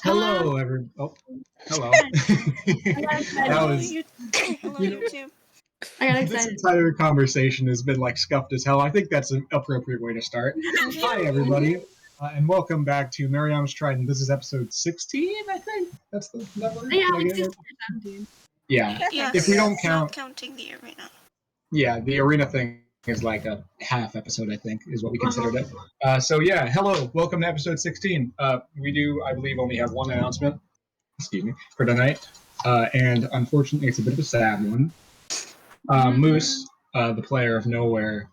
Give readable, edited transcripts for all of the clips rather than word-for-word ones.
Hello, every. Oh, hello. That was. Hello, YouTube. I got This excited. entire conversation has been like scuffed as hell. I think that's an appropriate way to start. Hi, everybody, and welcome back to Mariana's Trident. This is episode 16, I think. That's the number. Yeah, Did I like get it? 16 or 17. Yeah. Yes, If we don't not count, counting the arena. yeah, the arena thing is like a half episode, I think, is what we considered it. So yeah, hello, welcome to episode 16. We do, I believe, only have one announcement. Excuse me, for tonight, and unfortunately, it's a bit of a sad one. Moose, the player of Nowhere,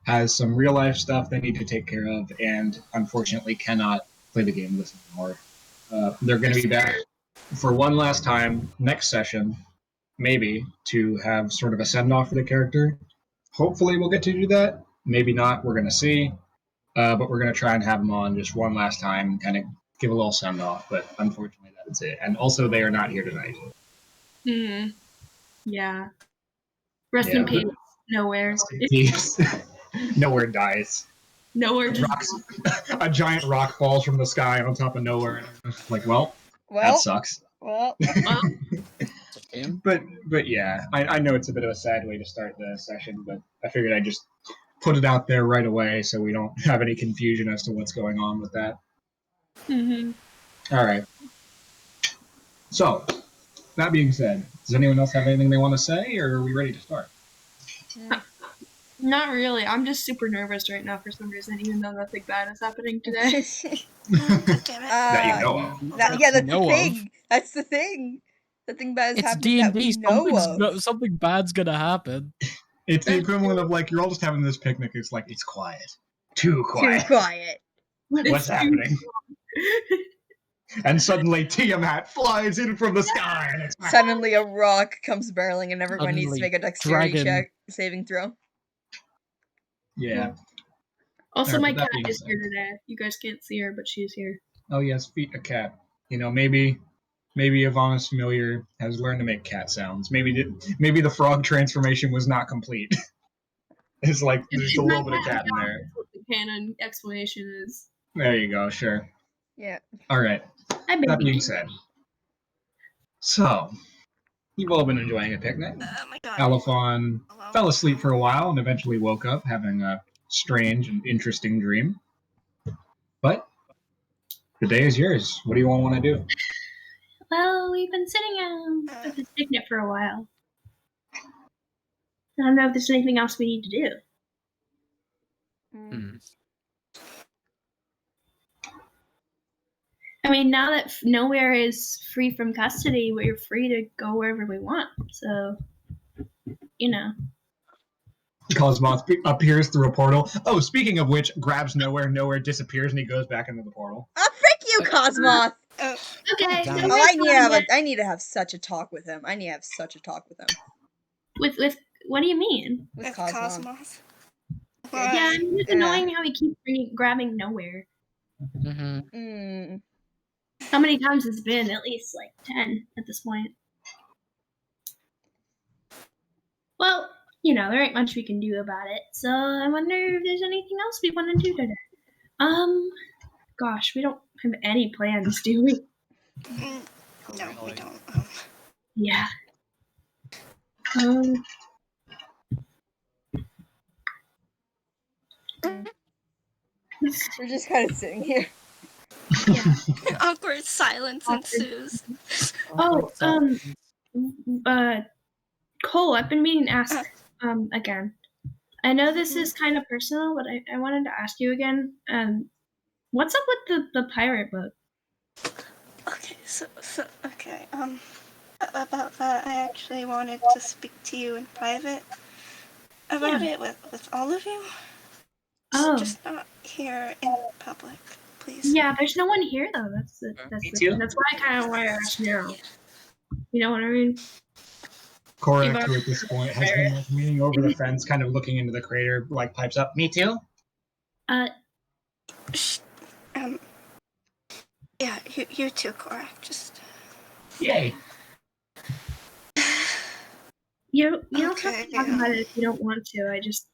has some real life stuff they need to take care of, and unfortunately cannot play the game with us anymore. They're going to be back for one last time next session, maybe, to have sort of a send off for the character. Hopefully, we'll get to do that. Maybe not. We're going to see. But we're going to try and have them on just one last time, kind of give a little send off. But unfortunately, that's it. And also, they are not here tonight. Yeah. Rest Yeah. in peace. Nowhere. Nowhere dies. Nowhere just A giant rock falls from the sky on top of Nowhere. Like, that sucks. well, But yeah, I know it's a bit of a sad way to start the session, but I figured I'd just put it out there right away so we don't have any confusion as to what's going on with that. All right. So, that being said, does anyone else have anything they want to say, or are we ready to start? not really. I'm just super nervous right now for some reason, even though nothing bad is happening today. God damn it. That you know of. That's the thing. That's the thing. Nothing bad is It's happening that we D&D. know of. Something bad's gonna happen. It's the equivalent of like you're all just having this picnic. It's like it's quiet, too quiet. Too quiet. What's happening? And suddenly Tiamat flies in from the sky. And it's Suddenly a rock comes barreling and everyone needs to Suddenly, make a dexterity dragon. saving throw. Yeah. Also, Alright, my but that cat being is said- here today. You guys can't see her, but she's here. Oh yes, feet a cat. You know, maybe Ivana's familiar has learned to make cat sounds. Maybe the frog transformation was not complete. It's like there's a little bit of cat in there. That's what the canon explanation is. There you go. Sure. Yeah. All right. Hi, baby. That being said, so you've all been enjoying a picnic. Oh my god. Alphon Hello? fell asleep for a while and eventually woke up having a strange and interesting dream. But the day is yours. What do you all want to do? Well, we've been sitting at this picnic for a while. I don't know if there's anything else we need to do. I mean, now that Nowhere is free from custody, we're free to go wherever we want. So, you know. Cosmoth appears through a portal. Oh, speaking of which, grabs Nowhere disappears, and he goes back into the portal. Oh, frick you, Cosmoth! Okay. Damn. So Oh, I need to have such a talk with him. with what do you mean? With With Cosmoth. Cosmoth. Yeah, I mean, it's annoying how he keeps grabbing Nowhere. How many times has it been? At least like 10 at this point. Well, you know, there ain't much we can do about it. So I wonder if there's anything else we want to do today. Gosh, we don't have any plans, do we? No, we don't. Yeah. We're just kind of sitting here. Awkward silence ensues. Cole, I've been meaning to ask, again. I know this is kind of personal, but I wanted to ask you again. What's up with the pirate book? Okay, okay, about that, I actually wanted to speak to you in private about it with all of you. Just not here in public, please. Yeah, there's no one here though. That's Me too. that's why I kind of want to ask now. You know what I mean? Korak, who at this point has been like leaning over the fence, kind of looking into the crater, like pipes up. Me too. Yeah, you too, Korak. Just. Yay. You don't have Okay, to talk about it if you don't want to. I just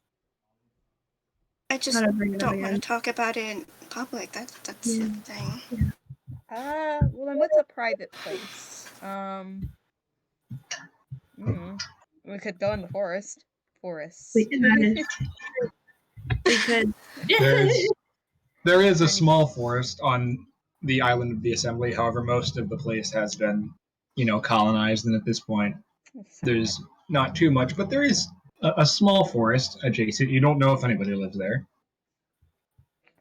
don't want to talk about it in public. That's the thing. Yeah. Well then what's a private place? We could go in the forest. Forests. We could. There is a small forest on the island of the Assembly. However, most of the place has been, colonized, and at this point, there's not too much. But there is a small forest adjacent. You don't know if anybody lives there.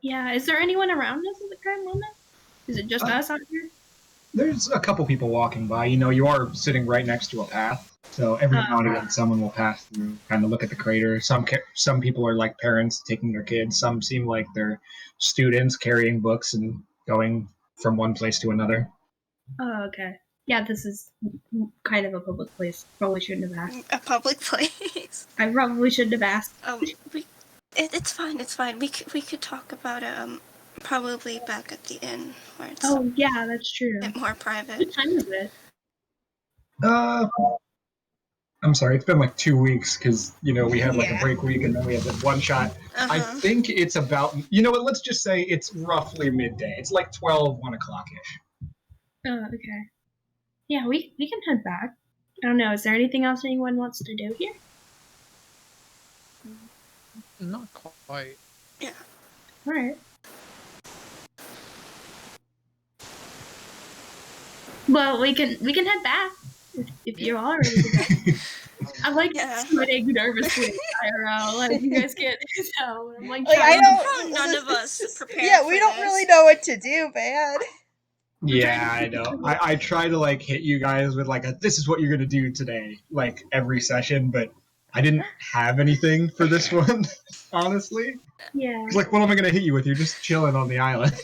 Yeah, is there anyone around us at the current moment? Is it just us out here? There's a couple people walking by. You are sitting right next to a path, so every now and again someone will pass through, kind of look at the crater. Some people are like parents taking their kids. Some seem like they're students carrying books and going from one place to another. Oh, okay. Yeah, this is kind of a public place. Probably shouldn't have asked. A public place. I probably shouldn't have asked. It's fine. It's fine. We could talk about it. Probably back at the inn where it's Oh, yeah, that's true. a bit more private. What time is it? I'm sorry, it's been like 2 weeks because we had like a break week and then we had this one shot. I think it's about let's just say it's roughly midday. It's like 1 o'clock ish. Oh, okay. Yeah, we can head back. I don't know. Is there anything else anyone wants to do here? Not quite. Yeah. All right. Well, we can head back if you're all ready to go. I'm like sweating nervously, IRL. Like you guys can't tell. I'm like I don't. None of us prepared. Yeah, we don't really know what to do, man. Yeah, I know. I try to like hit you guys with like this is what you're gonna do today, like every session, but I didn't have anything for this one, honestly. Yeah. It's like, what am I gonna hit you with? You're just chilling on the island.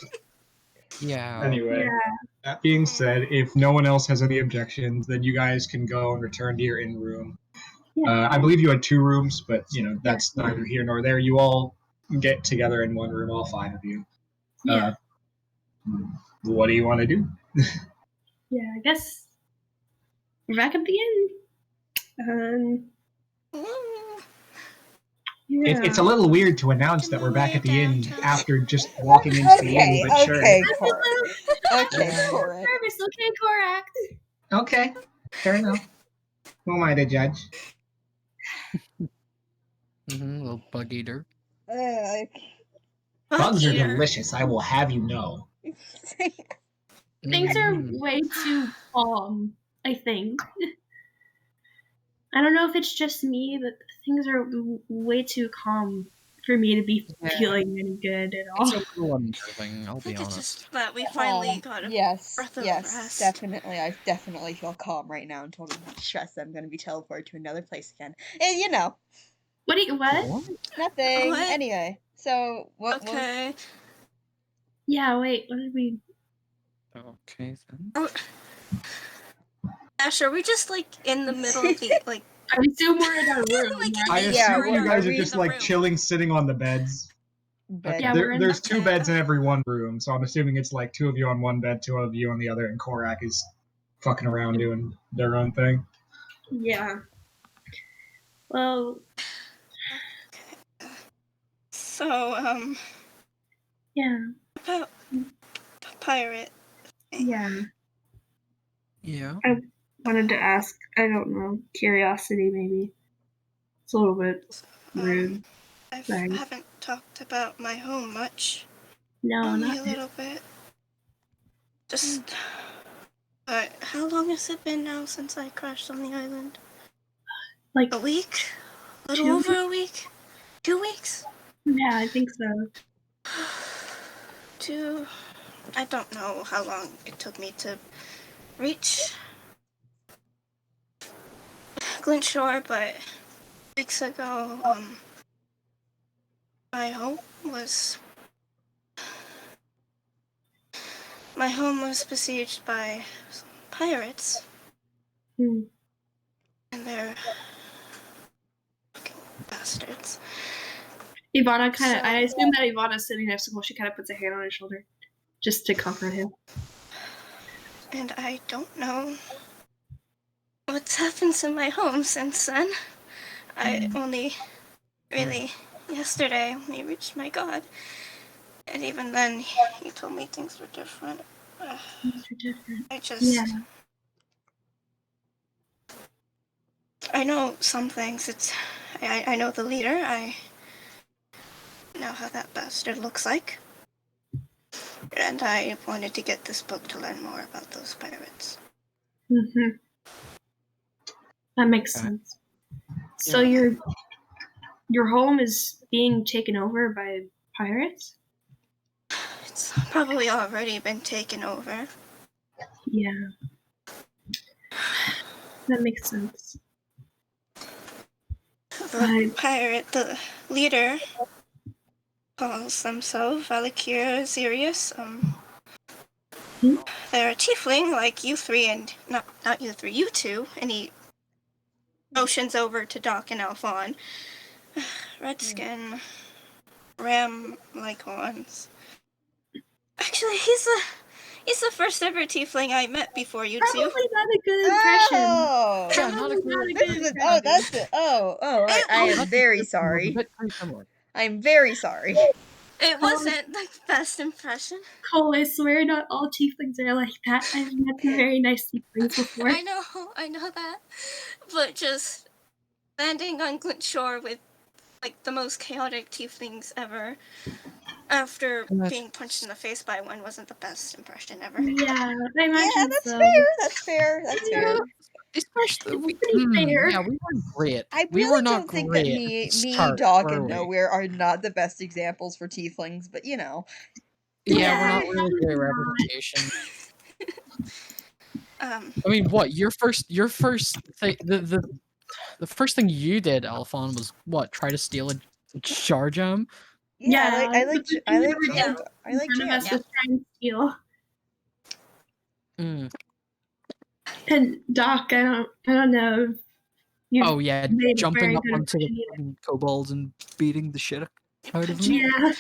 Yeah. Anyway, that being said, if no one else has any objections, then you guys can go and return to your inn room. Yeah. I believe you had 2 rooms, but that's neither here nor there. You all get together in one room, all 5 of you. Yeah. What do you want to do? Yeah, I guess we're back at the inn. Yeah. It's a little weird to announce that we're back at the inn after just walking into the inn, but sure. Okay, Korak. Nervous, okay, Korak. Okay, fair enough. Who am I to judge? Little bug eater. Bugs are delicious, I will have you know. Things are way too calm, I think. I don't know if it's just me, but things are way too calm for me to be feeling any good at all. It's a little unnerving, I'll be honest. It's just that we finally got a breath of rest. Definitely. I definitely feel calm right now and totally not stressed that I'm going to be teleported to another place again. And What? Nothing. What? Anyway, so what? Okay. Yeah, wait, what did we... Okay, then. Ash, are we just like in the middle of the like? I assume we're in our room. Like, I Yeah, assume we're you guys in are just the like room. chilling, sitting on the beds. Yeah, we're in There's the- 2 beds in every one room, so I'm assuming it's like 2 of you on one bed, 2 of you on the other, and Korak is fucking around doing their own thing. Yeah. Well... So, Yeah. about pirate. Yeah. Yeah. Wanted to ask, I don't know, curiosity maybe. It's a little bit rude. I Sorry. haven't talked about my home much. No, Only not a little bit. Just. How long has it been now since I crashed on the island? like A week? A little 2 over a week? 2 weeks? Yeah, I think so. 2. I don't know how long it took me to reach Glint Shore, but weeks ago, my home was besieged by some pirates, Hmm. and they're fucking bastards. Ivana kind of, So- I assume that Ivana's sitting next to him. She kind of puts a hand on his shoulder just to comfort him. And I don't know what's happened to my home since then. I only really yesterday only reached my god, and even then he told me things were different. Things are different. I just... Yeah. I know some things. I know the leader. I know how that bastard looks like. And I wanted to get this book to learn more about those pirates. Mm-hmm. That makes sense. So your home is being taken over by pirates? It's probably already been taken over. Yeah. That makes sense. The leader calls themselves Valkyria Sirius. They're a tiefling like you three, and not you three, you two. And he motions over to Doc and Alphon. Redskin, ram-like horns. Actually, he's the first ever tiefling I met before you two. Probably not a good impression. Oh, Yeah, not a Probably good not a good this is impression. oh, that's it. Oh, I am very sorry. I'm very sorry. It wasn't the best impression. Cole, I swear not all tieflings are like that. I've met some very nice tieflings before. I know that. But just landing on Glint Shore with like the most chaotic tieflings ever after being punched in the face by one wasn't the best impression ever. Yeah, I imagine Yeah, that's so. fair. That's fair. That's Yeah. fair. Especially Pretty fair. yeah, we weren't great. I We really were not don't think great that at me, the start, Dog, were and we? Nowhere are not the best examples for tieflings, but you know. Yeah, we're not Yeah, really great probably not. representation. Um, I mean, what your first thing the first thing you did, Alphon, was what? Try to steal a jar jam? Yeah, I like the I like thing Yeah. jam. I like None of jam. us was trying to steal. Mm. And Doc, I don't know. If you Oh yeah, made a jumping very up good onto the impression either. fucking kobolds and beating the shit out of them. Yeah,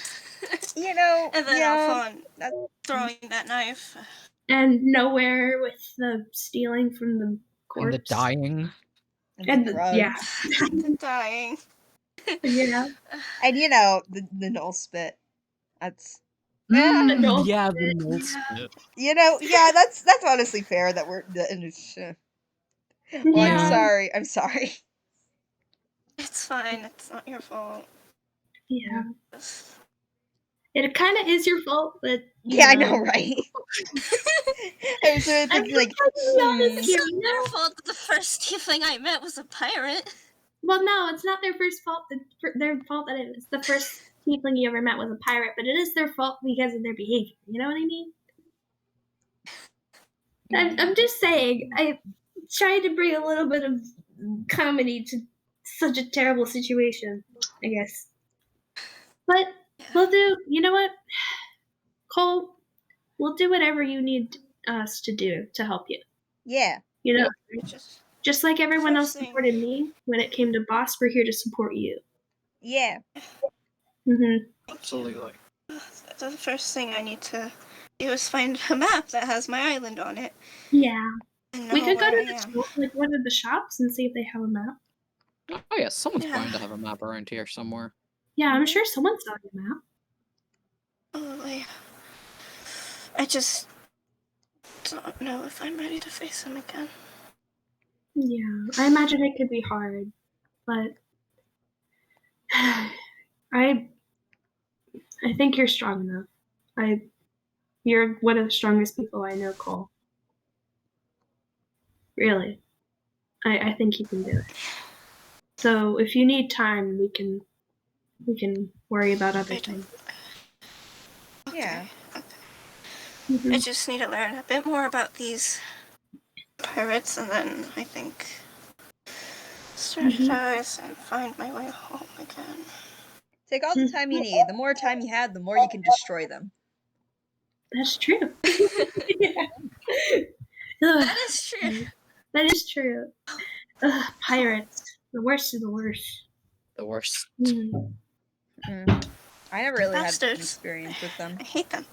You know, and then yeah, Alphon throwing that knife. and Nowhere with the stealing from the corpse. And the dying. and the drugs. Yeah, Dying. yeah. And you know, the null spit. That's Mm, Null yeah, spit, the null yeah. spit. you know, yeah, that's honestly fair that we're well, Yeah. I'm sorry. It's fine. It's not your fault. Yeah. It kind of is your fault, but Yeah, I know, right? I was really I'm thinking like just trying to be honest It's here, not you their know? fault that the first tiefling I met was a pirate. Well, no, it's not their first fault. Their fault that it was the first tiefling you ever met was a pirate, but it is their fault because of their behavior. You know what I mean? I'm just saying. I tried to bring a little bit of comedy to such a terrible situation, I guess. But we'll do. You know what, Cole? We'll do whatever you need us to do to help you. yeah. You know, Just like everyone else First thing. supported me when it came to boss, we're here to support you. Yeah. Absolutely. The first thing I need to do is find a map that has my island on it. Yeah. And We know could go where to I am. one of the shops and see if they have a map. Oh yeah, someone's Yeah. bound to have a map around here somewhere. Yeah, I'm sure someone's got a map. Probably. I just don't know if I'm ready to face him again. Yeah, I imagine it could be hard, but I think you're strong enough. You're one of the strongest people I know, Cole. Really. I think you can do it. So if you need time, we can worry about other things. Okay. Yeah. Mhm. I just need to learn a bit more about these pirates, and then I think strategize and find my way home again. Take all the time you need. The more time you have, the more you can destroy them. That's true. That is true. That is true. Ugh, pirates. The worst of the worst. The worst. I never really had Bastards. an experience with them. I hate them.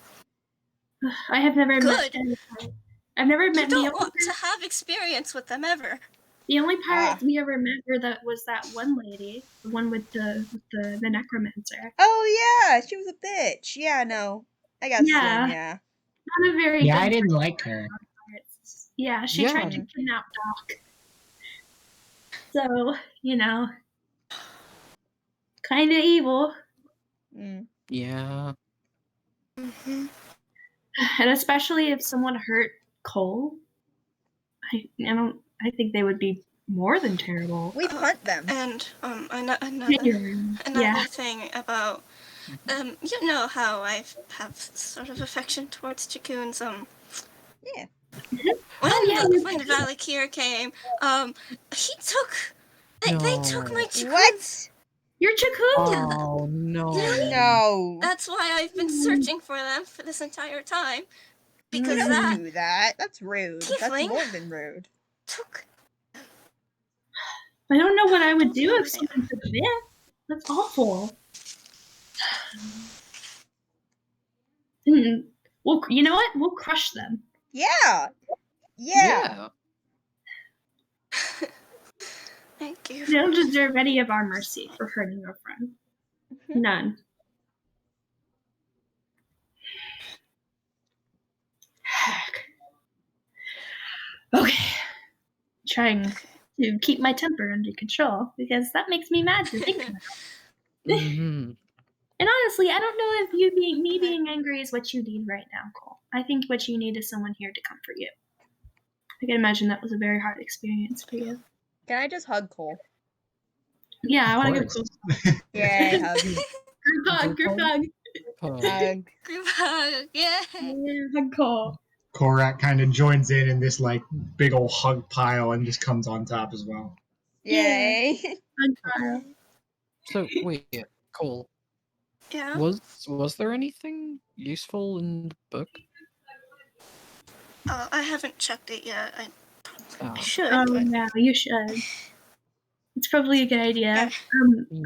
Ugh, I have never met Good. any pirate. I've never You met don't want to have experience with them ever. the only pirates we ever met was that one lady, the one with the necromancer. Oh yeah, she was a bitch. Yeah, no. I got Yeah. Slim, yeah. Not a very Yeah, I good. didn't like her. Yeah, she tried to kidnap Doc. So, kind of evil. Yeah. Mm-hmm. And especially if someone hurt Cole, I think they would be more than terrible. We'd hunt them. And Yeah. another thing about you know how I have sort of affection towards Chikun. Yeah. When the Valakir came, he took. They took my Chikun. What? Your Chikun! Oh no. No. That's why I've been searching for them for this entire time. Because You that don't do that. That's rude. That's Tiefling more than rude. took. I don't know what I would do if someone took it. That's awful. Well, you know what? We'll crush them. Yeah. Yeah. Thank you. They don't deserve any of our mercy for hurting our friend. None. Okay. Trying to keep my temper under control because that makes me mad to think about. Mm-hmm. And honestly, I don't know if me being angry is what you need right now, Cole. I think what you need is someone here to comfort you. I can imagine that was a very hard experience for you. Can I just hug Cole? Yeah, I want to give course. Cole Yay, hug. group hug. Hug. Group hug, yeah. Yeah, hug Cole. Korak kind of joins in this like big old hug pile and just comes on top as well. Yay. Hug Kyle. So wait, Cole. Yeah. Was there anything useful in the book? I haven't checked it yet. I should. Oh but... yeah, you should. It's probably a good idea.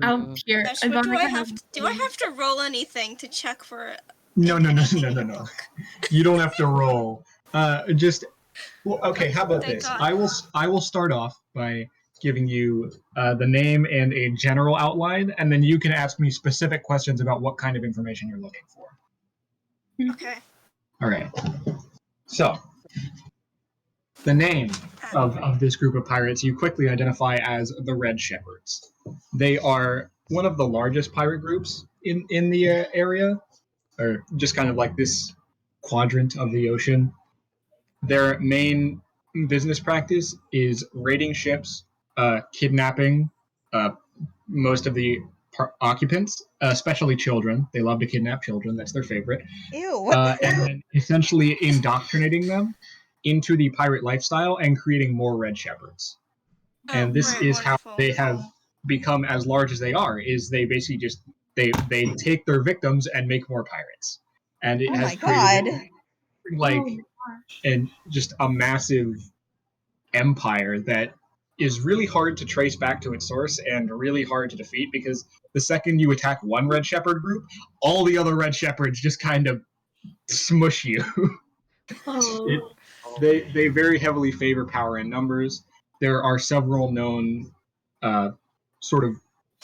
I'll here. Gosh, Ivana, do I have to roll anything to check for? No. You don't have to roll. Okay. How about Thank this? God. I will start off by giving you the name and a general outline, and then you can ask me specific questions about what kind of information you're looking for. Okay. All right. So, the name of this group of pirates you quickly identify as the Red Shepherds. They are one of the largest pirate groups in the area, or just kind of like this quadrant of the ocean. Their main business practice is raiding ships, kidnapping most of the occupants, especially children. They love to kidnap children. That's their favorite. Ew. And then essentially indoctrinating them into the pirate lifestyle and creating more Red Shepherds. And this is how they have become as large as they are. Is they basically just they take their victims and make more pirates, and it has created like and just a massive empire that is really hard to trace back to its source and really hard to defeat, because the second you attack one Red Shepherd group, all the other Red Shepherds just kind of smush you. They very heavily favor power in numbers. There are several known sort of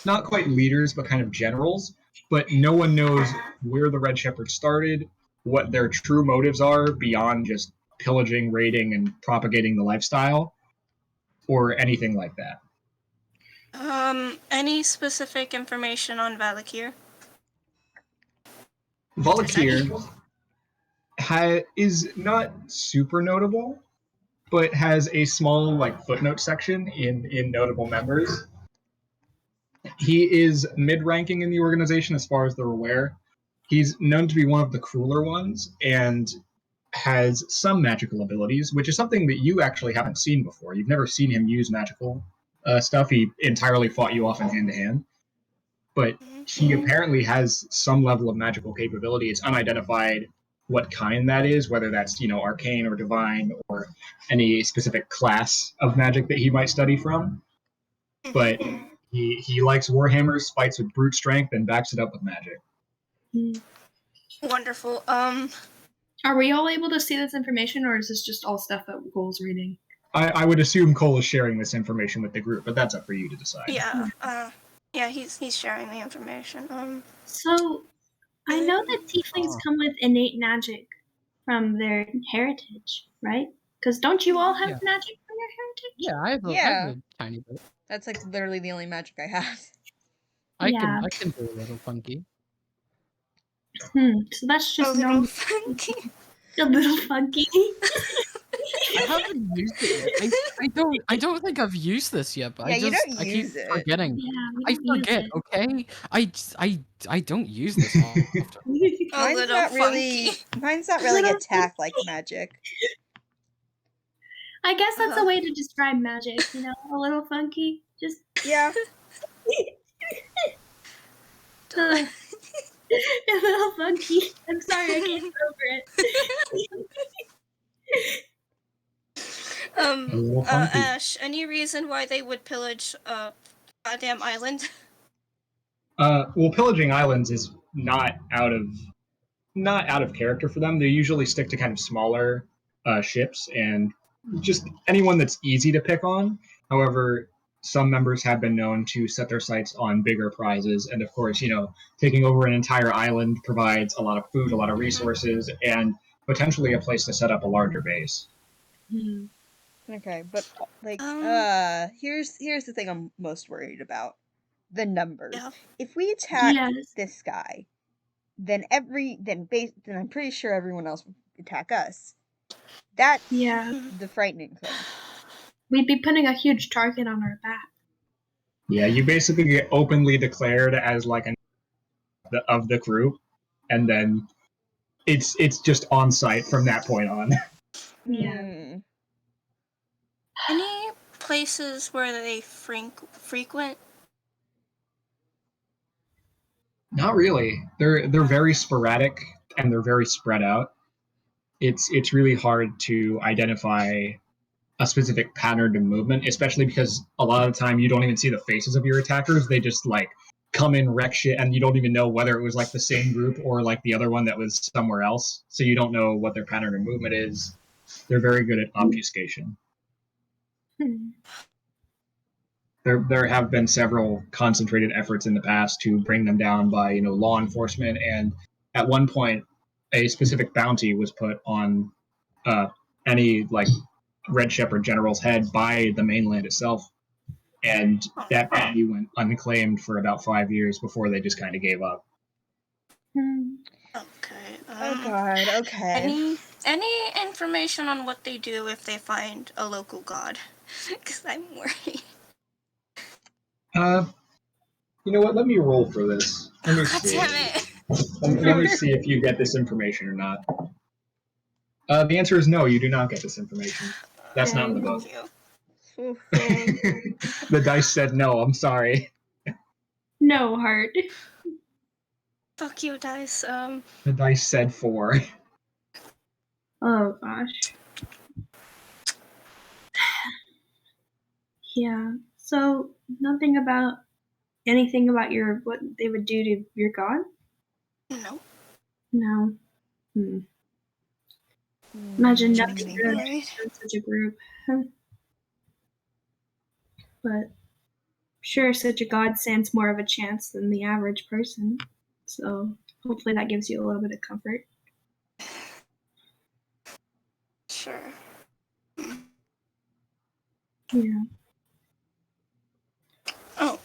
not quite leaders, but kind of generals, but no one knows where the Red Shepherds started, what their true motives are beyond just pillaging, raiding, and propagating the lifestyle, or anything like that. Any specific information on Valakir? Valakir is not super notable, but has a small footnote section in notable members. He is mid-ranking in the organization as far as they're aware. He's known to be one of the crueler ones and has some magical abilities, which is something that you actually haven't seen before. You've never seen him use magical stuff. He entirely fought you off in hand-to-hand. But he apparently has some level of magical capability. It's unidentified what kind that is, whether that's, arcane or divine or any specific class of magic that he might study from. But he likes warhammers, fights with brute strength, and backs it up with magic. Wonderful. Are we all able to see this information, or is this just all stuff that Cole's reading? I would assume Cole is sharing this information with the group, but that's up for you to decide. Yeah, he's sharing the information. So, I know that tieflings come with innate magic from their heritage, right? Because don't you all have Yeah. magic from your heritage? Yeah, I have Yeah. a tiny bit. That's like literally the only magic I have. I Yeah. can do a little funky. So that's A just little normal. funky. A little funky. I haven't used it yet. I don't think I've used this yet, but Yeah, I you just don't I keep use it. forgetting. Yeah, we I don't use forget, it. okay? I don't use this often. A Mine's little not really. funky. Mine's not really Little attack like magic. I guess that's a Uh-huh. way to describe magic, you know? A little funky. Just Yeah. a little funky. I'm sorry, I can't get over it. A little funky. Ash, any reason why they would pillage a goddamn island? Well, pillaging islands is not out of character for them. They usually stick to kind of smaller ships and just anyone that's easy to pick on. However, some members have been known to set their sights on bigger prizes, and of course, taking over an entire island provides a lot of food, a lot of resources, and potentially a place to set up a larger base. Okay, but like, Um, here's the thing I'm most worried about: the numbers. Yeah. If we attack Yes. this guy, then I'm pretty sure everyone else would attack us. That's Yeah. the frightening thing. We'd be putting a huge target on our back. Yeah, you basically get openly declared as like of the group, and then it's just on site from that point on. Yeah. Hmm. Any places where they frequent? Not really. They're very sporadic and they're very spread out. It's really hard to identify a specific pattern of movement, especially because a lot of the time you don't even see the faces of your attackers. They just like come in, wreck shit, and you don't even know whether it was like the same group or like the other one that was somewhere else. So you don't know what their pattern of movement is. They're very good at obfuscation. There have been several concentrated efforts in the past to bring them down by law enforcement, and at one point a specific bounty was put on any like Red Shepherd general's head by the mainland itself, and that bounty went unclaimed for about 5 years before they just kind of gave up. Okay. Oh god. Okay. Any information on what they do if they find a local god? Because I'm worried. You know what? Let me roll for this. Let me God see. damn it! Let me see if you get this information or not. The answer is no. You do not get this information. That's not in the book. Thank you. Oof. The dice said no. I'm sorry. No heart. Fuck you, dice. The dice said 4. Oh gosh. Yeah. So anything about what they would do to your god? No. No. Imagine Should nothing be good worried. in such a group. But sure, such a god stands more of a chance than the average person. So hopefully that gives you a little bit of comfort. Sure. Yeah. Oh.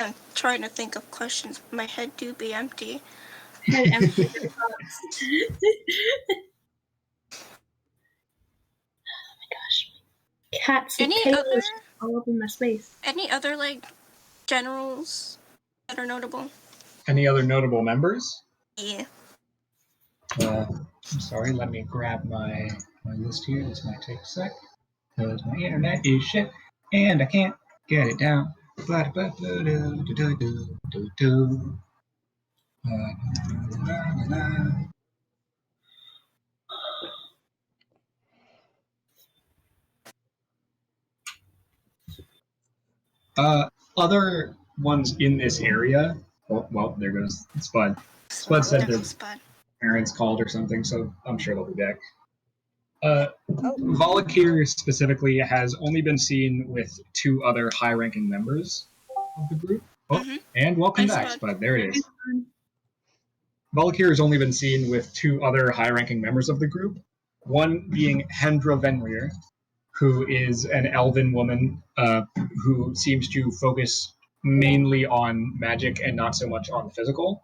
I'm trying to think of questions, but my head do be empty. Head empty of thoughts. Oh my gosh. Cats and Any tails other all up in my space. like generals that are notable? Any other notable members? Yeah. I'm sorry. Let me grab my list here. This might take a sec because my internet is shit and I can't get it down. Other ones in this area. Oh, well, there goes Spud. Spud said There that goes Spud. parents called or something, so I'm sure they'll be back. Oh. Volakir specifically has only been seen with 2 other high-ranking members of the group. Oh, and welcome back, Spud. There it is. Valkyr has only been seen with 2 other high-ranking members of the group. One being Hendra Venrir, who is an elven woman who seems to focus mainly on magic and not so much on physical.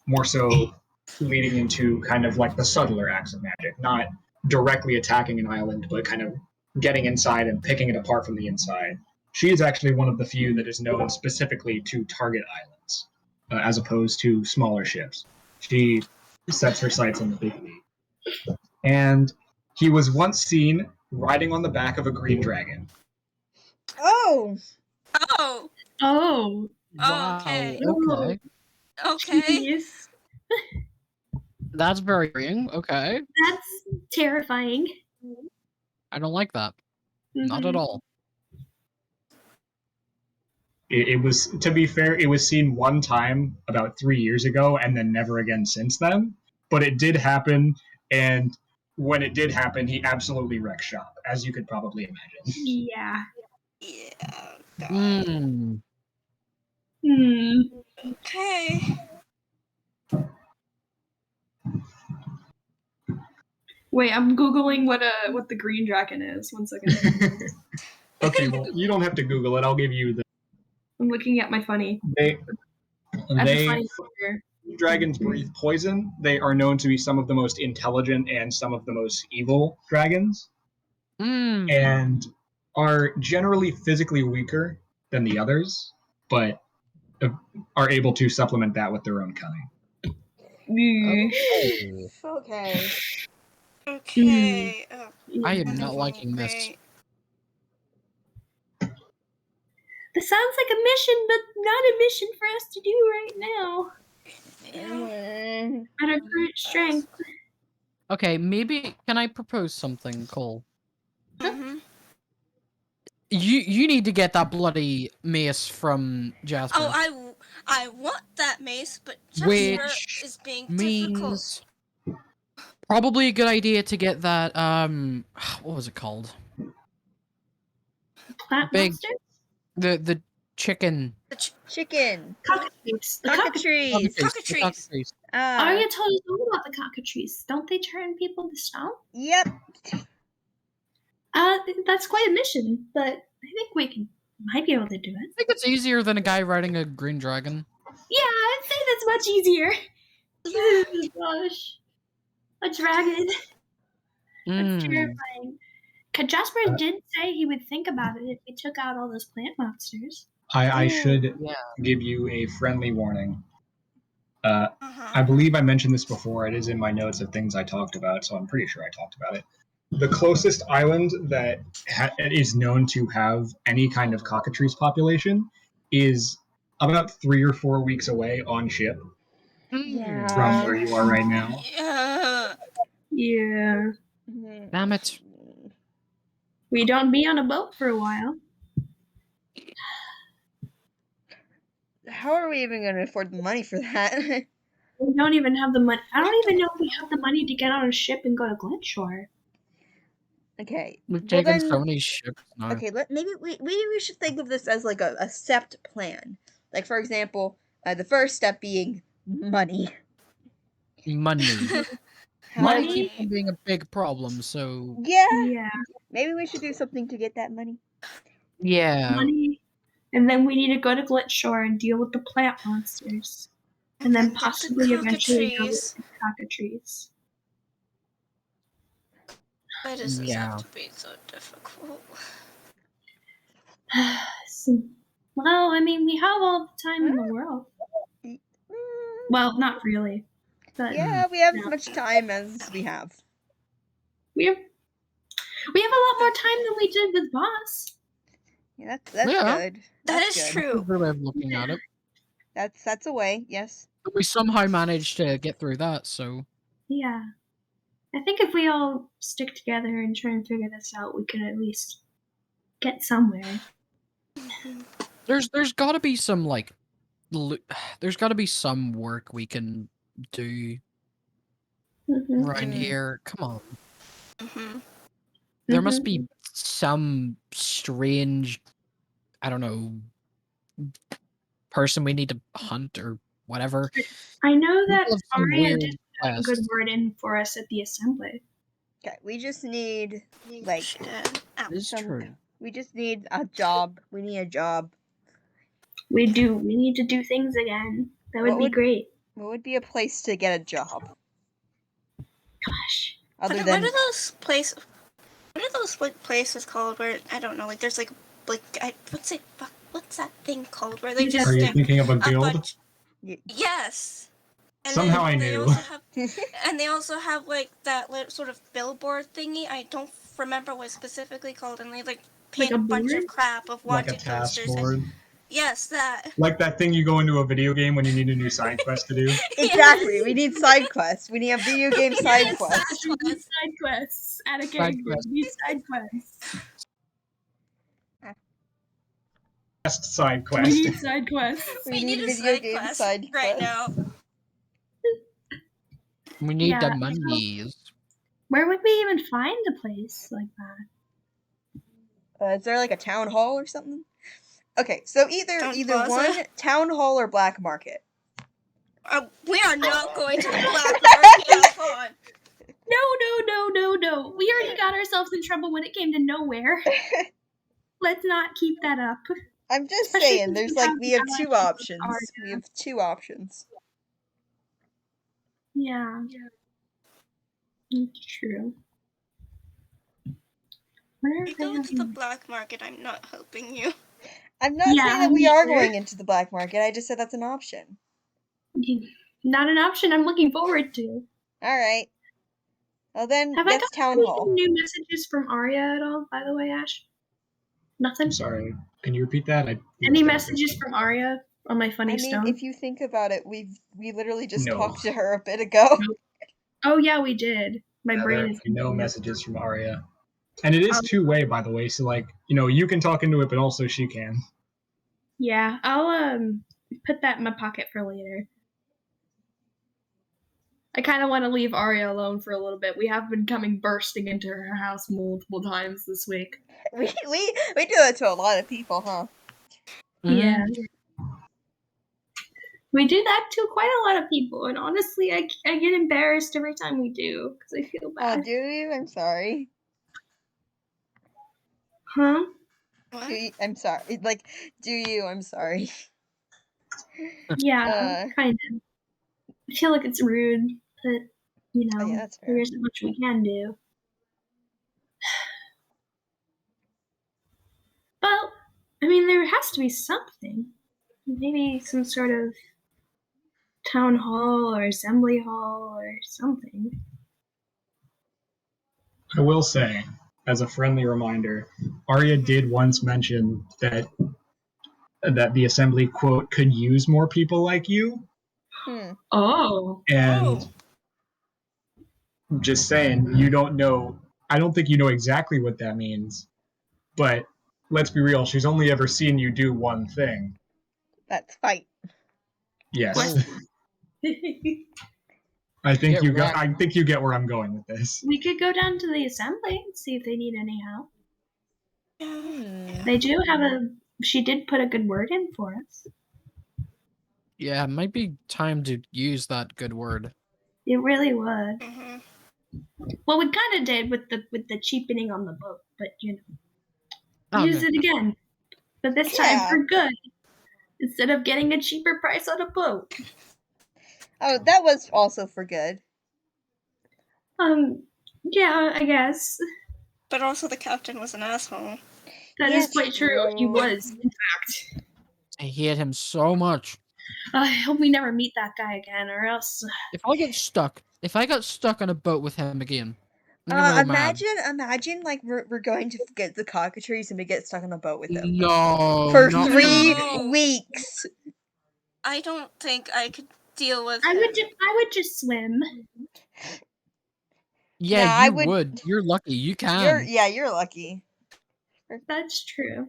More so leading into kind of like the subtler acts of magic, not directly attacking an island, but kind of getting inside and picking it apart from the inside. She is actually one of the few that is known specifically to target islands, as opposed to smaller ships. She sets her sights on the big lead. And he was once seen riding on the back of a green dragon. Oh, Oh, Oh, Wow. okay. Okay. Okay. jeez. That's very worrying. Okay. That's terrifying. I don't like that. Not at Mhm. all. It was, to be fair, it was seen one time about 3 years ago and then never again since then. But it did happen, and when it did happen, he absolutely wrecked shop, as you could probably imagine. Yeah. Yeah. God. Hmm. Hmm. Okay. Wait, I'm googling what the green dragon is. 1 second. Okay, well, you don't have to Google it. I'll give you the. I'm looking at my funny. They, I have a they funny here. dragons breathe poison. They are known to be some of the most intelligent and some of the most evil dragons, Hmm. and are generally physically weaker than the others, but are able to supplement that with their own cunning. Okay. okay. Okay. Oh, I am wonderful, not liking this. great. This sounds like a mission, but not a mission for us to do right now. Yeah. At our current strength. Okay, maybe can I propose something, Cole? Mhm. You need to get that bloody mace from Jasper. Oh, I want that mace, but Jasper Which is being difficult. means probably a good idea to get that what was it called? Plant Big- monster? The chicken. Chicken. Cockatrice. The Cockatrice. The Cockatrice. cockatrice. Aria told us all about the cockatrice. Don't they turn people to stone? Yep. That's quite a mission, but I think we might be able to do it. I think it's easier than a guy riding a green dragon. Yeah, I'd say that's much easier. Oh gosh. A dragon. That's Mm. terrifying. 'Cause Jasper did say he would think about it if we took out all those plant monsters. I should Yeah. give you a friendly warning. I Uh-huh. believe I mentioned this before. It is in my notes of things I talked about, so I'm pretty sure I talked about it. The closest island that is known to have any kind of cockatrice population is about 3 or 4 weeks away on ship Yeah. from where you are right now. Yeah. Yeah. Damn it. We don't be on a boat for a while. How are we even going to afford the money for that? We don't even have the money. I don't even know if we have the money to get on a ship and go to Glenshore. Okay. We've Well, taken then- so many ships now. Okay, maybe we should think of this as like a stepped plan. Like, for example, the first step being money. Money. How Money we- keeps on being a big problem, so Yeah. Yeah. Maybe we should do something to get that money. yeah. Money. And then we need to go to Glenshore and deal with the plant monsters. And then possibly eventually go with the cockatrice. Why does this Yeah. have to be so difficult? So, well, I mean, we have all the time in the world. Mm, Well, not really. But yeah, we have yeah. as much time as we have. we have a lot more time than we did with Boss. Yeah, that's Yeah. good. That That's is good. true. Good way of looking at it. That's a way. Yes. But we somehow managed to get through that, so Yeah. I think if we all stick together and try and figure this out, we could at least get somewhere. there's got to be some like there's got to be some work we can do Mhm. around Mm. here. Come on. Mm-hmm. There must be some strange, I don't know, person we need to hunt or whatever. I know People that have some Aria weird did have a good quest. word in for us at the assembly. Okay, we just need like She did. Ow. It's some. true. We just need a job. We need a job. We do. We need to do things again. That would What be would- great. What would be a place to get a job Gosh. other What than? are those places? What are those like places called where I don't know? Like there's like what's it? What's that thing called where they Are just Are you stick thinking of a a guild? bunch? Yes. And Somehow I they knew. also have, and they also have like that sort of billboard thingy. I don't remember what it's specifically called, and they like paint Like a a bunch board? of crap of Like a wanted task posters. board. Yes, that. Like that thing you go into a video game when you need a new side quest to do. Exactly. We need side quests. We need a video game side Yes, quest. side We need quests. side quests. At a Side character. quests. We need side quests. Best side We quest. need side quests. We need a video side game quest side right quests. now. We need Yeah, the so- monies. Where would we even find a place like that? Is there like a town hall or something? Okay, so either Town either plaza? one town hall or black market. We are not going to the black market. Alphon. No. We already got ourselves in trouble when it came to nowhere. Let's not keep that up. I'm just Especially saying, since there's we like have we have allies two with options. Aria. We have two options. Yeah. It's true. Where If are you they go to the having- black market, I'm not helping you. I'm not Yeah, saying that we me are either. going into the black market. I just said that's an option. Not an option I'm looking forward to. All right. Well then, Have I that's gotten town any hall. new messages from Aria at all, by the way, Ash? Nothing? I'm sorry. Can you repeat that? Any messages from Aria on my funny I mean, stone? if you think about it, we literally just No. talked to her a bit ago. Oh yeah, we did. My Yeah, brain there is are no completely- messages from Aria. And it is Um, two-way, by the way, so like, you can talk into it, but also she can. Yeah, I'll put that in my pocket for later. I kind of want to leave Aria alone for a little bit. We have been coming bursting into her house multiple times this week. We do that to a lot of people, huh? Mhm. Yeah. We do that to quite a lot of people, and honestly, I get embarrassed every time we do because I feel Oh, bad. do you? I'm sorry. Huh? What? I'm sorry. Like, do you? I'm sorry. Yeah, kind of. I feel like it's rude, but you know, Oh, yeah, that's fair. there isn't much we can do. Well, I mean, there has to be something. Maybe some sort of town hall or assembly hall or something. I will say, as a friendly reminder, Arya did once mention that the assembly, quote, could use more people like you. Oh. And just saying, you don't know, I don't think you know exactly what that means, but let's be real, she's only ever seen you do one thing. That's fight. Yes. What? I think Get you got. wrecked. I think you get where I'm going with this. We could go down to the assembly and see if they need any help. They do have she did put a good word in for us. Yeah, it might be time to use that good word. It really would. Mhm. Well, we kind of did with the cheapening on the boat, but you know, Oh, use no. it again. But this Yeah. time for good, instead of getting a cheaper price on a boat. Oh, that was also for good. Yeah, I guess But also the captain was an asshole. that Yeah, is quite true. He true. was, in fact. I hate him so much. I hope we never meet that guy again, or else. If I got stuck on a boat with him again, I'm gonna go mad. Imagine like we're going to get the cockatrice and we get stuck on a boat with him No, for not 3 No. weeks. I don't think I could deal with I him. would just swim. Yeah, Nah, I you would- would. You're lucky. You can. You're lucky. That's true.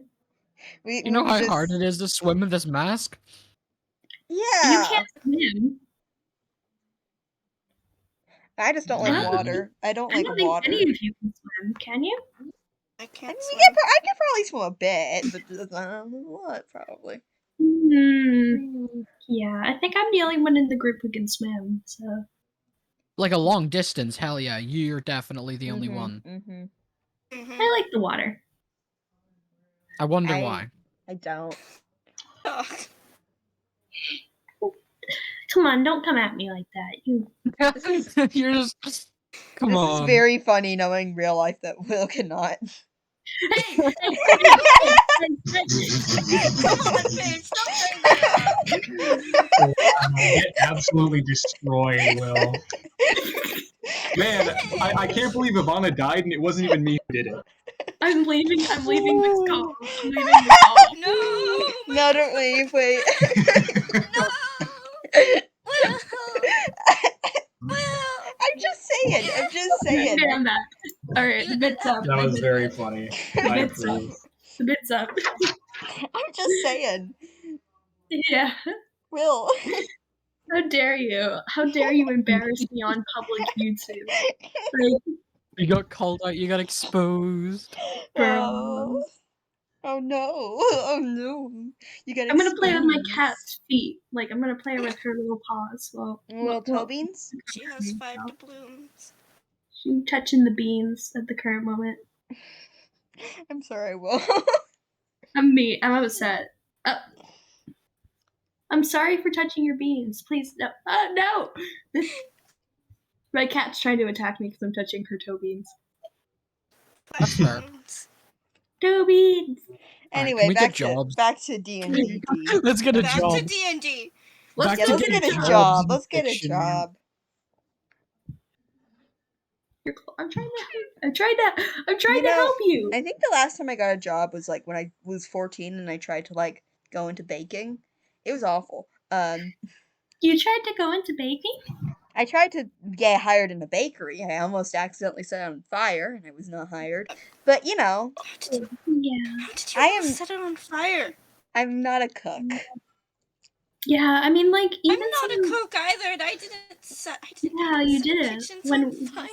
We You know we how just- hard it is to swim with this mask? You Yeah. can't swim. I just don't I like don't water. I don't I like don't think water. any of you can swim. Can you? I I can't mean, swim. I could probably swim a bit, but not a lot, probably. Yeah, I think I'm the only one in the group who can swim, so. Like a long distance, hell yeah, you're definitely the only one. I like the water. I wonder why. I don't. Oh, Come on, don't come at me like that. You. You're just. Come This on. is very funny knowing real life that Will cannot. Hey, come on, Paige, don't bring that up. Get absolutely destroyed, Will. Man, I can't believe Ivana died and it wasn't even me who did it. I'm leaving this call. I'm leaving the call. No, No, don't leave. Wait. no. Will, Will. I'm just saying. I'm just saying. Okay, I'm back. Alright, the bit's up. That was very funny. I It's up. approve. The bit's up. I'm just saying. Yeah. Will. How dare you? How dare you embarrass me on public YouTube? Like, You got called out, you got exposed. Oh. Oh no. Oh no. You got I'm gonna play with my exposed. cat's feet. Like, I'm gonna play with her little paws. Little toe beans? She has 5 doubloons. She's touching the beans at the current moment. I'm sorry, Will. I'm upset. I'm sorry for touching your beans. Please, no. No! My cat's trying to attack me because I'm touching her toe beans. That's fair. Toe beans! Anyway, can we back get jobs? to D&D. Let's get a Back job. to D&D. Back Yeah, to let's getting get a jobs job. in Let's get a fiction. job. I'm trying to help you. I think the last time I got a job was like when I was 14 and I tried to like go into baking. It was awful. You tried to go into baking? I tried to get hired in a bakery. I almost accidentally set it on fire and I was not hired. But you know, How did you, Yeah. how did you I almost set it on fire? I'm not a cook. Yeah, I mean, like, I'm even not a cook either, and I didn't set. Yeah, you set the didn't. kitchens When- on fire.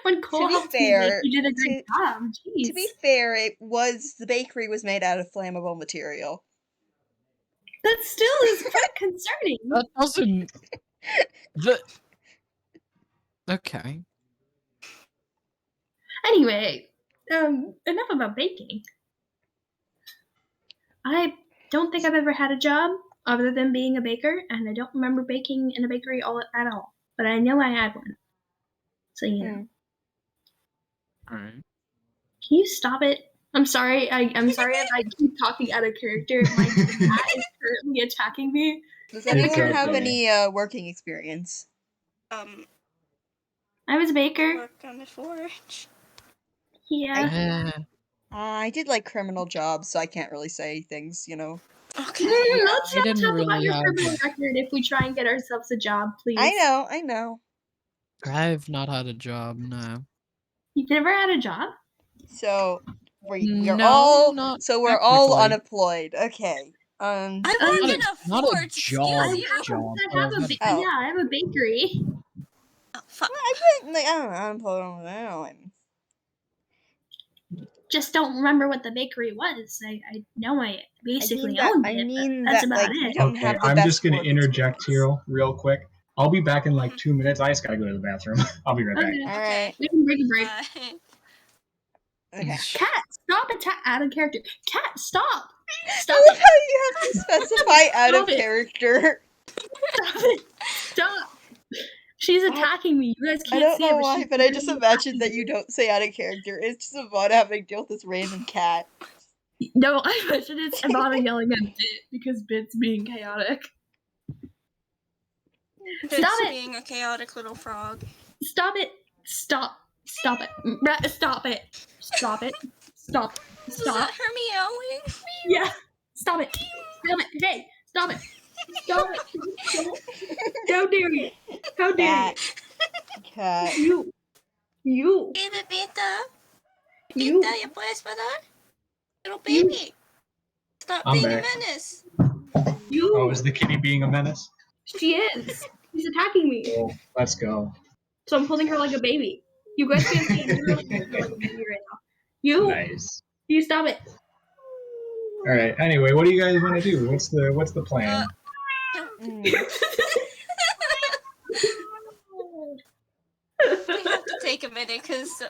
when Cole be helped fair, me make, you did a great job. Jeez. To be fair, the bakery was made out of flammable material. That still is quite concerning. That doesn't. Okay. Anyway, enough about baking. I don't think I've ever had a job other than being a baker, and I don't remember baking in a bakery at all. But I know I had one. So, you know. Alright. Can you stop it? I'm sorry. I'm sorry if I keep talking out of character. My cat is currently attacking me. Does anyone have okay. any working experience? I was a baker. Worked on the forge. Yeah. I did like criminal jobs, so I can't really say things, Okay. Let's I not didn't talk really about your have criminal a- record if we try and get ourselves a job, please. I know. I've not had a job, no. You've never had a job? So we're No, all not we're all technically. unemployed. Okay. I work in a not a forge. job. Excuse you. Job, I have but a I have a bakery. Oh, fuck. I don't know, unemployed. I don't know. Just don't remember what the bakery was. I know I basically I owned mean it. That's that, about like, you it. don't Okay, have the I'm best just gonna work interject experience. here real quick. I'll be back in like 2 minutes. I just gotta go to the bathroom. I'll be right back. Okay. Alright. We can break a break. Okay. Cat, stop out of character. Cat, stop. Stop I love it. how you have to specify out of Stop it. character. Stop it. Stop. She's attacking me. You guys I can't don't see it, know why, she's but I just literally imagine attacking that you don't say out of character. It's just about having to deal with this random cat. me. No, I imagine it's Ivana yelling at Bit because Bit's being chaotic. Bit's Stop it. being a chaotic little frog. Stop it. Stop it. Stop it. Stop it. Stop. Is that her meowing? Yeah. Stop it. Stop it. Hey, stop it. Stop it. How dare you? How dare Cat. you? You. Baby Pita. You. Pita, ¿ya puedes parar? Little baby. Stop I'm being back. a menace. You. Oh, is the kitty being a menace? She is. She's attacking me. Well, let's go. So I'm holding her like a baby. You guys can't see. I'm literally holding her like a baby right now. You. Nice. You stop it. All right. Anyway, what do you guys want to do? What's the plan? Mm. We have to take a minute because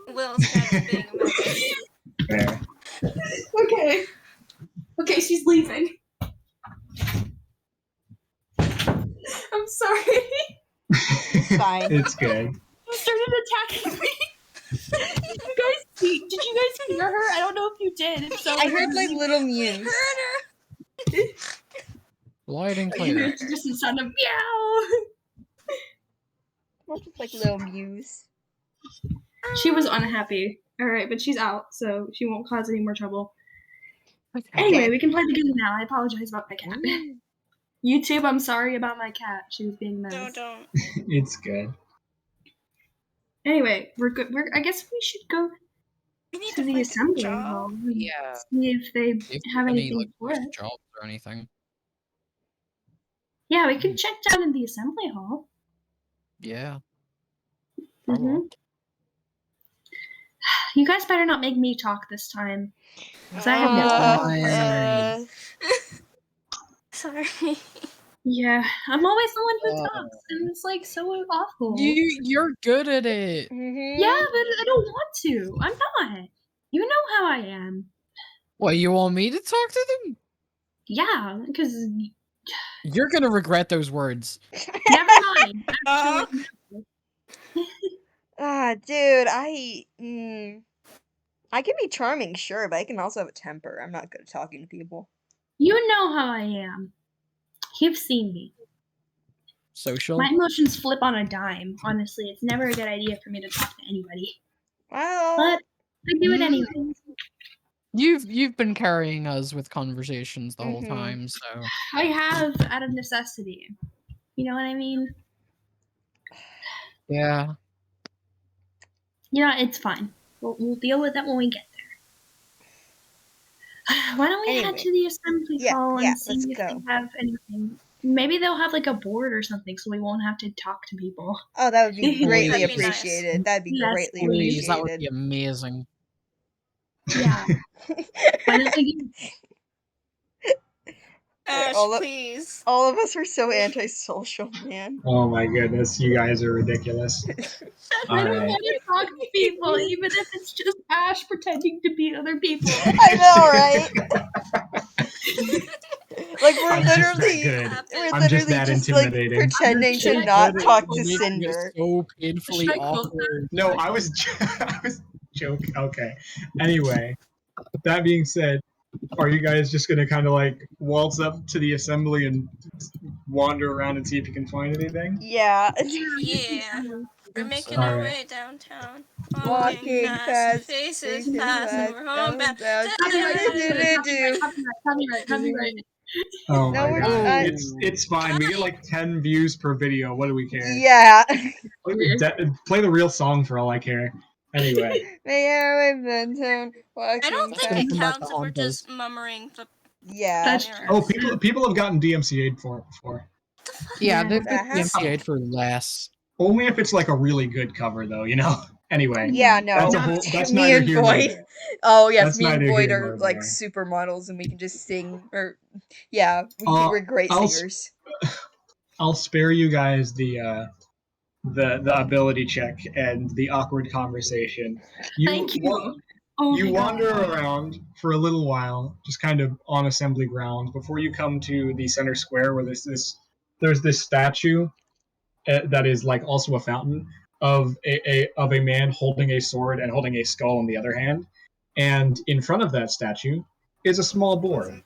Will's kind of being a menace. Fair. Okay. Okay, she's leaving. I'm sorry. It's fine. It's good. She started attacking me. Did you guys hear her? I don't know if you did. If so, I heard like little mews. Heard her. Loud and you clear. heard just the sound of meow. Not just like little mews. She was unhappy. Alright, but she's out, so she won't cause any more trouble. Okay. Anyway, we can play the game now. I apologize about my cat. Mm. YouTube, I'm sorry about my cat. She was being No, nice. don't. It's good. Anyway, we're good. I guess we should go We need to the find a assembly job. hall and Yeah. see if they If have there's any anything like for loose it. jobs or anything. Yeah, we can check down in the assembly hall. Yeah. Mm-hmm. You guys better not make me talk this time. 'Cause I have no Sorry. Yeah, I'm always the one who talks, and it's like so awful. You're good at it. Mm-hmm. Yeah, but I don't want to. I'm not. You know how I am. What, you want me to talk to them? Yeah, because You're gonna regret those words. never mind. Actually, Dude, I can be charming, sure, but I can also have a temper. I'm not good at talking to people. you know how I am. You've seen me. Social. My emotions flip on a dime. Honestly, it's never a good idea for me to talk to anybody. Well, But I do it anyway. You've been carrying us with conversations the whole Mhm. time, so I have out of necessity. You know what I mean? yeah. You know, it's fine. We'll deal with that when we get there. Why don't we head Anyway. to the assembly Yeah, hall and yeah, see let's if go. they have anything? Maybe they'll have like a board or something, so we won't have to talk to people. oh, that would be greatly That'd be nice. appreciated. That'd be Yes, greatly Please, that would appreciated. be amazing. Yeah. Why don't we? Ash, all of- please. All of us are so antisocial, man. Oh my goodness, you guys are ridiculous. I don't Alright. want to talk to people, even if it's just Ash pretending to be other people. I know, right? Like we're I'm just that literally, good. we're I'm just literally that just like intimidating. pretending Should to I not close talk that? to Making it Cinder. so painfully Should I close awkward. No, I was joking. Okay. Anyway, that being said, are you guys just gonna kind of like waltz up to the assembly and wander around and see if you can find anything? Yeah. Yeah. We're making so. our Alright. way downtown. Walking past, faces faces past, and we're homebound. Copyright. Oh No, my we're god, not. it's fine. We get like 10 views per video. What do we care? Yeah. Play the real song for all I care. Anyway, I I don't That's think gonna it come back counts to if we're haunt just us. murmuring the Yeah. That's oh, people have gotten DMCA'd for it before. Yeah, Yeah. they've been Uh-huh. DMCA'd for less. Only if it's like a really good cover, though. You know. Anyway, Yeah, no. that's a whole. That's Me neither and here nor Boyd. there. Oh yes, That's me and neither Boyd here are nor like there. supermodels, and we can just sing. Or yeah, we're great I'll singers. I'll spare you guys the ability check and the awkward conversation. Thank you. Oh You my wander God. around for a little while, just kind of on assembly ground, before you come to the center square where there's this statue that is like also a fountain of a man holding a sword and holding a skull in the other hand, and in front of that statue is a small board.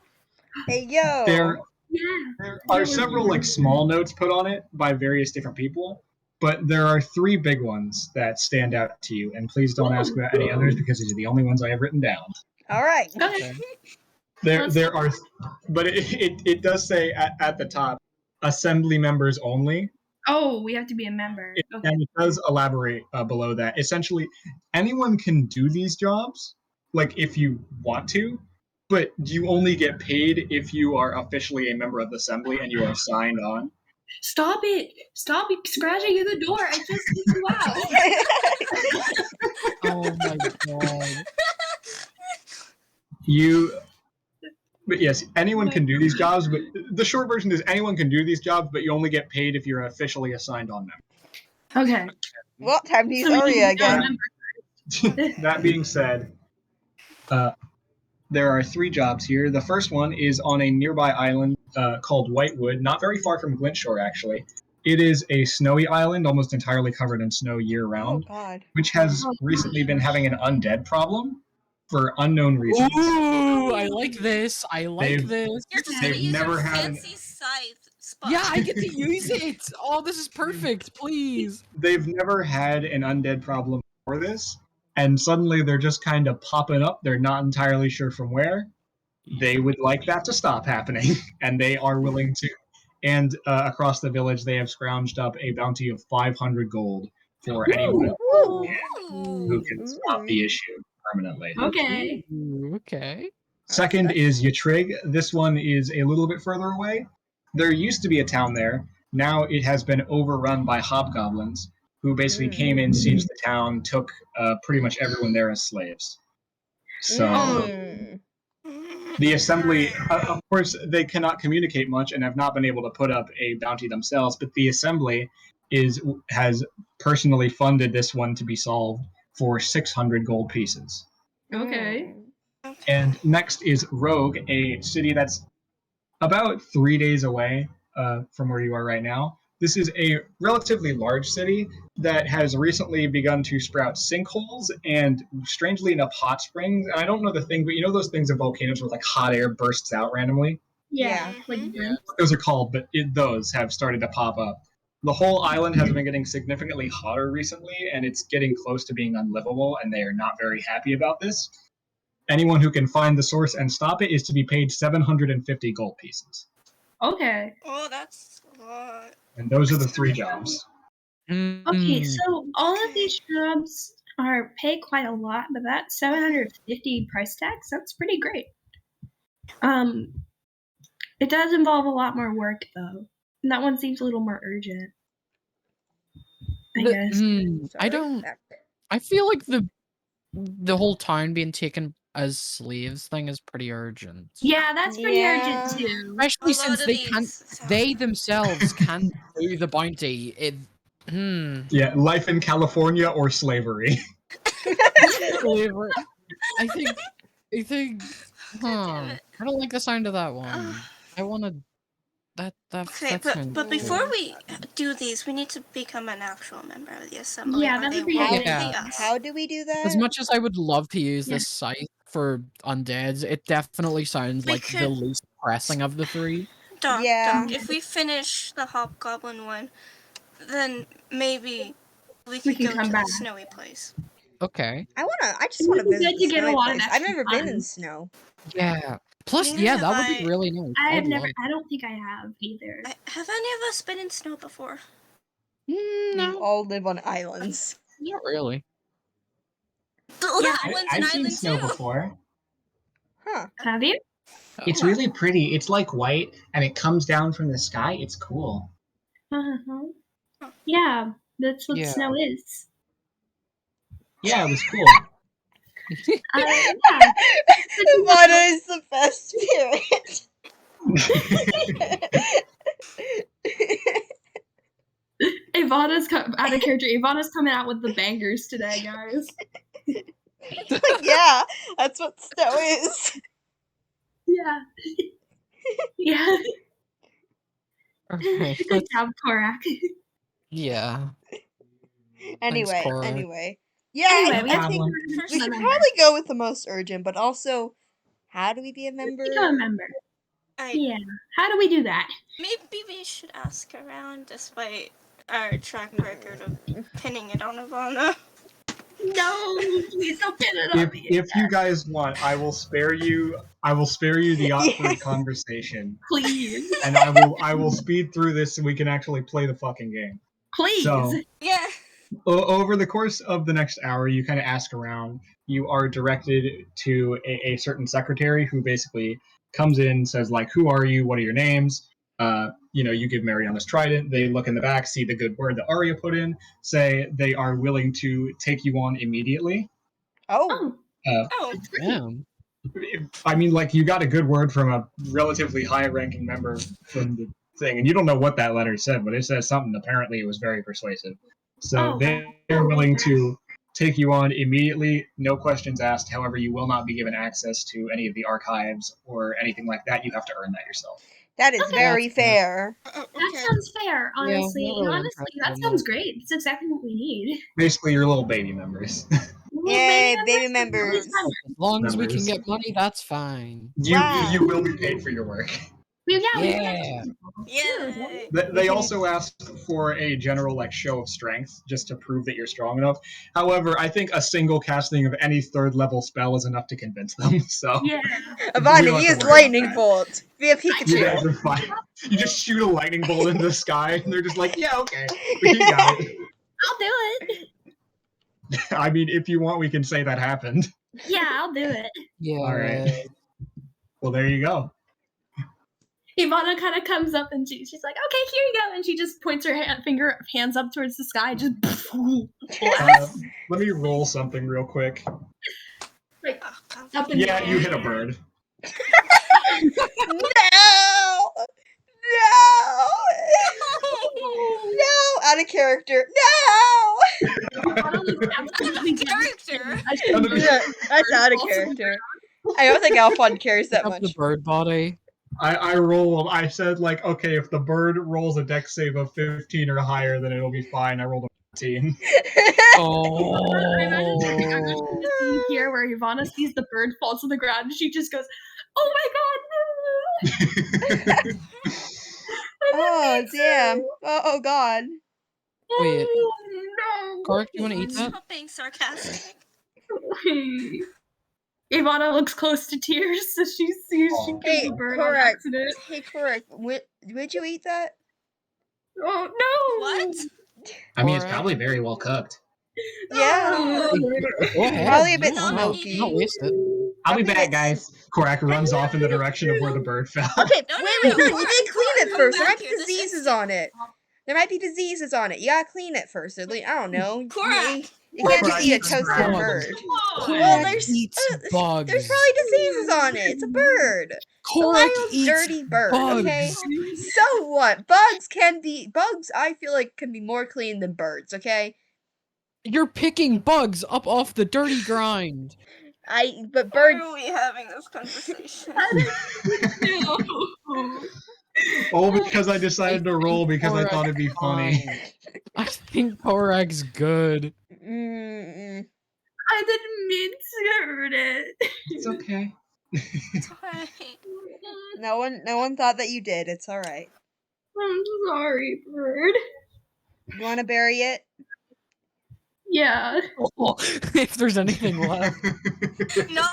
Hey yo. There Yeah. are several like small notes put on it by various different people, but there are 3 big ones that stand out to you. And please don't ask about any others because these are the only ones I have written down. All right. Okay. There are, but it does say at the top, assembly members only. Oh, we have to be a member. Okay. And it does elaborate below that. Essentially, anyone can do these jobs, like if you want to, but you only get paid if you are officially a member of the assembly and you are signed on. Stop it! Stop it! Scratching at the door! I just kicked you out. Oh my god. You But yes, anyone can do these jobs. But the short version is anyone can do these jobs, but you only get paid if you're officially assigned on them. Okay. Well, time to use So we Aria need to again. remember. That being said, there are 3 jobs here. The first one is on a nearby island called Whitewood, not very far from Glintshore, actually. It is a snowy island, almost entirely covered in snow Oh year-round, God. which has recently been having an undead problem for unknown reasons. Ooh, I like this. I like They've- this. You're just They've gonna use never your had an- fancy scythe spot. Yeah, I get to use it. Oh, this is perfect. Please. They've never had an undead problem before this, and suddenly they're just kind of popping up. They're not entirely sure from where. They would like that to stop happening, and they are willing to. And across the village, they have scrounged up a bounty of 500 gold for anyone Ooh. who can stop the issue permanently. Okay. Ooh, okay. Second is Yatrig. This one is a little bit further away. There used to be a town there. Now it has been overrun by hobgoblins, who basically came in, sieged the town, took pretty much everyone there as slaves. So Mm. the assembly, of course, they cannot communicate much and have not been able to put up a bounty themselves, but the assembly has personally funded this one to be solved for 600 gold pieces. Okay. And next is Rogue, a city that's about 3 days away from where you are right now. This is a relatively large city that has recently begun to sprout sinkholes and, strangely enough, hot springs. And I don't know the thing, but you know those things in volcanoes where like hot air bursts out randomly? Yeah. Yeah. Like What those are called, but those have started to pop up. The whole island has been getting significantly hotter recently, and it's getting close to being unlivable, and they are not very happy about this. Anyone who can find the source and stop it is to be paid 750 gold pieces. Okay. Oh, that's a lot. And those are the 3 jobs. Okay, so all of these jobs are pay quite a lot, but that 750 price tags, that's pretty great. It does involve a lot more work though. And that one seems a little more urgent. I guess. I Sorry. don't. I feel like the whole town being taken as slaves thing is pretty urgent. Yeah, that's pretty Yeah. urgent too. Especially A lot since of they these can't. sound- They themselves can't do the bounty. Yeah, life in California or slavery. Slavery. I think. damn it. I don't like the sound of that one. I want to. Okay, but before we do these, we need to become an actual member of the assembly. Yeah, or that they would be won't good. pay Yeah. us. How do we do that? As much as I would love to use Yeah. this scythe for undeads, it definitely sounds We like the could- least pressing of the 3. Doc, Yeah. if we finish the hobgoblin one, then maybe we We could can go come to back. the snowy place. Okay. I just It want to would be visit good the to get a snowy lot of place. I've extra never been in fun. snow. Yeah. Plus, Neither yeah, have that would be I. really nice. I have I'd never. love- I don't think I have either. Have any of us been in snow before? We No, all live on islands. not really. The Yeah, little ones in Island too. before. Huh. Have you? It's really pretty. It's like white, and it comes down from the sky. It's cool. Uh-huh. Yeah, that's what Yeah. snow is. Yeah, it was cool. Yeah. Ivana is the best spirit. Ivana's out of character. Ivana's coming out with the bangers today, guys. Yeah, that's what snow is. Yeah. Yeah. Okay, Good job, Korak. yeah. Anyway, Cora. anyway. Yeah, Anyway, we I have to think become we a should member. probably go with the most urgent, but also, how do we be a member? Become a member. I, Yeah. How do we do that? Maybe we should ask around, despite our track record of pinning it on Ivana. No, please don't pin it on If, me. if you guys want, I will spare you. I will spare you the awkward Yes. conversation, Please. and I will speed through this so we can actually play the fucking game. Please. So, Yeah. over the course of the next hour, you kind of ask around. You are directed to a certain secretary who basically comes in, says like, "Who are you? What are your names?" You give Mariana's Trident. They look in the back, see the good word that Aria put in, say they are willing to take you on immediately. Oh, Oh, Oh, that's great. Damn. I mean, like, you got a good word from a relatively high-ranking member from the thing, and you don't know what that letter said, but it says something. Apparently, it was very persuasive. So they're willing to take you on immediately, no questions asked. However, you will not be given access to any of the archives or anything like that. You have to earn that yourself. That is Okay. very fair. That sounds fair, honestly. not really Honestly, that interested in sounds that. great. It's exactly what we need. Basically, your little baby members. Yay, baby members. As long as we can Members. get money, that's fine. Wow. You will be paid for your work. Yeah. Yay! They also ask for a general like show of strength just to prove that you're strong enough. However, I think a single casting of any third level spell is enough to convince them. So Yeah. Ivana, don't have to use worry lightning about that. bolt via You guys Pikachu. are fine. You just shoot a lightning bolt into the sky, and they're just like, "Yeah, okay, you got it." I'll do it. I mean, if you want, we can say that happened. Yeah, I'll do it. Yeah. All right. Well, there you go. Ivana kind of comes up and she's like, "Okay, here you go," and she just points her hands up towards the sky, just Let me roll something real quick. like Oh, come up and Yeah, down. you hit a bird. No! No! No! Out of character. No! Ivana looks absolutely Character. That's out of character. I don't think Alphon cares that Up the much. bird body. I said like, okay, if the bird rolls a dex save of 15 or higher, then it'll be fine. I rolled a 14. Oh. I imagine the scene here where Ivana sees the bird fall to the ground and she just goes, "Oh my god, no!" Oh, damn. Oh, God. Wait. No. Correct, you want to eat that? Stop being sarcastic. Ivana looks close to tears as she sees she Hey, killed the bird on correct. accident. Hey, correct. Would you eat that? Oh no! What? I mean, it's Alright. probably very well cooked. Yeah. Go ahead. Probably a bit Why not? smoky. Don't waste it. I'll be Probably back, it's- guys. Korak runs off in the direction of where the bird fell. Okay, No, wait, no, you need to clean it come first. There back might be here this diseases instant. on it. There might be diseases on it. You gotta clean it first. Or, like, I don't know. Correct. You can't just Correct. eat a toasted Correct. bird. Oh, Well, there's eats bugs. there's probably diseases on it. It's a bird. A Korek wild, eats dirty bird. bugs. Okay. So what? Bugs. I feel like can be more clean than birds. Okay. You're picking bugs up off the dirty grind. But why birds. are we having this conversation? All because I decided to roll because I thought it'd be funny. I think Korak's good. Mm-mm. I didn't mean to hurt it. It's okay. It's alright. No one thought that you did. It's all right. I'm sorry, bird. You want to bury it? Yeah. If there's anything left. No.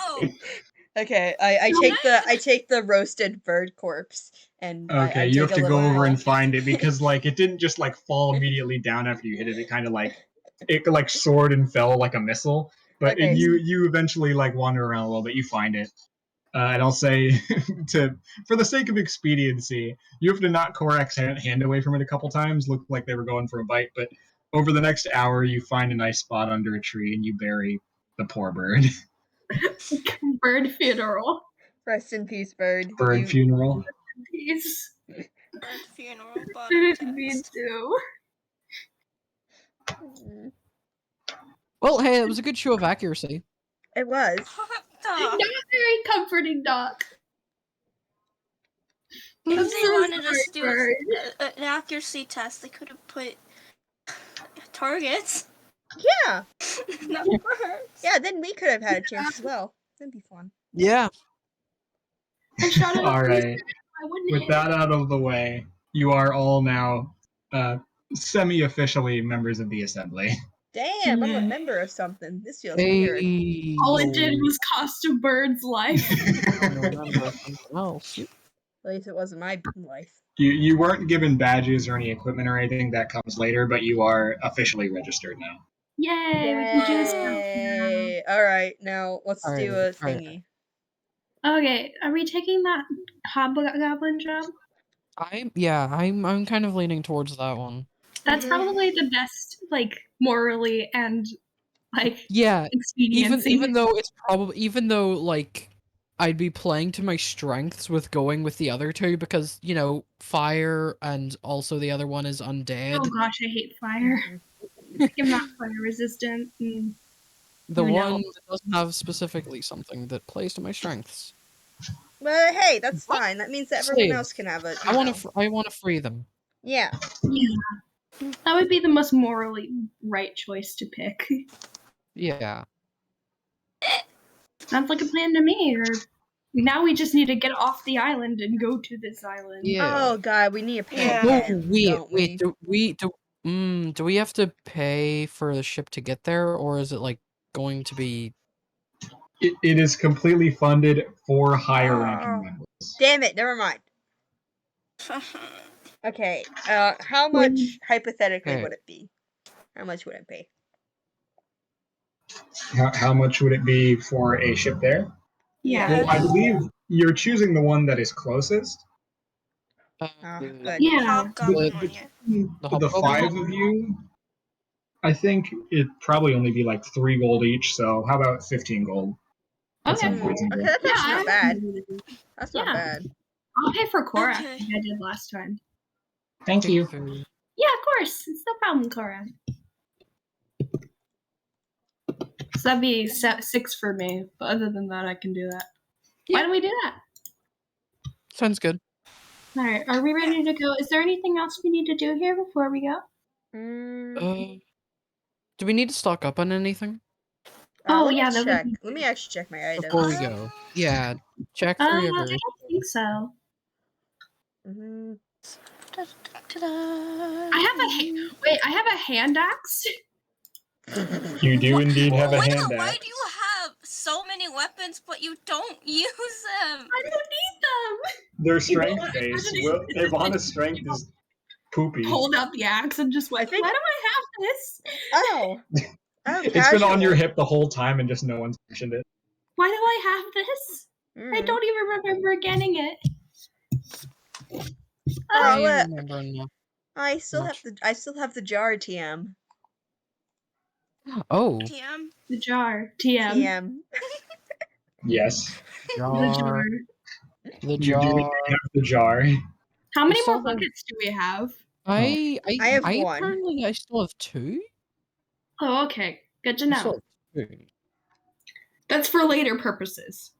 Okay. I take the roasted bird corpse and Okay, I you have take a to go little over and bowl. find it because like it didn't just like fall immediately down after you hit it. It kind of like soared and fell like a missile. But Okay. you eventually like wander around a little bit. You find it, and I'll say for the sake of expediency, you have to knock Korak's hand away from it a couple times. Looked like they were going for a bite, but over the next hour, you find a nice spot under a tree and you bury the poor bird. Bird funeral. Rest in peace, bird. Bird You- funeral. Peace. Bird funeral, I body didn't mean text. to. Mm, Well, hey, it was a good show of accuracy. It was. Stop. Not very comforting, Doc. If I'm they so wanted us to do sorry, an accuracy test, they could have put targets. Yeah. Not birds. Yeah. Then we could have had a chance as well. That'd be fun. Yeah. I shot it All off. right. I wouldn't With hit. that out of the way, you are all now semi-officially members of the assembly. Damn, I'm a Yeah. member of something. This feels weird. Hey. All it did was cost a bird's life. Remember something else. At least it wasn't my life. You weren't given badges or any equipment or anything. That comes later, but you are officially registered now. Yay, we can do this now. Yay. All right, now let's do a Alright, alright. thingy. Okay, are we taking that hobgoblin job? I'm kind of leaning towards that one. That's Mhm. probably the best, like, morally and, like, Yeah, expediency. even though it's probably like I'd be playing to my strengths with going with the other two because, you know, fire and also the other one is undead. Oh gosh, I hate fire. I'm not fire resistant. The I know. one that doesn't have specifically something that plays to my strengths. But hey, that's fine. That means that everyone Slave. else can have it. I want to free them. Yeah. Yeah. That would be the most morally right choice to pick. Yeah. Sounds like a plan to me. Or now we just need to get off the island and go to this island. Yeah. Oh god, we need to pay Yeah. again, don't we? Do we have to pay for the ship to get there, or is it like going to be? It is completely funded for higher ranking members. Damn it, never mind. Okay, how much hypothetically Okay. would it be? How much would it be? How much would it be for a ship there? Yeah. Well, I believe you're choosing the one that is closest. Oh, good. Yeah. Hobgoblin one, yeah. The five of you, I think it'd probably only be like 3 gold each. So how about 15 gold? That Okay. sounds reasonable. Okay, that's actually not bad. That's not Yeah. bad. I'll pay for Cora Okay. like I did last time. Thank you. Yeah, of course. It's no problem, Cora. So that'd be 6 for me. But other than that, I can do that. Why don't we do that? Sounds good. All right. Are we ready to go? Is there anything else we need to do here before we go? Do we need to stock up on anything Let me yeah, that check. would be Let me actually check my items. before we go? Yeah, check for I your. don't think so. Mhm. I have a hand axe. You do indeed have a Wait, hand why axe. do you have so many weapons but you don't use them? I don't need them. Their strength base. Well, Ivana's strength is poopy. Pulled out the axe and just went, think- why do I have this? Oh. Oh, It's been on your casual. hip the whole time and just no one's mentioned it. Why do I have this? I Mm. don't even remember getting it. I Oh, look. remember enough. I still have the jar TM. Oh, TM? The jar. TM. TM. Yes. The jar. The You do jar. have the jar. How many still more have- buckets do we have? I have one. apparently I still have 2. Oh, okay. Good to I know. still have 2. That's for later purposes.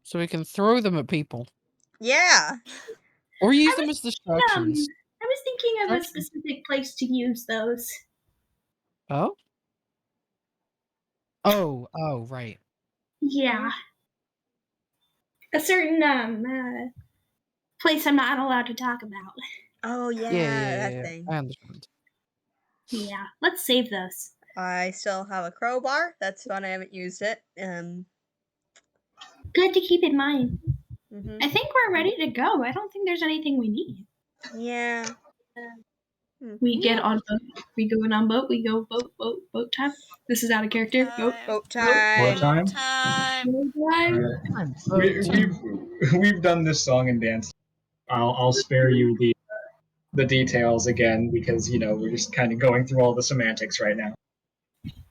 So we can throw them at people. Yeah. Or use them as distractions. I was thinking of a Okay. specific place to use those. Oh? Oh, right. Yeah. A certain place I'm not allowed to talk about. Oh yeah, Yeah, that thing. I understand. Yeah. Let's save those. I still have a crowbar. That's fun. I haven't used it. Good to keep in mind. Mhm. I think we're ready to go. I don't think there's anything we need. Yeah. We get on boat. We going on boat. We go boat time. This is out of character. Boat. Boat More time. time? Boat time. We've done this song and dance. I'll spare you the details again because we're just kind of going through all the semantics right now.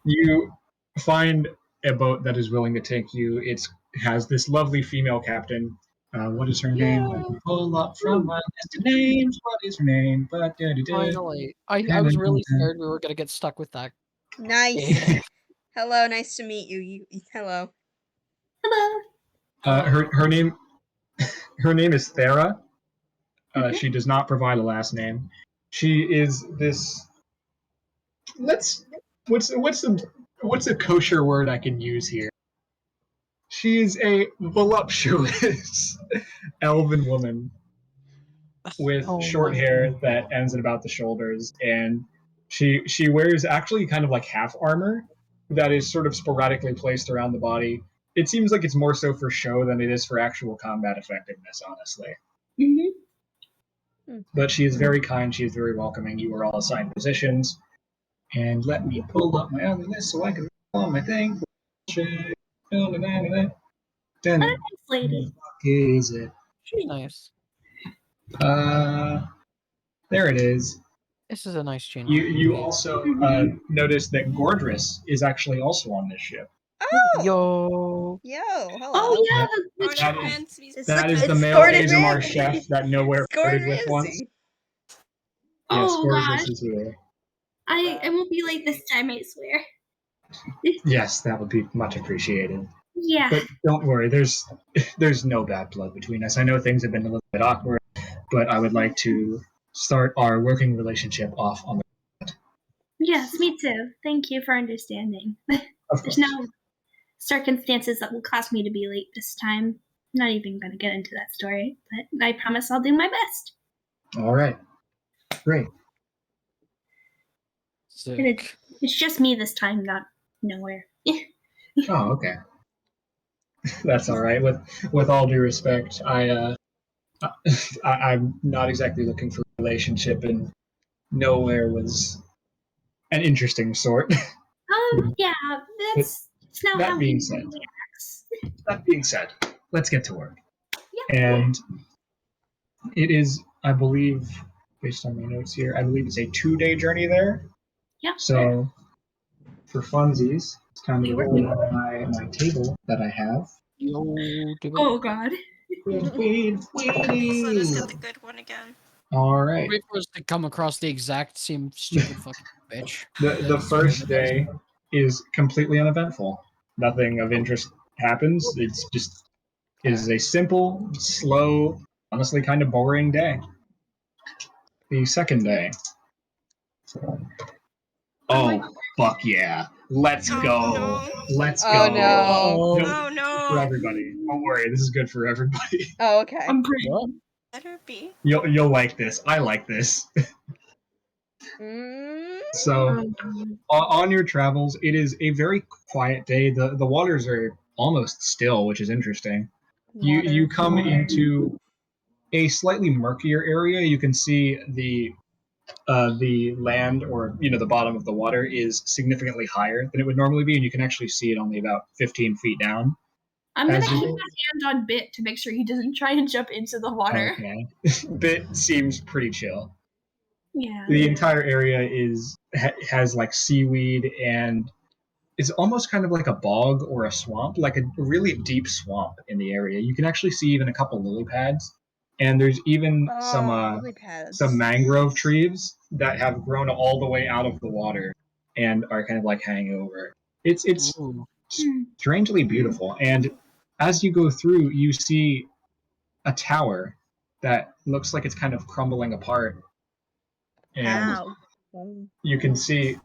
You find a boat that is willing to take you. It has this lovely female captain. What is her name? Let me pull up from my list of names. What is her name? Finally. I was really scared we were going to get stuck with that. Nice. Hello, nice to meet you. Hello. Hello. Her name is Thera. She does not provide a last name. She is this. What's a kosher word I can use here? She is a voluptuous elven woman with short hair that ends at about the shoulders, and she wears actually kind of like half armor that is sort of sporadically placed around the body. It seems like it's more so for show than it is for actual combat effectiveness, honestly. Mm-hmm. But she is very kind. She is very welcoming. You are all assigned positions. And let me pull up my other list so I can roll on my thing. Nice lady. Is it? She's nice. There it is. This is a nice change. You also notice that Gordris is actually also on this ship. Oh, Yo. yo, hello. Oh yeah, the Gordon That is- Ramsay. It's That is it's the male Gordon ASMR Ramsay. chef that Nowhere It's Gordon flirted with once. Ramsay. Yes, Oh Gorgeous gosh, is here. I won't be late this time. I swear. Yes, that would be much appreciated. Yeah. But don't worry, there's no bad blood between us. I know things have been a little bit awkward, but I would like to start our working relationship off on the Yes, me too. Thank you for understanding. of There's course. no circumstances that will cause me to be late this time. I'm not even going to get into that story, but I promise I'll do my best. All right. Great. And Sick. it's just me this time, not Nowhere. Oh, okay. That's all right. With all due respect, I'm not exactly looking for a relationship, and Nowhere was an interesting sort. Yeah, that's not That how being he said- really acts. That being said, let's get to work. Yeah. And it is, I believe, based on my notes here, I believe it's a 2-day journey there. Yeah. So, for funsies, it's time to We were- roll my table that I have. Yo. Oh god. Queen, So let us get the queen. good one again. All right. Wait for us to come across the exact same stupid fucking bitch. The That's first what it day is completely uneventful. Nothing of interest happens. It is a simple, slow, honestly kind of boring day. The second day. Oh, fuck yeah. Let's Oh, go. no. Let's Oh, go. no. No, Oh no. for everybody. Don't worry, this is good for everybody. Oh, okay. I'm pretty. What? Better be. You'll like this. I like this. Mm, So, on your travels, it is a very quiet day. The waters are almost still, which is interesting. You water. come into a slightly murkier area. You can see the land, or the bottom of the water is significantly higher than it would normally be, and you can actually see it only about 15 feet down. I'm gonna As keep my you- hand on Bit to make sure he doesn't try and jump into the water. Okay. Bit seems pretty chill. Yeah. The entire area has like seaweed, and it's almost kind of like a bog or a swamp, like a really deep swamp in the area. You can actually see even a couple lily pads, and there's even Lily pads. some mangrove trees that have grown all the way out of the water and are kind of like hanging over. It's Ooh. strangely beautiful, and as you go through, you see a tower that looks like it's kind of crumbling apart, and How? you can see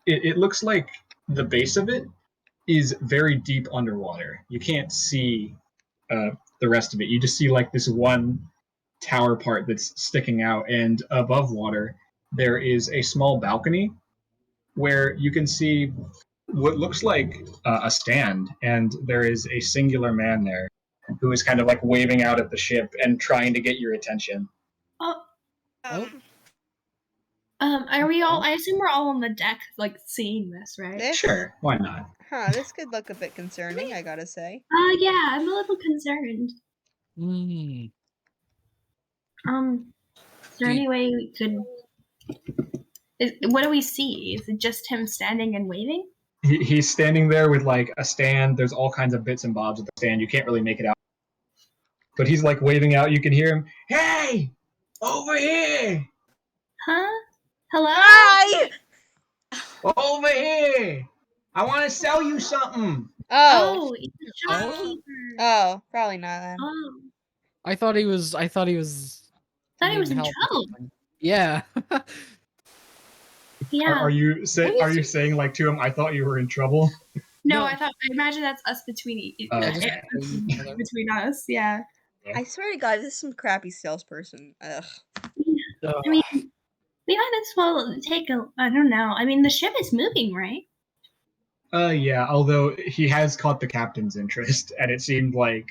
it looks like the base of it is very deep underwater. You can't see the rest of it. You just see like this one tower part that's sticking out, and above water there is a small balcony where you can see what looks like a stand, and there is a singular man there who is kind of like waving out at the ship and trying to get your attention. Oh, Um, are we all? I assume we're all on the deck, like seeing this, right? This? Sure, why not? Huh, this could look a bit concerning, I gotta say. Yeah, I'm a little concerned. Mm. Is there any way we could? What do we see? Is it just him standing and waving? He's standing there with like a stand. There's all kinds of bits and bobs of the stand. You can't really make it out, but he's like waving out. You can hear him. Hey, over here! Huh? Hello? Hi! Over here! I want to sell you something. Oh. Oh, it's the shopkeeper. Oh, probably not then. Oh, I thought he was. thought he was in help or trouble. something. Yeah. Yeah. Are you saying like to him? I thought you were in trouble. No, No. I imagine that's us between Okay. between us. Yeah. I swear to God, this is some crappy salesperson. Ugh. I mean, we might as well take a. I don't know. I mean, the ship is moving, right? Yeah. Although he has caught the captain's interest, and it seemed like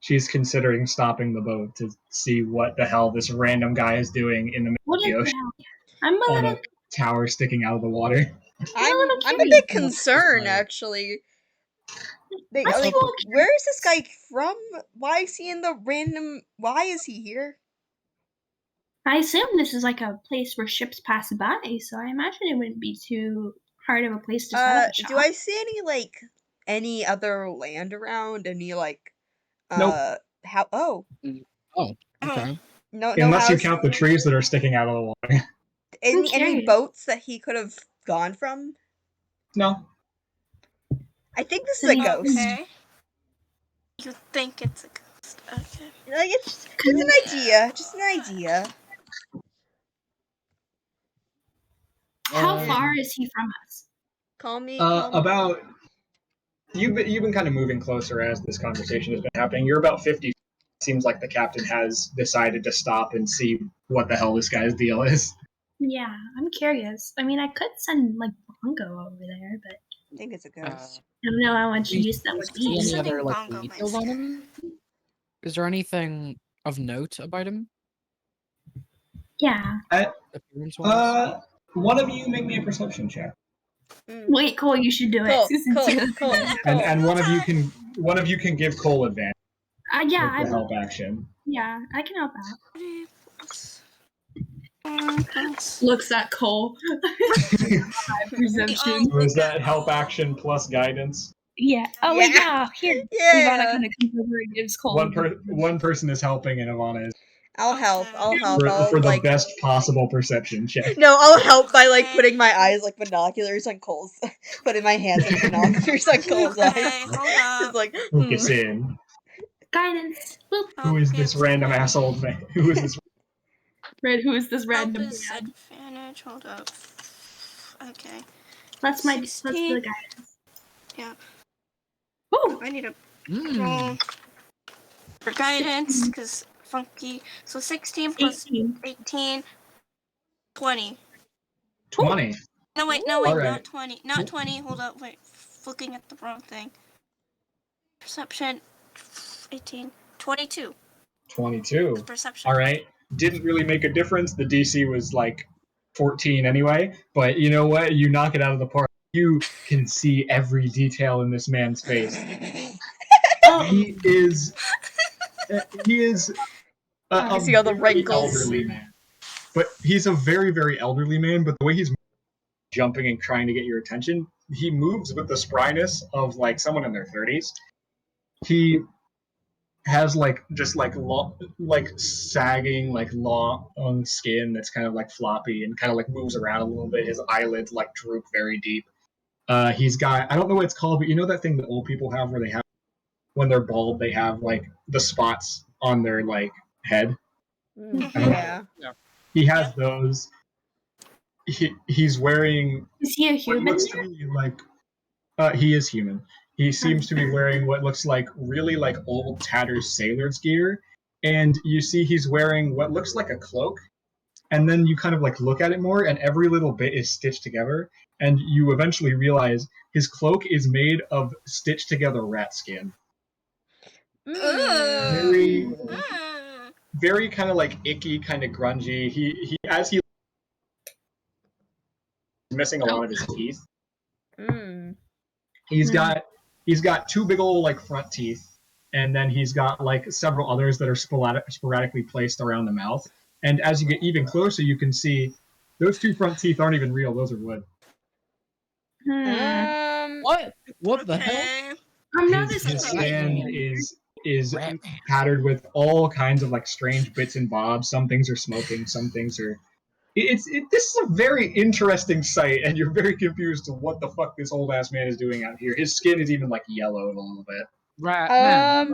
she's considering stopping the boat to see what the hell this random guy is doing in the middle What of the is the ocean hell? I'm a on little. a tower sticking out of the water. I'm a bit concerned, actually. Like, Well, where is this guy from? Why is he in the random... Why is he here? I assume this is like a place where ships pass by, so I imagine it wouldn't be too hard of a place to set up a shop. Do I see any, like, any other land around? Any like Nope. how? Oh, Oh, okay. no Unless you house. count the trees that are sticking out of the water. Any curious. boats that he could have gone from? No. I think this is Then a he- ghost. Okay. You think it's a ghost? Okay. Like it's just an idea. Just an idea. How far is he from us? Call me. About you've been kind of moving closer as this conversation has been happening. You're about 50. Seems like the captain has decided to stop and see what the hell this guy's deal is. Yeah, I'm curious. I mean, I could send like Bongo over there, but I think it's a ghost. I don't know how much Do you use that would see be. any Sending other like Bongo details might on him? Is there anything of note about him? Yeah. Appearance-wise? One of you make me a perception check, Wait, Cole, you should do it. Cole. and one of you can give Cole advantage Yeah, with the help action. yeah, I can help out. Plus- Looks at Cole. Perception. Oh, Was look that at help all. action plus guidance? Yeah. Oh wait, Yeah. yeah. Here, Yeah. Ivana kind of comes over and gives Cole. One person is helping, and Ivana is I'll help. I'll help. for I'll the like. best possible perception check. No, I'll help by like putting my eyes like binoculars on Cole's. Putting my hands like binoculars on Cole's Okay, eyes. hold It's up. like. Focus in. Guidance. Boop. Who is this random asshole man? Who is this? Red. Who is this Help random is man? advantage. Hold up. Okay. That's the 16. guidance. Yeah. Woo! I need a Mm. roll for guidance because funky. So 16 plus 18. 18, 20. 20. No wait, no wait, Alright. not 20. Not 20. Hold up, wait. Looking at the wrong thing. Perception 18, 22. 22. Perception. All right. Didn't really make a difference. The DC was like 14 anyway. But you know what? You knock it out of the park. You can see every detail in this man's face. He is. He is. You can see all the very wrinkles. elderly man. But he's a very, very elderly man. But the way he's jumping and trying to get your attention, he moves with the spryness of like someone in their 30s. He has like just like long, like sagging, like long skin that's kind of like floppy and kind of like moves around a little bit. His eyelids like droop very deep. He's got, I don't know what it's called, but you know that thing that old people have where they have, when they're bald, they have like the spots on their like head. Yeah. He has those. He's wearing Is he a what human? looks to be like. He is human. He seems to be wearing what looks like really like old tattered sailor's gear, and you see he's wearing what looks like a cloak, and then you kind of like look at it more, and every little bit is stitched together, and you eventually realize his cloak is made of stitched together rat skin. Very, very kind of like icky, kind of grungy. He as he's missing a lot of his teeth. He's got two big old like front teeth, and then he's got like several others that are sporadically placed around the mouth. And as you get even closer, you can see those two front teeth aren't even real; those are wood. What the hell? I'm not His this skin is patterned with all kinds of like strange bits and bobs. Some things are smoking, some things are. This is a very interesting sight, and you're very confused to what the fuck this old ass man is doing out here. His skin is even like yellowed a little bit. Ratman.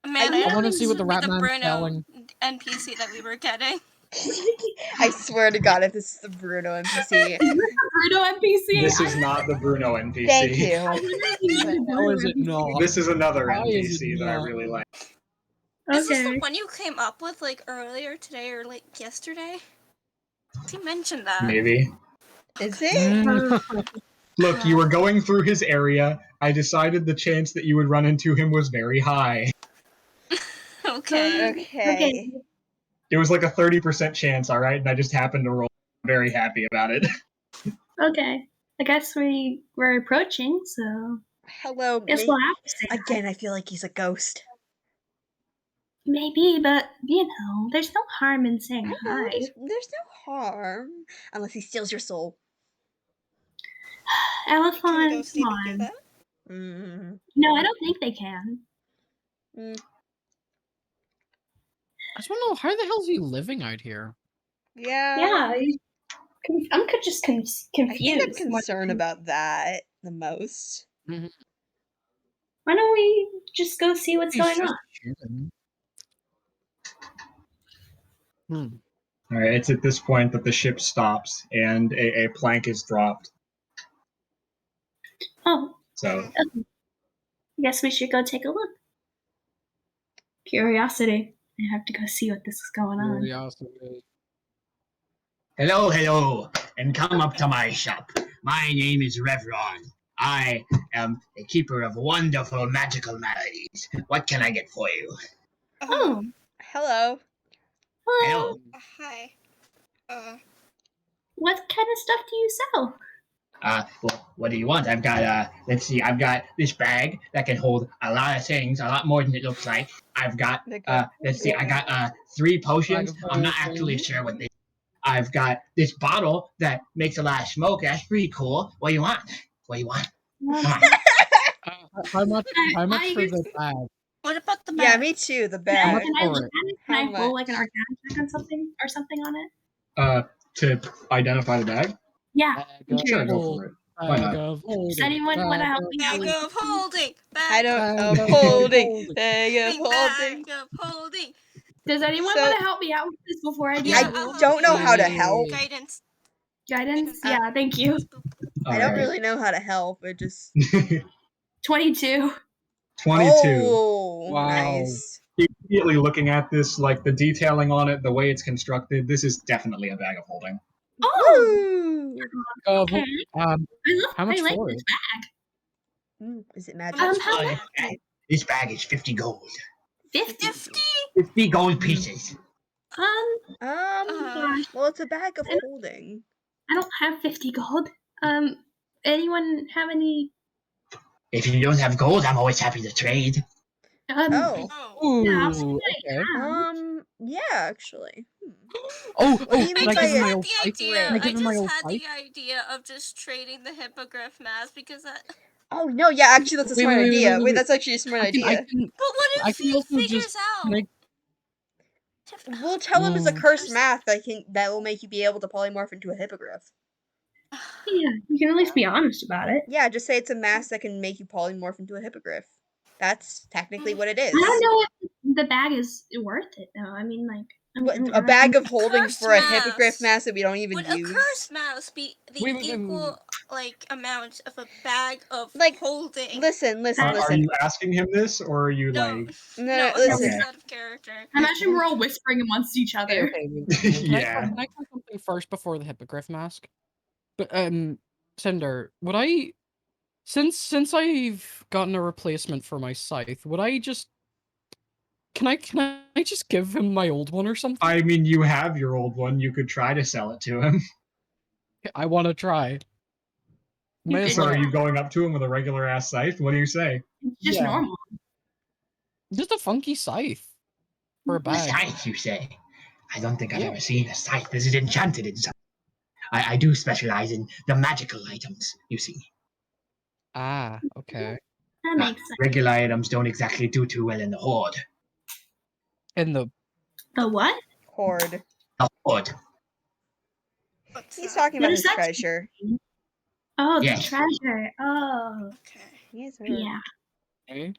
Man, I want to see what the the Ratman's Bruno telling. NPC that we were getting. I swear to God, if this is the Bruno NPC. Bruno NPC. This is not the Bruno NPC. Thank you. How is it not? This is another Why is NPC it that I not? really like. Is this the Okay. one you came up with like earlier today or like yesterday? He mentioned that. Maybe. Is it? Look, you were going through his area. I decided the chance that you would run into him was very high. Okay. Okay. It was like a 30% chance, all right? And I just happened to roll. I'm very happy about it. Okay. I guess we're approaching, so Hello. guess we'll have to say Again, I feel like he's a ghost. Maybe, but there's no harm in saying hi. There's no harm unless he steals your soul. Elephant, Can come ghosts even do on. that? Mm. No, I don't think they can. Mm. I just want to know how the hell is he living out here? Yeah. I'm just confused. I think I'm concerned about that the most. Mhm. Why don't we just go see what's He's going just on? human. All right, it's at this point that the ship stops and a plank is dropped. Oh, So I guess we should go take a look. Curiosity. I have to go see what this is going on. Curiosity. Hello, and come up to my shop. My name is Revron. I am the keeper of wonderful magical maladies. What can I get for you? Oh, Hello. hello. Hi. What kind of stuff do you sell? Well, what do you want? I've got, let's see, I've got this bag that can hold a lot of things, a lot more than it looks like. I've got, let's see, I got 3 potions. I'm not actually sure what they. I've got this bottle that makes a lot of smoke. That's pretty cool. What do you want? What do you want? Come on. How much? How much I for guess- the bag? What about the Yeah, bag? me too. The How bag. much Can I for look it? at it? How Can I roll much? like an arcana check on something on it? to identify the bag, Yeah. Bag of sure, go holding, for it. Why not? bag of holding, Does anyone want to bag help of me out? Bag with of holding. I Bag don't. Bag Of of holding. holding. Bag of holding. Bag of holding. Does anyone So- want to help me out with this before I do Yeah, that I'll roll? help don't know you. how to help. Guidance. Guidance? Yeah, thank you. All I don't right. really know how to help. It just. 22. 22. Oh, Wow. nice. Immediately looking at this, like the detailing on it, the way it's constructed, this is definitely a bag of holding. Oh! Woo! Okay. How How much I like for this it? Is it magic? How much how for much? that? This bag is 50 gold. 50. 50 gold pieces. Gosh, Well, it's a bag of I don't- holding. I don't have 50 gold. Anyone have any? If you don't have gold, I'm always happy to trade. Oh. Oh. Yeah, Ooh, okay. Yeah, actually. Oh, What do you can mean I by give him a my had old the scythe? idea. Can I I give him my just old had scythe? the idea of just trading the hippogriff mask because that. Oh no, yeah, actually that's a Wait, smart wait, wait, idea. wait, Wait, wait. that's actually a smart I can, idea. But what I if can he also figures just. out? Can I, We'll tell him it's a Mm. cursed math that will make you be able to polymorph into a hippogriff. Yeah, you can at least be honest about it. Yeah, just say it's a mask that can make you polymorph into a hippogriff. That's technically what it is. I don't know if the bag is worth it though. I mean, like A bag of holding cursed for a mask. hippogriff mask that we don't even Would use. a cursed mouse be the Wait, equal like amount of a bag of Like, holding? Listen. Are you asking him this, or are you No, like? no, listen. this is Okay. out of character. I imagine we're all whispering amongst each other. Okay. Can Yeah. Can I try something first before the hippogriff mask? But Cinder, would I, since I've gotten a replacement for my scythe, would I just, can I just give him my old one or something? I mean, you have your old one. You could try to sell it to him. I want to try. May as So, are well. you going up to him with a regular ass scythe? What do you say? It's just Yeah. normal. Just a funky scythe for a bag. Scythe, you say? I don't think I've Yeah. ever seen a scythe. This is enchanted in some. I do specialize in the magical items, you see. Ah, okay. That makes sense. Regular items don't exactly do too well in the horde. And the The what? Horde. The horde. What's He's that? talking What about is his that? treasure. Oh, Yes. the treasure. Oh, Okay. Yes, sir. yeah. okay.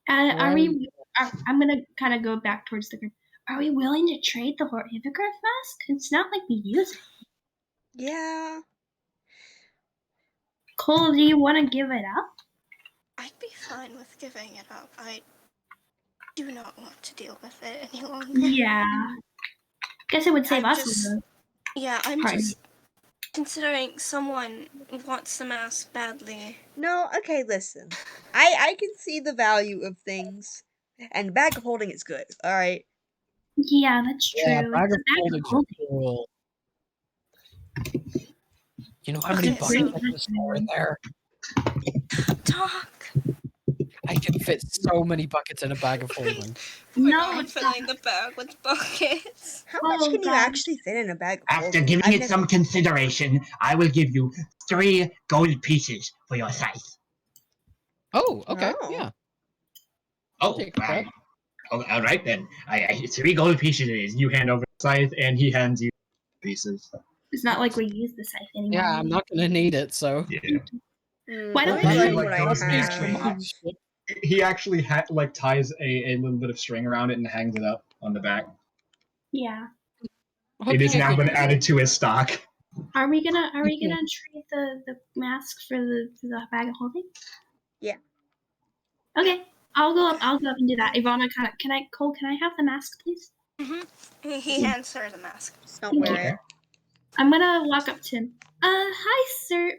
Are we? I'm gonna kind of go back towards the group. Are we willing to trade the hippogriff mask? It's not like we use it. Yeah. Cole, do you want to give it up? I'd be fine with giving it up. I do not want to deal with it any longer. Yeah. Guess it would save I'm us. just- Yeah, I'm Pardon. just considering someone wants the mask badly. No, okay, listen. I can see the value of things. And bag of holding is good, alright? Yeah, that's true. Yeah, bag It's of a holding's cool. You know how many Okay, bucks so- I can store in there? Talk. I can fit so many buckets in a bag of holding. No, I'm it's not. filling the bag with buckets. How much Oh, can you God. actually fit in a bag of After holding? giving I've it never- some consideration, I will give you 3 gold pieces for your scythe. Oh, okay, Oh. yeah. Oh, take that. all right then. I 3 gold pieces it is. You hand over the scythe, and he hands you pieces. It's not like we use the scythe anymore. Yeah, I'm not gonna need it, so. Yeah. Why don't let me we tell do you what I those have. He actually ties a little bit of string around it and hangs it up on the back. Yeah. It is Okay, now good. been added to his stock. Are we gonna trade the mask for the bag of holding? Yeah. Okay. I'll go up and do that. Ivana, can I have the mask, please? He hands her the mask. Just don't wear Okay. it. I'm gonna walk up to him. Hi, sir.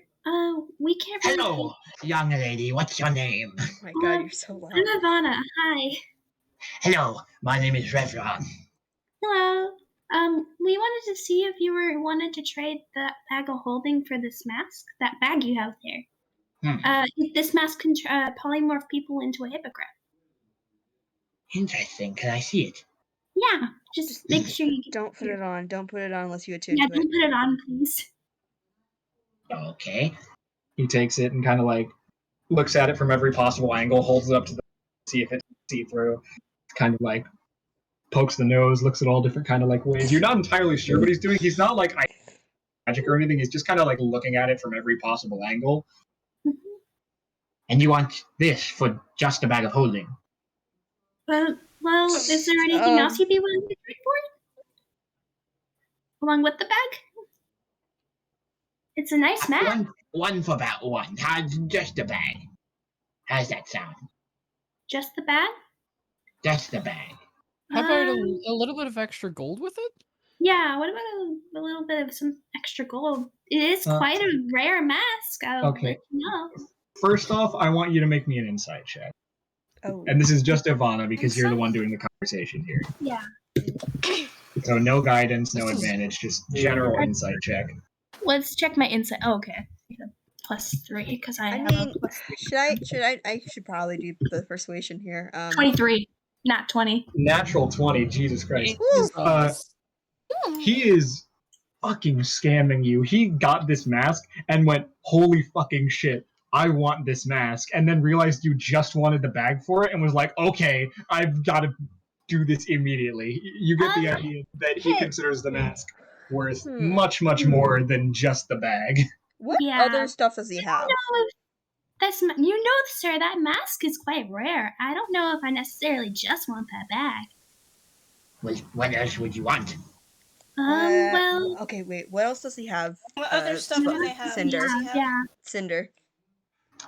We can't really. Hello, young lady. What's your name? Oh my god, you're so loud. I'm Ivana. Hi. Hello, my name is Revlon. Hello. We wanted to see if you wanted to trade that bag of holding for this mask. That bag you have there. This mask can polymorph people into a hippogriff. Interesting. Can I see it? Yeah. Just make sure you Don't put it on. Don't put it on unless you attune Yeah, to don't it. put it on, please. Okay. He takes it and kind of like looks at it from every possible angle, holds it up to the see if it's see through. Kind of like pokes the nose, looks at all different kind of like ways. You're not entirely sure what he's doing. He's not like magic or anything. He's just kind of like looking at it from every possible angle. And you want this for just a bag of holding? Well, is there anything else you'd be willing to trade for it? Along with the bag? It's a nice mask. One for about one. Just a bag. How's that sound? Just the bag? Just the bag. How about a little bit of extra gold with it? Yeah, what about a little bit of some extra gold? It is quite a rare mask. Okay. No. First off, I want you to make me an insight check. Oh. And this is just Ivana because you're the one doing the conversation here. Yeah. So no guidance, no advantage, just general insight check. Let's check my insight. Oh, okay. +3 because I have mean, a plus. I should probably do the persuasion here. 23, not 20. Natural 20, Jesus Christ. Woo! He is fucking scamming you. He got this mask and went, holy fucking shit, I want this mask, and then realized you just wanted the bag for it and was like, okay, I've got to do this immediately. You get the idea that he considers the mask worth much, much more than just the bag. What other stuff does he have? Sir, that mask is quite rare. I don't know if I necessarily just want that bag. What else would you want? Well. Okay, wait. What else does he have? What other stuff do they have? Cinder. Yeah. Cinder.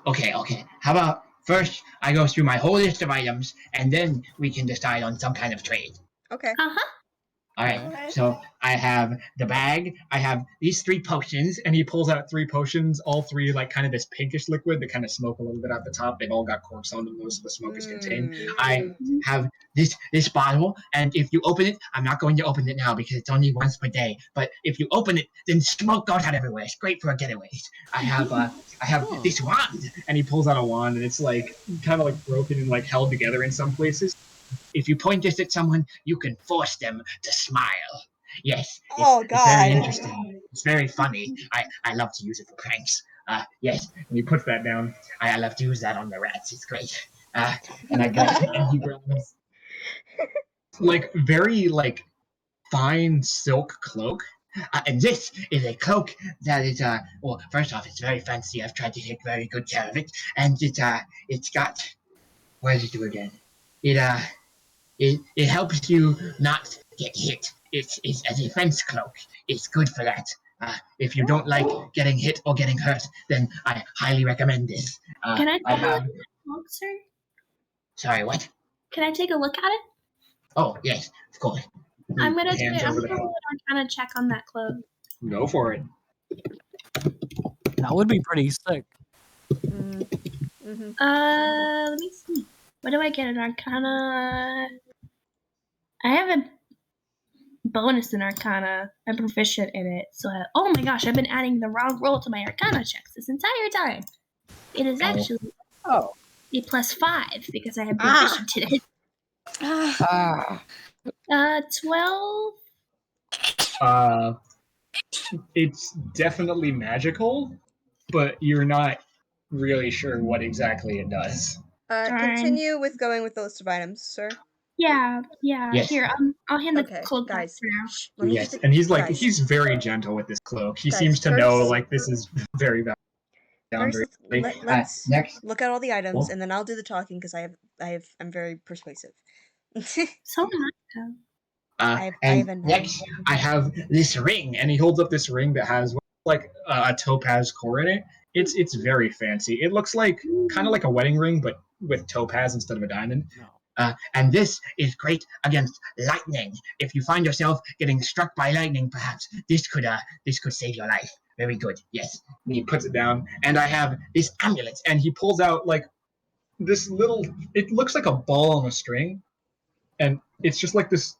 Okay. How about first I go through my whole list of items, and then we can decide on some kind of trade. Okay. All right. So I have the bag. I have these 3 potions, and he pulls out 3 potions, all 3 like kind of this pinkish liquid that kind of smoke a little bit at the top. They've all got corks on them. Most of the smoke is contained. I have this bottle, and if you open it, I'm not going to open it now because it's only once per day. But if you open it, then smoke goes out everywhere. It's great for getaways. I have this wand, and he pulls out a wand, and it's like kind of like broken and like held together in some places. If you point this at someone, you can force them to smile. Yes, it's very interesting. It's very funny. I love to use it for pranks. Yes, and he puts that down. I love to use that on the rats. It's great. And I got it. And he grabs like very like fine silk cloak. And this is a cloak that is well, first off, it's very fancy. I've tried to take very good care of it, and it's got what does it do again? It helps you not get hit. It's a defense cloak. It's good for that. If you don't like getting hit or getting hurt, then I highly recommend this. Can I take a look at the cloak, sir? Sorry, what? Can I take a look at it? Oh, yes, of course. I'm gonna roll an Arcana check on that cloak. Go for it. That would be pretty sick. Let me see. What do I get in Arcana? I have a bonus in Arcana. I'm proficient in it. So, oh my gosh, I've been adding the wrong roll to my Arcana checks this entire time. It is actually a +5 because I have Ah. proficient in it. Ah, 12. It's definitely magical, but you're not really sure what exactly it does. Darn. Continue with going with the list of items, sir. Yeah. Yes. Here, I'll hand the Okay, cloak back guys. for now. Shh, let me Yes, get and he's like guys. he's very gentle with this cloak. He Guys, seems to know first- like this is very First, boundary. let's Next. look at all the items, Cool. and then I'll do the talking because I'm very persuasive. So am I, though. I And have a next, I have this ring. And he holds up this ring that has like a topaz core in it. It's very fancy. It looks like kind of like a wedding ring, but with topaz instead of a diamond. And this is great against lightning. If you find yourself getting struck by lightning, perhaps this could save your life. Very good. Yes. And he puts it down, and I have this amulet, and he pulls out like this little. It looks like a ball on a string, and it's just like this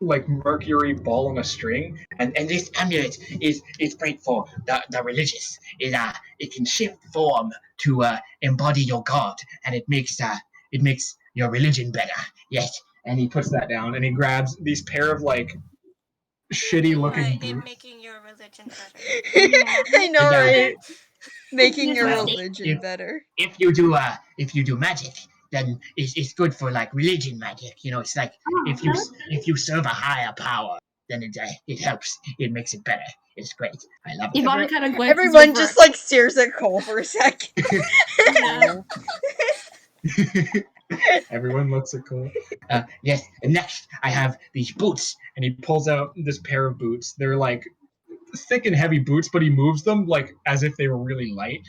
like mercury ball on a string. And this amulet is great for the religious. It can shift form to embody your god, and it makes your religion better. Yes. And he puts that down, and he grabs these pair of like shitty looking in boots. making your religion better. I know, Yeah. right? Making your Well, religion better. If you do magic, then it's good for like religion magic. You know, it's like if you serve a higher power, then it helps. It makes it better. It's great. I love it. Ivana kind of glances Everyone over. just like stares at Cole for a second. Yeah. Everyone looks at Cole. Yes. And next, I have these boots. And he pulls out this pair of boots. They're like thick and heavy boots, but he moves them like as if they were really light.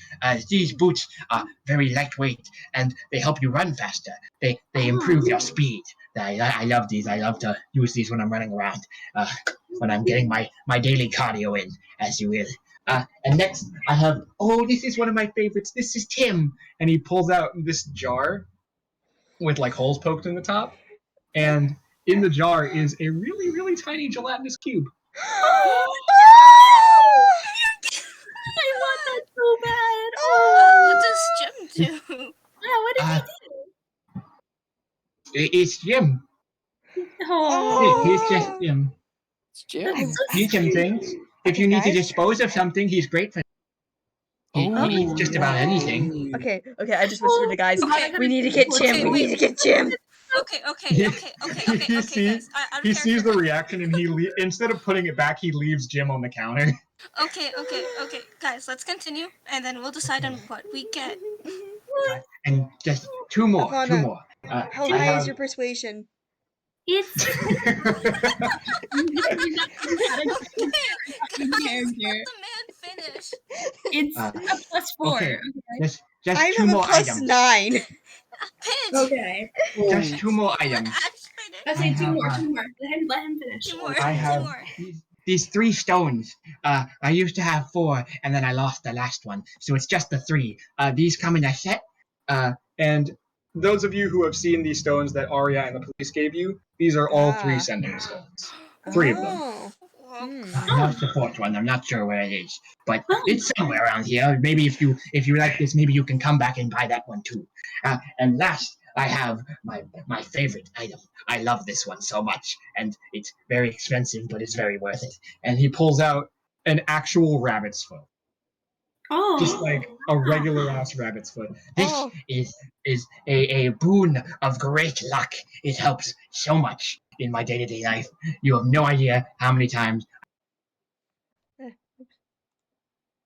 These boots are very lightweight, and they help you run faster. They improve your speed. I love these. I love to use these when I'm running around, when I'm getting my daily cardio in, as you will. And next, I have, this is one of my favorites. This is Tim. And he pulls out this jar with like holes poked in the top. And in the jar is a really, really tiny gelatinous cube. I want that so bad. What does Jim do? Yeah, what did It's Jim. he do? Oh. He's just Jim. It's Jim. That's so Teach him sweet. things. If you need to guys. dispose of something, he's great for just about anything. Okay, I just whispered to guys, Okay. we need to get Jim, Okay, we wait. need to get Jim. Okay, He guys. He sees the reaction, and instead of putting it back, he leaves Jim on the counter. Okay, guys, let's continue, and then we'll decide on what we get. And just two more. Ivana, How I high have- is your persuasion? It's Guys, character. let the man finish. It's a +4. okay. Just I two have a more +9. Pinch. Okay. Just two more items. Okay, two have, more. Let him finish. Two more. I have these 3 stones. I used to have 4, and then I lost the last one, so it's just the 3. These come in a set. And those of you who have seen these stones that Aria and the police gave you, these are all 3 Ah. sending stones. 3 of them. Oh. Hmm. I lost the 4th one. I'm not sure where it is, but it's somewhere around here. Maybe if you like this, maybe you can come back and buy that one too. And last, I have my favorite item. I love this one so much, and it's very expensive, but it's very worth it. And he pulls out an actual rabbit's foot. Oh. Just like a regular ass rabbit's foot. This Oh. is a boon of great luck. It helps so much in my day-to-day life. You have no idea how many times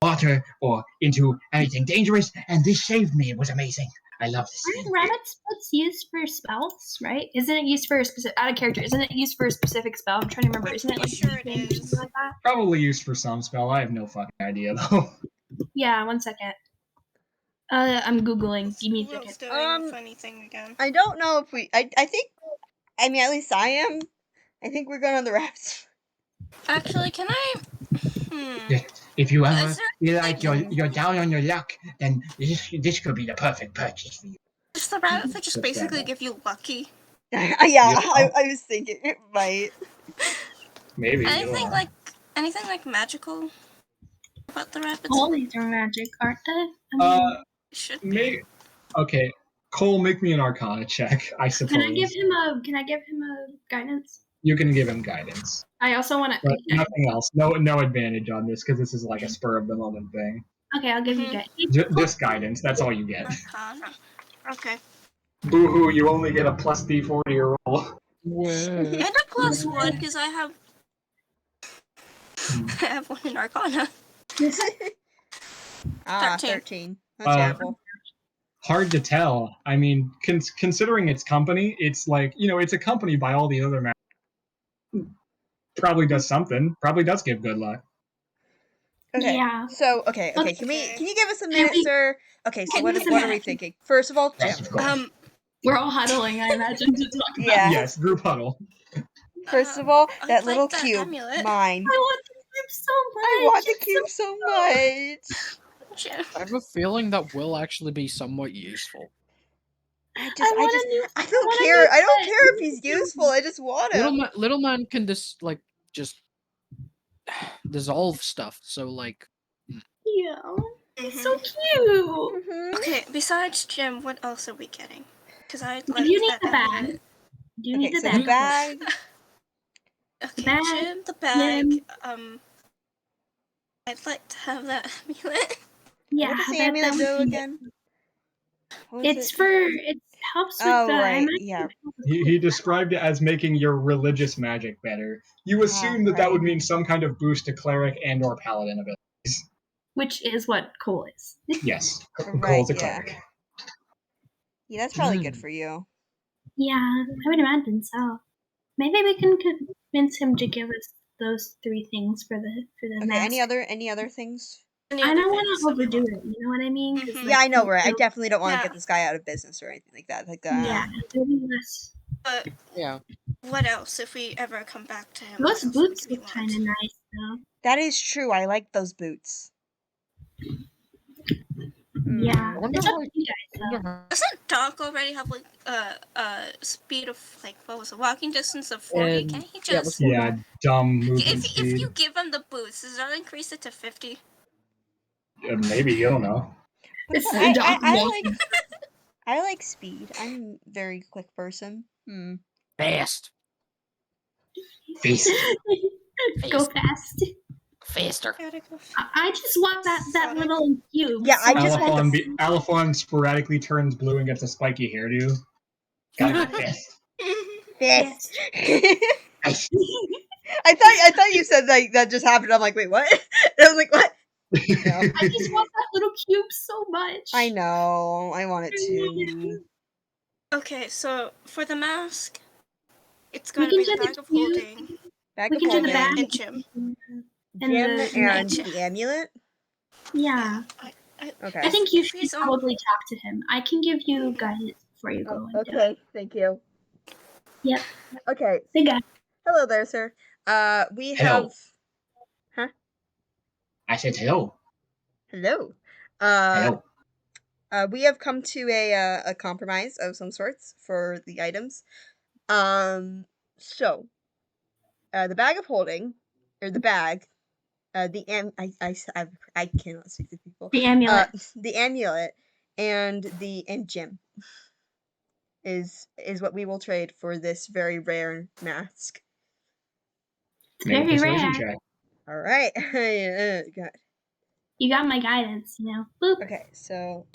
water or into anything dangerous, and this saved me. It was amazing. I love this Aren't thing. rabbit splits used for spells, right? Isn't it used for a specific out of character? Isn't it used for a specific spell? I'm trying to remember. Isn't it like Sure it weakening or is. something like that? Probably used for some spell. I have no fucking idea though. Yeah, 1 second. I'm googling. Give me a Will's second. doing a funny thing again. I don't know if we. I think. I mean, at least I am. I think we're going on the raps. Actually, can I? If you ever Is there feel like you're down on your luck, then this could be the perfect purchase for you. Does the rabbit foot just basically give you lucky? Yeah, Yeah. I was thinking it might. Maybe. you Anything know. like magical about the rabbit's All these are magic, aren't they? I mean, Uh, should be. maybe. Okay, Cole, make me an Arcana check. I suppose. Can I give him a guidance? You can give him guidance, I also want but to. nothing else. No advantage on this because this is like a spur of the moment thing. Okay, I'll give you guidance. Just guidance. That's all you get. Arcana. Okay. Boo hoo! You only get a plus D4 to your roll. And a +1 because I have one in Arcana. 13. That's terrible. Hard to tell. I mean, considering its company, it's like, it's accompanied by all the other magic. Probably does something. Probably does give good luck. Okay. Yeah. So, okay. Can you give us a minute, sir? Okay, so what are we thinking? First of all, Yes, of course. We're all huddling, I imagine, to talk about. Yeah. Yes, group huddle. First of all, I that like little that cube, amulet. mine. I want the cube so much. I want the cube so much. Jim. I have a feeling that will actually be somewhat useful. I want a don't new care. I don't pet. care if he's useful. I just want him. Little man can just dissolve stuff. So like, Yeah. It's so Mhm. cute. Mhm. Okay, besides Jim, what else are we getting? Because I like You need that the bag. amulet. Do you need Okay, the so bag? the bag. Okay, bag, Jim, the bag. Jim. I'd like to have that amulet. Yeah. What does the that amulet would do be- again? What was It's it? for. It helps with Oh, the. right, I imagine yeah. it helps with He described it as making your religious magic better. You assume that right. would mean some kind of boost to cleric and or paladin abilities. which is what Cole is. Yes, Right, Cole's a yeah. cleric. Yeah, that's probably good for you. Yeah, I would imagine so. Maybe we can convince him to give us those 3 things for the Okay, mask. any other things? Any I other don't want things to that we overdo want? it. You know what I mean? 'Cause, Mhm. Yeah, I know, he'll- right? I definitely don't want to Yeah. get this guy out of business or anything like that. Yeah, it'll be less. But yeah. what else if we ever come back to him? Those what else boots would we look kind of want? nice, though. That is true. I like those boots. Yeah, I wonder it's how up to you guys, though. Doesn't Doc already have like speed of like what was it, walking distance of 40? Can he yeah, just Yeah, dumb movement if speed. you give him the boots, does that increase it to 50? Maybe, I don't know. But It's I, a dog walking. I like speed. I'm a very quick person. Fast. Face. Go fast. Faster. Gotta go. I just want that Sonic. little cube. Yeah, I just want the Alphon sporadically turns blue and gets a spiky hairdo. Gotta go fast. fist. Nice. I thought you said that just happened. I'm like, wait, what? And I was like, what? No. I just want that little cube so much. I know. I want it too. Okay, so for the mask, it's We going to can be do the the bag of cube. holding. Bag We of can do the holding, bag. And Jim. And Jim, the and Jim. the amulet. Yeah. Okay. I think you If should he's on- probably talk to him. I can give you guidance before you go into it. Okay, thank you. Yep. Okay. Big guy. Hello there, sir. We Hello. have. I said hello. Hello. Hello. We have come to a compromise of some sorts for the items. So, the bag of holding, or the bag, I cannot speak to people. The amulet. The amulet, and Jim is what we will trade for this very rare mask. It's Make a very persuasion rare. check. All right. God. You got my guidance, you know. Boop. Okay, so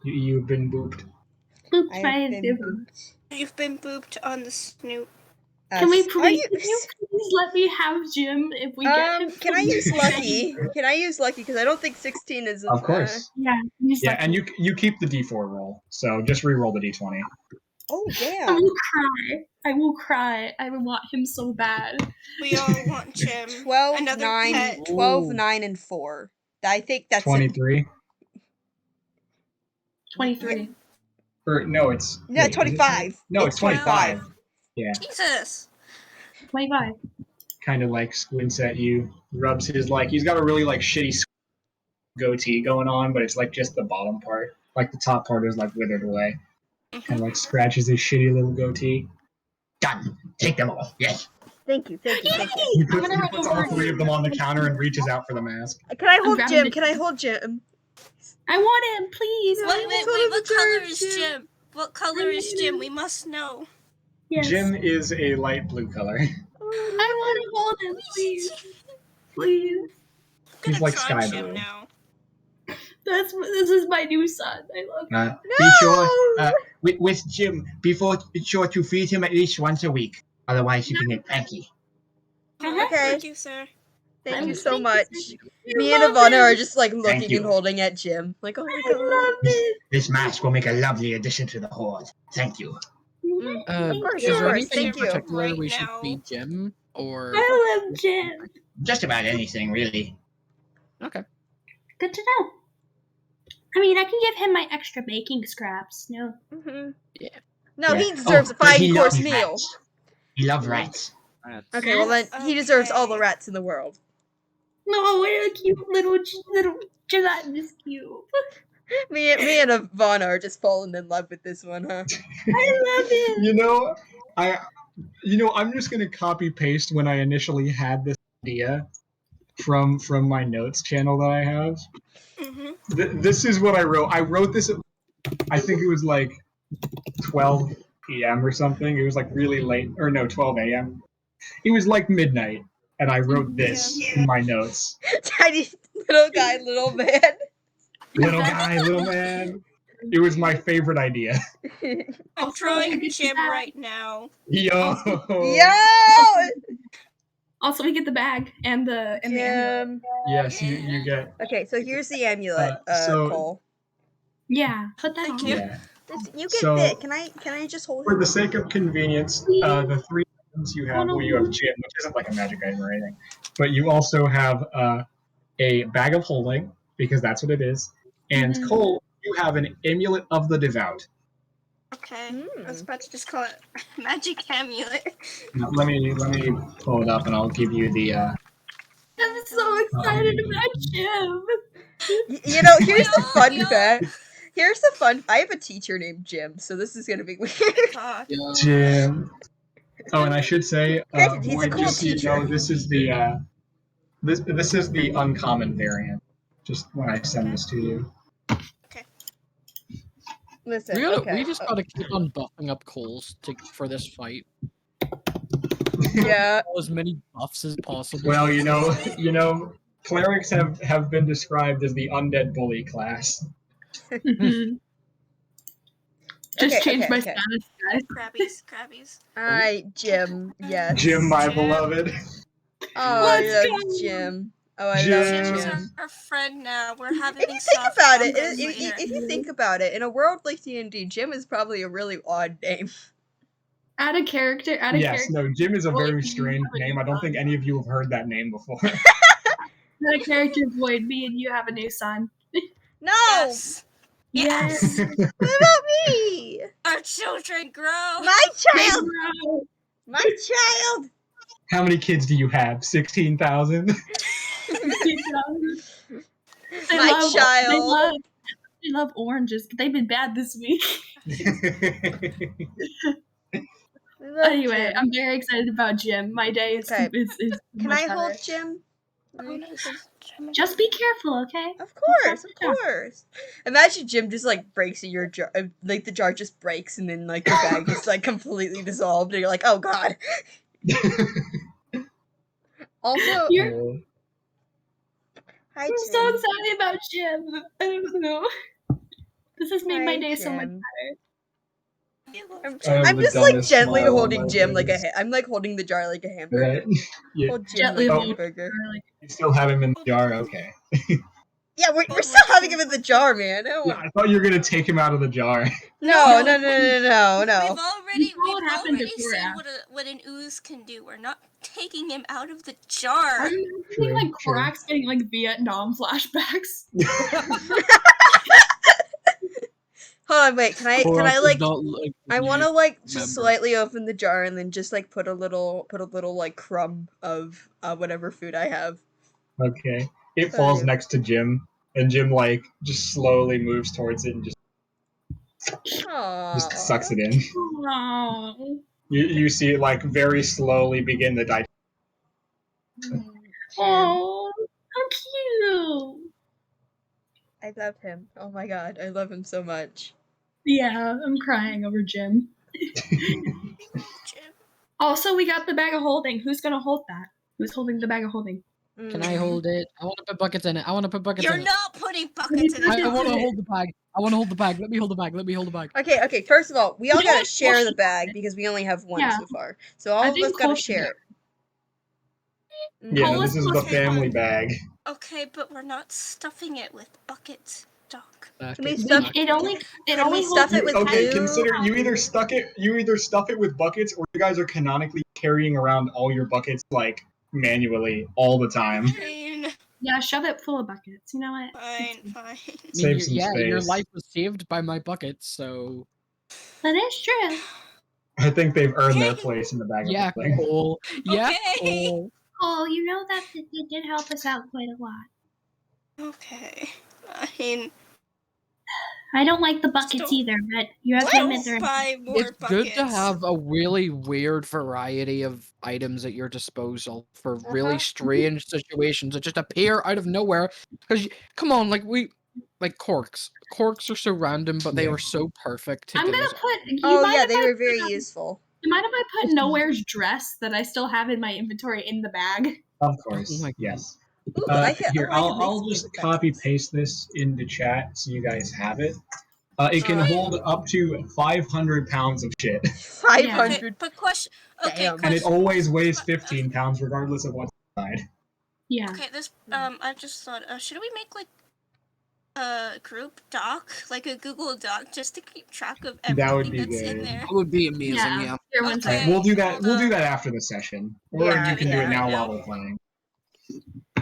You've been booped. Boop. I Try have to been do booped. You've been booped on the snoot. Can we Are please? you- Can you please let me have Jim if we get him? Can I from use the lucky? trade? Can I use lucky? Because I don't think 16 is. Of course. Yeah. Use Yeah, lucky. and you keep the D4 roll, so just re-roll the D20. Oh I damn! will cry. I will cry. I want him so bad. We all want Jim. 12, Another 9, pet. 12, Ooh. 9, and 4. I think that's it. 23. 23. Or no, it's No, wait, is it 25. No, it's 25. Yeah, Jesus. 25. kind of like squints at you, rubs his he's got a really like shitty goatee going on, but it's like just the bottom part. Like the top part is like withered away. Kind of like scratches his shitty little goatee. Done. Take them all. Yes. Thank you. He puts all 3 of them on the counter and reaches out for the mask. Can I hold grabbing Jim? the- Can I hold Jim? I want him, please. No, I Wait, want wait, him. wait. What the color dark is Jim. Jim? What color is Jim? We must know. Yes. Jim is a light blue color. I want to hold him, please. Please. I'm He's gonna like draw sky Jim blue. now. This is my new son. I love him. Be sure, with Jim, be sure to feed him at least once a week. Otherwise, he can get cranky. Uh-huh. Okay. Thank you, sir. Thank you Thank so you, much. sir. Me I and love Ivana are him. just like looking you. and holding at Jim. Like, oh my I god. love it. This mask will make a lovely addition to the horde. Thank you. Of course, is of there course. anything Thank in you. particular Right we should now. feed Jim? Or I love Jim. Just about anything, really. okay. Good to know. I mean, I can give him my extra baking scraps. No. Mm-hmm. Yeah. No, Yeah. he deserves a but he 5-course loves meal. rats. He loves rats. Okay, well then he deserves all the Okay. rats in the world. No, what a cute little gelatin is cute. Me and Ivana are just falling in love with this one, huh? I love it. I'm just gonna copy paste when I initially had this idea from my notes channel that I have. Mm-hmm. This is what I wrote. I wrote this at, I think it was like 12 p.m. or something. It was like really late, or no, 12 a.m. It was like midnight, and I wrote this in my notes. Tiny little guy, little man. Little guy, little man. It was my favorite idea. I'm drawing Jim right now. Yo! Yo! Also, we get the bag and the amulet. Yes, you get. Okay, so here's the amulet, so- Cole. Yeah, put that Thank on. you. Yeah. You get So- fit. Can I just hold For it? the sake of convenience, the three items you have, well, you have Jim, which isn't like a magic item or anything, but you also have a bag of holding, because that's what it is, and Cole, you have an amulet of the devout. Okay. I was about to just call it magic amulet. Now, let me pull it up, and I'll give you the. I'm so excited about Jim. You know, here's the fun Yeah. fact. Here's the fun. I have a teacher named Jim, so this is gonna be weird. God. Jim. Oh, and I should say, Granted, he's a Boyd, cool just so you teacher. know, this is the this is the uncommon variant. Just when I send this to you. Listen, We just gotta keep on buffing up Coles for this fight. Yeah. As many buffs as possible. Well, you know, clerics have been described as the undead bully class. Just change my okay. status, guys. Crabbies. Alright, Jim. Yes. Jim, my Jim. beloved. Oh, Let's I love go. Jim. Oh, I Jim. love Jim's Jim. our friend now. We're having If you think soft about it, combos if later. you think about it, in a world like D&D, Jim is probably a really odd name. Add a character. Yes, no, Jim is a Well, very you strange have a name. new I don't think son. any of you have heard that name before. Add a character void. Me and you have a new son. No! Yes. Yes. What about me? Our children grow. My child! Bro. My child! How many kids do you have? 16,000? My child. I love oranges, but they've been bad this week. Anyway, I'm very excited about Jim. My day is Okay. is Can much I better. hold Jim? Just be careful, okay? Of course. Imagine Jim just like breaks in your jar, like the jar just breaks and then like the bag is like completely dissolved and you're like, oh god. Also, hi I'm Jim. so excited about Jim. I don't know. This has made my Hi, day so much Jim. better. I'm just like gently holding Jim like I'm like holding the jar like a hamburger. Right? Yeah. Hold Jim Gently like a hold hamburger. You still have him in the jar? Okay. Yeah, we're still having him in the jar, man. Yeah, I thought you were gonna take him out of the jar. No. We've already happened before, seen Ash. what an ooze can do. We're not taking him out of the jar. Are you imagining like Korax getting like Vietnam flashbacks? Hold on, wait. Can I like? I want to like just member. slightly open the jar and then just like put a little like crumb of whatever food I have. Okay. It falls next to Jim, and Jim like just slowly moves towards it and just sucks it in. Oh. You see it like very slowly begin to digest. Oh, how cute! I love him. Oh my god, I love him so much. Yeah, I'm crying over Jim. Also, we got the bag of holding. Who's gonna hold that? Who's holding the bag of holding? Can I hold it? I want to put buckets in it. I want to put buckets You're in it. not putting buckets in I it. want to hold the bag. I want to hold the bag. Let me hold the bag. Let me hold the bag. Okay, first of all, we all You know gotta what? share the Cole bag should- because we only have one Yeah. so far. So all of think us gotta Cole should share it. Yeah, no, Cole is this is the supposed to family hold- bag. Okay, but we're not stuffing it with buckets, Doc. Can we Buckets, stuff- buckets. It only Can we stuff holds it with Okay, glue? consider you either stuff it with buckets, or you guys are canonically carrying around all your buckets like manually all the time. Fine, Yeah, shove it full of buckets. You know what? fine. I mean, Save some your space. life was saved by my buckets, so That is true. I think they've earned their place in the bag yeah, of holding. Cole. Yeah, Okay. Cole. Oh, you know that they did help us out quite a lot. Okay. I mean, I don't like the buckets Don't- either, but you have to admit don't they're buy more It's buckets. good to have a really weird variety of items at your disposal for really strange situations that just appear out of nowhere. Because, come on, like corks. Corks are so random, but they Yeah. were so perfect to I'm gonna use. put. You Oh mind yeah, if they I were put, very useful. You mind if I put Nowhere's dress that I still have in my inventory in the bag? Of course, Oh my yes. Ooh, Here, I have I'll these just big copy buckets. paste this into chat so you guys have it. It can Alright. hold up to 500 pounds of shit, 500. Okay, but question. Okay, Damn. and it question. always weighs 15 pounds regardless of what's inside. Yeah. Okay, this. I just thought. Should we make like a group doc, like a Google Doc, just to keep track of That would everything be that's in good. there? That would be amazing, yeah. Here, one Okay. second. We'll do that. hold We'll do on. that after the session, or Yeah, you can do yeah. it now Right while now. we're playing.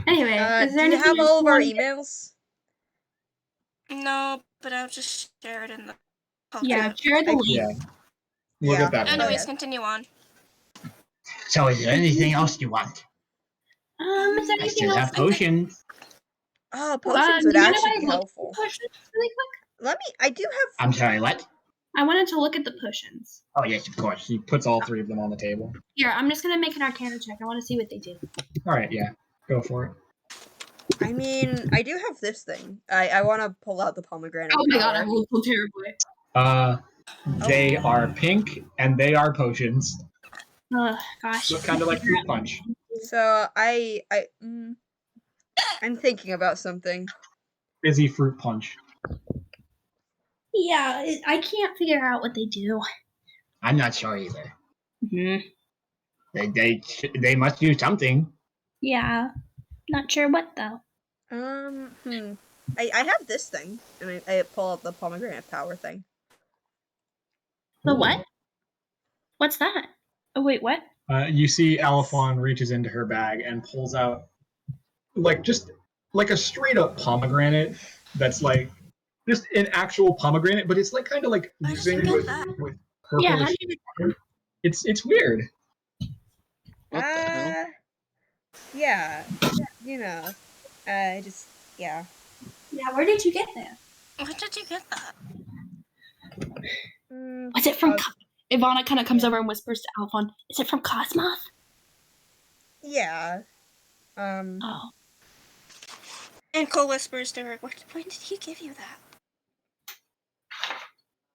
Anyway, is there do you anything have all of our else you want- emails? No, but I'll just share it in the. Yeah, Okay. share the link. Yeah, we'll get that. Anyways, later. continue on. So, is there anything else you want? Is there I anything still else? have potions. Oh, potions would do you mind actually if I be look helpful. at the potions really quick? I do have. I'm sorry, what? I wanted to look at the potions. Oh, yes, of course. He puts all three of them on the table. Here, I'm just gonna make an Arcana check. I want to see what they do. All right, yeah, go for it. I mean, I do have this thing. I want to pull out the pomegranate. Oh my god, I power. rolled so terribly. They are pink and they are potions. Gosh. Look kind of like fruit punch. So I'm thinking about something. Fizzy fruit punch. Yeah, I can't figure out what they do. I'm not sure either. Mm-hmm. They must do something. Yeah, not sure what though. I have this thing, and I pull out the pomegranate power thing. The what? What's that? Oh wait, what? You see Alphon reaches into her bag and pulls out just a straight up pomegranate that's like just an actual pomegranate, but it's like kind of like I oozing didn't with, get that. with Yeah, how purplish. do you It's weird. What the hell? Yeah, you know, just yeah. Yeah, where did you get that? Where did you get that? Was it from Ivana kind of comes over and whispers to Alphon, is it from Cosmoth? Yeah. Oh. And Cole whispers to her, when did he give you that?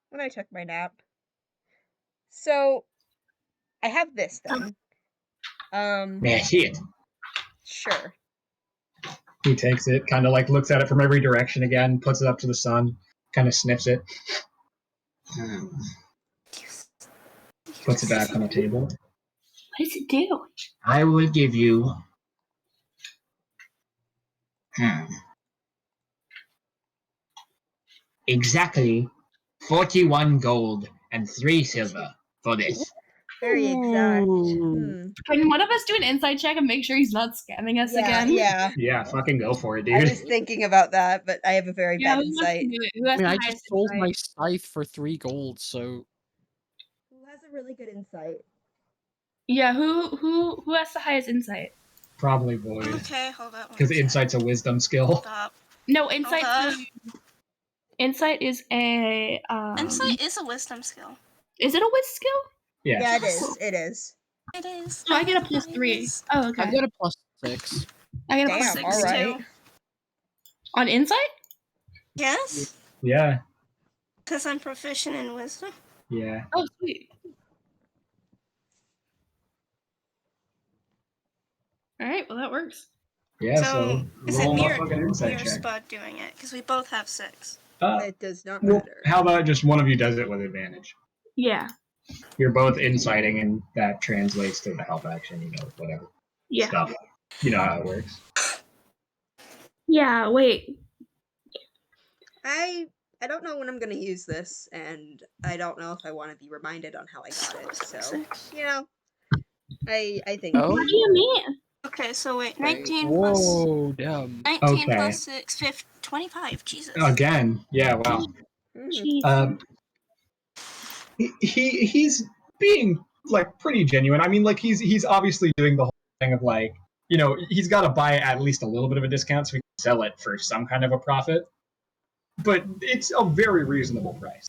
When I took my nap. So, I have this thing. May I see it? Sure. He takes it, kind of like looks at it from every direction again, puts it up to the sun, kind of sniffs it, puts it back on the table. What does it do? I will give you. Exactly 41 gold and 3 silver for this. Very exact. Can one of us do an insight check and make sure he's not scamming us again? Yeah. Yeah, fucking go for it, I dude. was thinking about that, but I have a very Yeah, bad who wants to insight. do it? Who has I mean, the I highest just sold insight? my scythe for 3 gold, so Who has a really good insight? Yeah, who has the highest insight? Probably Void. Okay, hold on. Because insight's a wisdom skill. Stop. No, insight. Okay. Insight is a. Insight is a wisdom skill. Is it a whiz skill? Yeah. Yeah, it is. It is. It is. So I get a plus It 3. is. Oh, okay. I've got a +6. I get a plus Damn, 6 alright. on insight. Yes? Yeah. Because I'm proficient in wisdom? Yeah. Oh, sweet. Alright, well that works. Yeah, So, is it roll me my or fucking insight your check. Spud doing it? Because we both have 6. It does not Well, matter. how about just one of you does it with advantage? Yeah. You're both inciting, and that translates to the help action, whatever Yeah. stuff. You know how it works. Yeah, wait. I don't know when I'm gonna use this, and I don't know if I want to be reminded on how I got it. So 6. I think. Oh. What do you mean? Okay, so wait, 19 Whoa, damn. 19 Okay. plus 6, 25. Jesus. Again, yeah, wow. Jeez. He's being like pretty genuine. I mean, like he's obviously doing the whole thing of like, he's got to buy it at least a little bit of a discount so he can sell it for some kind of a profit. But it's a very reasonable price.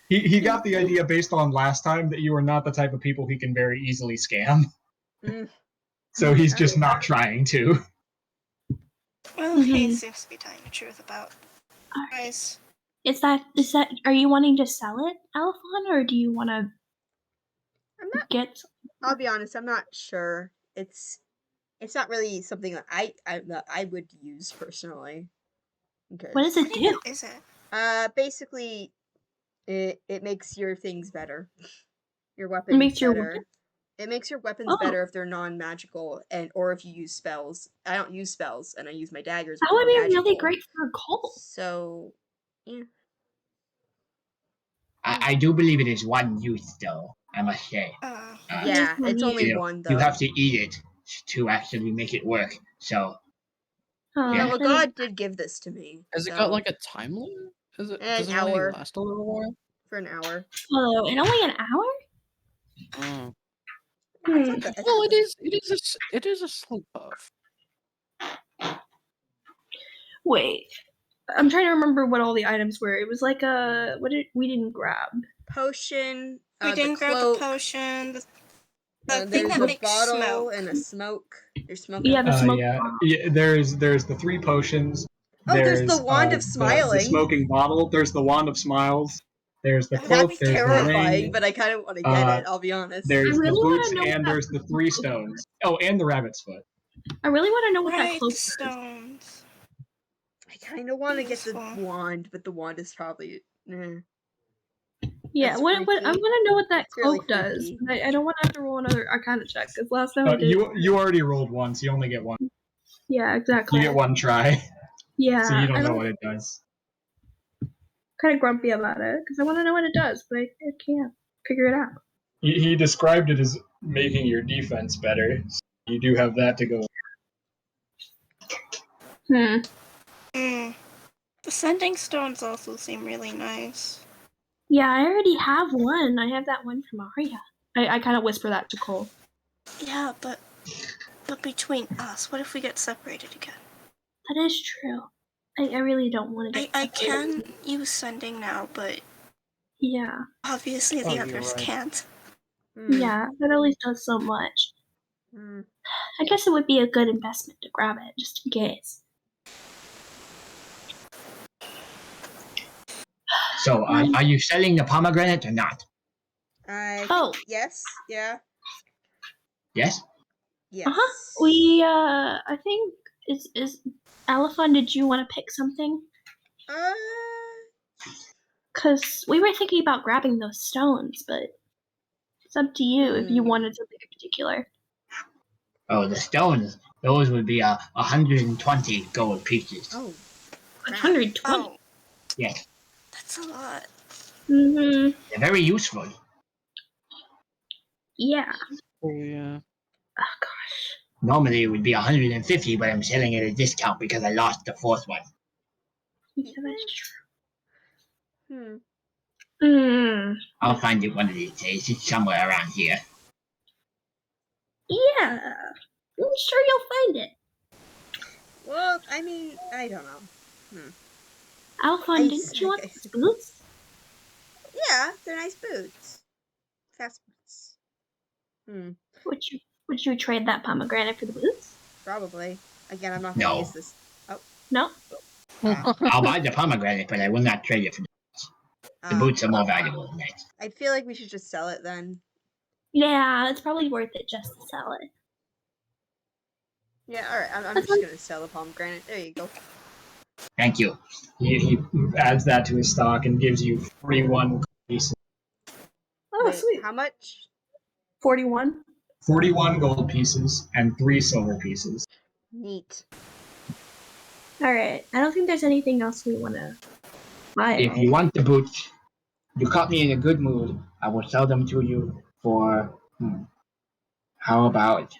He got the idea based on last time that you are not the type of people he can very easily scam. So he's just not trying to. Well, he seems to be telling the truth about price. Is that are you wanting to sell it, Alphon, or do you want to I'm not. get? I'll be honest. I'm not sure. It's not really something that I would use personally. What does it What do? even is it? Basically, it makes your things better. Your weapons It makes your better. weapon? It makes your weapons Oh. better if they're non-magical or if you use spells. I don't use spells, and I use my daggers. That which would are be really magical. great for a cult. So, yeah. I do believe it is one use, though, I must say. Yeah, it's only You one though. You have to eat it to actually make it work. So, Yeah, well, that God did give this to me. Has it so- got like a time limit? Does it only hour. last a little while? For an hour. Oh, in only an hour? Oh. It's not that- Well, it is a slow puff. Wait, I'm trying to remember what all the items were. It was like we didn't grab? Potion. We didn't the grab cloak. the potion. The thing There's that a makes bottle smoke. and a smoke. There's smoke. Yeah, the smoke. Yeah. There's the 3 potions. Oh, there's the wand of the smiling. smoking bottle. There's the wand of smiles. There's the That'd cloak. be There's the terrifying, ring. but I kind of want to get it. I'll be honest. There's I really the wanna boots, know what and that there's the 3 stones. Oh, and the rabbit's foot. I really want to know what that Right, cloak the is. stones. I kind of want to get the Useful. wand, but the wand is probably. Yeah, That's what I want freaky. to know what that It's really cloak does. freaky. I don't want to have to roll another Arcana check because last time I did. You already rolled once. You only get one. Yeah, exactly. You get one try, Yeah, so you don't know what it does. Kind of grumpy about it because I want to know what it does, but I can't figure it out. He described it as making your defense better. So you do have that to go. The sending stones also seem really nice. Yeah, I already have one. I have that one from Aria. I kind of whisper that to Cole. Yeah, but between us, what if we get separated again? That is true. I really don't want to get I can use sending now, but yeah. obviously the Oh, you're others right. can't. Yeah, that always does so much. I guess it would be a good investment to grab it, just in case. so are you selling the pomegranate or not? Yes. Yeah. Yes? Yes. We I think is Alphon, did you want to pick something? Cause we were thinking about grabbing those stones, but it's up to you if you wanted something in particular. Oh, the stones. Those would be 120 gold pieces. Oh. 120. Oh, Yes. that's a lot. Mm-hmm. They're very useful. Yeah. Oh, yeah. Oh gosh. Normally it would be 150, but I'm selling it at a discount because I lost the 4th one. Yeah, that's true. I'll find it one of these days. It's somewhere around here. Yeah. I'm sure you'll find it. Well, I mean, I don't know. Alphon, didn't you want those boots? Yeah, they're nice boots. Fast boots. Would you trade that pomegranate for the boots? Probably. Again, I'm not gonna No. use this. Oh. No? I'll buy the pomegranate, but I will not trade it for the boots are more valuable than that. I feel like we should just sell it then. Yeah, it's probably worth it just to sell it. Yeah, alright, I'm just gonna sell the pomegranate. There you go. Thank you. He adds that to his stock and gives you 41 pieces. Oh, Wait, sweet. how much? 41. 41 gold pieces and 3 silver pieces. Neat. Alright, I don't think there's anything else we want to buy. If you want the boots, you caught me in a good mood. I will sell them to you for. How about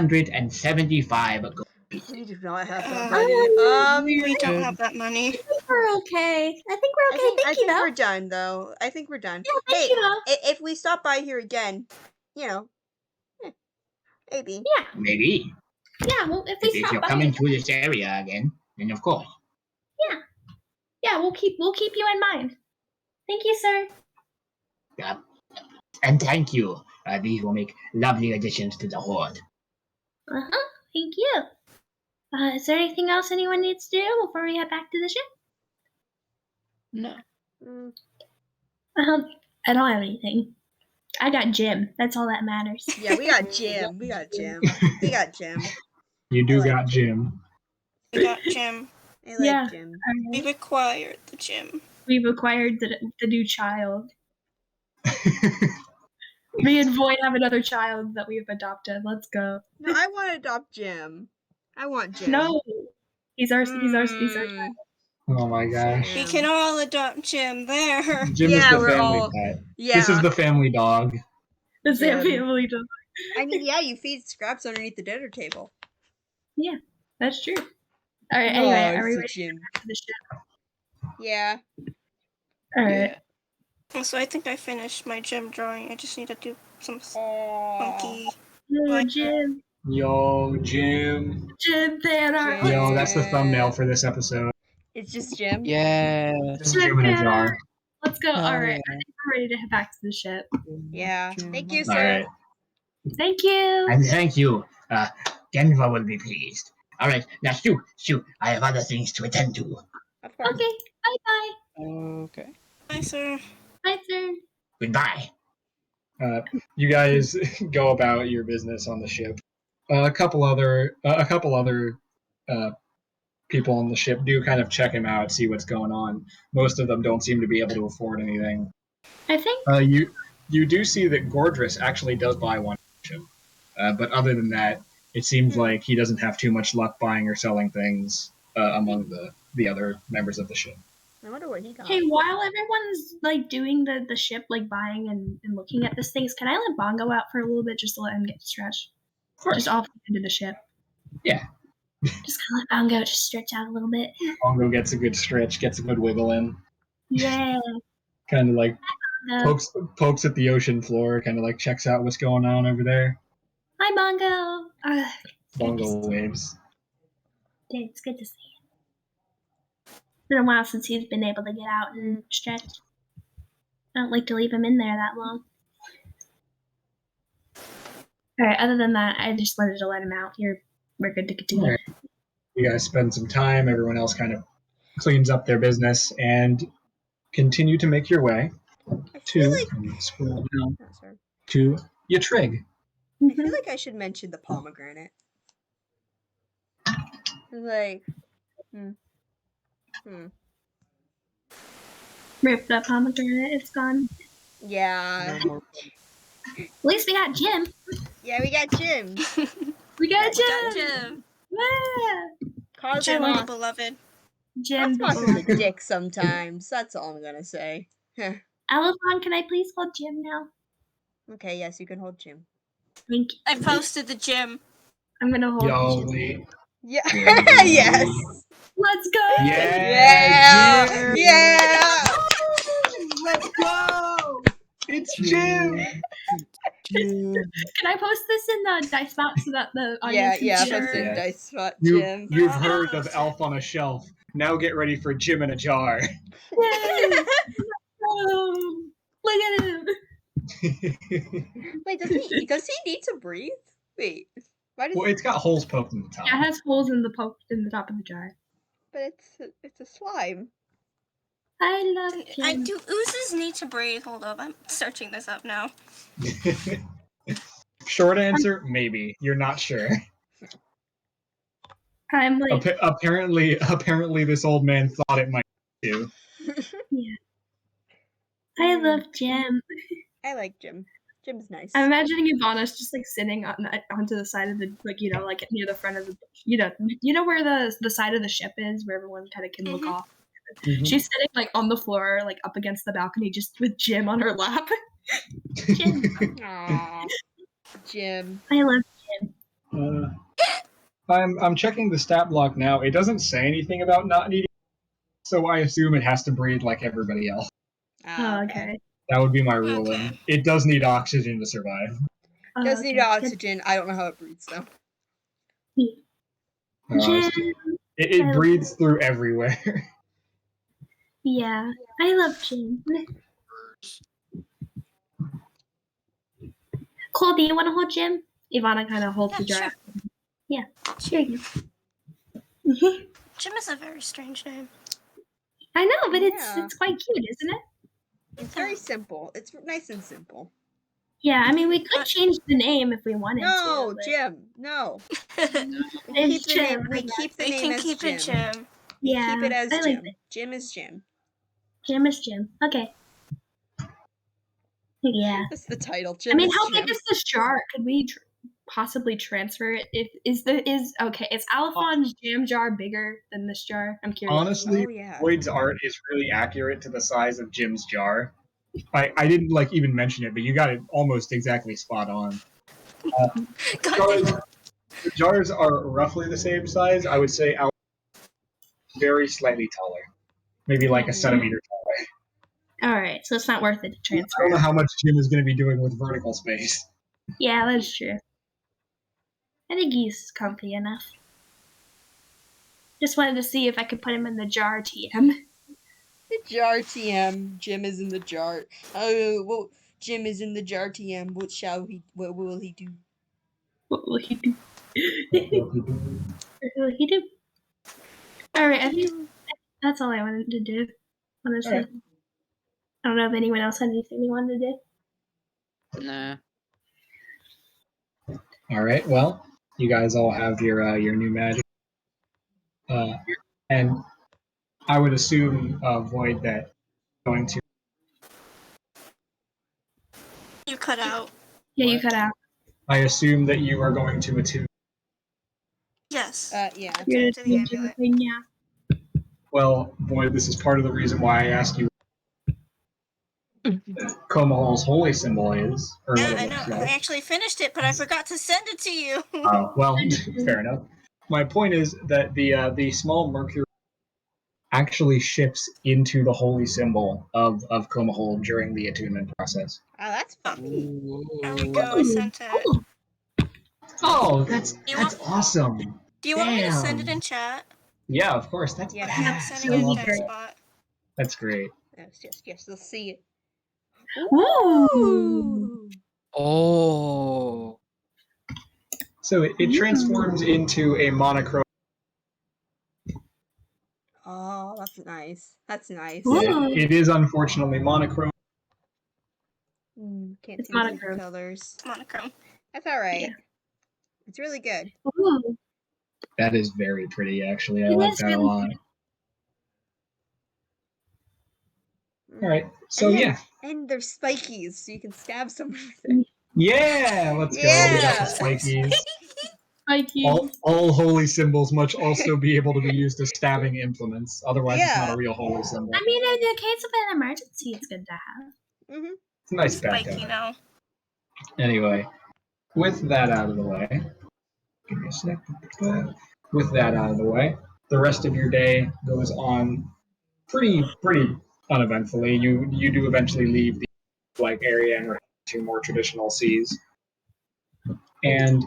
175 gold pieces. We do not have that money. We don't have that money. I think we're okay. I think we're okay. I Thank you, think though. we're done, though. I think we're done. Yeah, thank Hey, you, though. if we stop by here again, you know, maybe. Yeah, Maybe. yeah. Well, if we If stop you're by, coming to this area again, then of course. yeah, we'll keep you in mind. Thank you, sir. And thank you. These will make lovely additions to the horde. Thank you. Is there anything else anyone needs to do before we head back to the ship? No. I don't have anything. I got Jim. That's all that matters. Yeah, we got Jim. We got Jim. We got Jim. You do I like got Jim. We got Jim. I like Yeah. Jim. We've acquired the Jim. We've acquired the new child. Me and Void have another child that we've adopted. Let's go. No, I want to adopt Jim. I want Jim. No, he's our child. Oh my gosh. We can all adopt Jim there. Jim Yeah, is the we're family all- pet. Yeah. This is the family dog. The same Jim. family does. I mean, yeah, you feed scraps underneath the dinner table. That's true. All right. Anyway, are we so ready Jim. for the ship? Yeah. All right. So I think I finished my Jim drawing. I just need to do some funky. Oh, Jim. Yo, Jim. Jim Banner. Yo, that's the thumbnail for this episode. It's just Jim. Yeah. Just Jim in a jar. Let's go. Oh, All right. yeah. I think we're ready to head back to the ship. Yeah. Thank you, All sir. right. Thank you. And thank you. Denver will be pleased. All right, now shoot. I have other things to attend to. Of course. Okay. Bye-bye. Okay. Hi, sir. Bye, sir. Goodbye. You guys go about your business on the ship. A couple other people on the ship do kind of check him out, see what's going on. Most of them don't seem to be able to afford anything. I think. You do see that Gordris actually does buy one ship, but other than that, it seems like he doesn't have too much luck buying or selling things among the other members of the ship. I wonder what he got. Hey, while everyone's like doing the ship, like buying and looking at these things, can I let Bongo out for a little bit just to let him get stretched? Of course. Just off into the ship. Yeah. Just kind of let Bongo just stretch out a little bit. Bongo gets a good stretch, gets a good wiggle in. Yeah. Kind of like Bongo. pokes at the ocean floor, kind of like checks out what's going on over there. Hi, Bongo. Bongo waves. Dude, it's good to see you. It's been a while since he's been able to get out and stretch. I don't like to leave him in there that long. Alright, other than that, I just wanted to let him out. We're good to continue. Alright. You guys spend some time, everyone else kind of cleans up their business, and continue to make your way to scroll down Oh, sorry. to Yatrig. I feel like I should mention the pomegranate. Like, Rip that pomegranate, it's gone. Yeah. No more. At least we got Jim. Yeah, we got Jim. We got Jim. Got Jim. Yeah. Cosmo. Jim, the beloved. Jim. Cosmo's a dick sometimes. That's all I'm gonna say. Elephant, can I please hold Jim now? Okay, yes, you can hold Jim. Thank you. I posted the Jim. I'm gonna hold Yo, Jim. wait. Yeah. Yes. Let's go. Yeah! Yeah. Yeah. Let's go! It's Jim! Can I post this in the dice box so that the Yeah, audience yeah, can that's see? a Yeah. dice spot, Jim. You've heard of Elf on a Shelf. Now get ready for Jim in a jar. Yay! Oh, look at him. Wait, does he need to breathe? Wait. Why does? Well, it's got holes poked in the top. Yeah, it has holes in the top of the jar. But it's a slime. I love Jim. Do oozes need to breathe? Hold up, I'm searching this up now. Short answer, maybe. You're not sure. I'm like, Apparently, this old man thought it might too. yeah. I love Jim. I like Jim. Jim's nice. I'm imagining Ivana's just like sitting onto the side of the like near the front of the you know where the side of the ship is where everyone kind of can look off. Mm-hmm. She's sitting like on the floor like up against the balcony just with Jim on her lap. Jim. Aww. Jim. I love Jim. I'm checking the stat block now. It doesn't say anything about not needing, so I assume it has to breathe like everybody else. Oh, okay. That would be my ruling. It does need oxygen to survive. Oh, Does need oxygen. I don't know how it breathes though. Jim. It breathes through everywhere. Yeah, I love Jim. Cole, do you want to hold Jim? Ivana kind of holds the jar. Sure. Yeah, here you go. Jim is a very strange name. I know, but Yeah. it's quite cute, isn't it? It's very simple. It's nice and simple. Yeah, I mean, we could change the name if we wanted No, to. but- Jim. No. It's Keep the Jim. name. We keep the We name can as keep Jim. it Jim. Yeah, Keep it as I like Jim. it. Jim is Jim. Jim is Jim. Okay. Yeah. That's the title. Jim I mean, is how Jim. big is this jar? Could we possibly transfer it? Is Alphon's jam jar bigger than this jar? I'm curious. Honestly, Oh, yeah. Boyd's art is really accurate to the size of Jim's jar. I didn't even mention it, but you got it almost exactly spot on. The jars are roughly the same size. I would say Al very slightly taller, maybe like a centimeter taller. All right, so it's not worth it to I transfer. don't know how much Jim is going to be doing with vertical space. Yeah, that's true. I think he's comfy enough. Just wanted to see if I could put him in the jar TM. The jar TM. Jim is in the jar. Oh, well, Jim is in the jar TM. What will he do? What will he do? What will he do? Alright, I think that's all I wanted to do, honestly. Alright. I don't know if anyone else had anything they wanted to do. Nah. All right. Well, you guys all have your new magic, and I would assume Void that going to. You cut out. Yeah, you cut out. I assume that you are going to attune. Yes. Yeah. You're to the amulet. yeah. Well, Void, this is part of the reason why I asked you. Comahal's holy symbol is, or Yeah, what I it know. looks I like. actually finished it, but I forgot to send it to you. Oh, well, fair enough. My point is that the small mercury actually ships into the holy symbol of Comahol during the attunement process. Oh, that's funny. There we go. I sent it. Oh, that's You want- awesome. Do you want me to send it Damn. in chat? Yeah, of course. That's Yeah. I'm badass. sending I it in love that that. spot. That's great. Yes. Let's see it. Ooh. Oh. So it transforms into a monochrome. Oh, that's nice. That's nice. Ooh. It is unfortunately monochrome. Can't It's see the monochrome. colors. Monochrome. That's all right. Yeah. It's really good. Ooh. That is very pretty, actually. I It like is that a really lot. All right. So And then- yeah. And there's spikies, so you can stab someone with it. Yeah, let's go. We got the Yeah. spikies. Spiky. All holy symbols must also be able to be used as stabbing implements. Otherwise, it's not Yeah. a real holy symbol. I mean, in the case of an emergency, it's good to have. Mm-hmm. It's a nice Spiky backup. now. Anyway, with that out of the way, give me a sec. With that out of the way, the rest of your day goes on pretty uneventfully. You do eventually leave the area and return to more traditional seas. And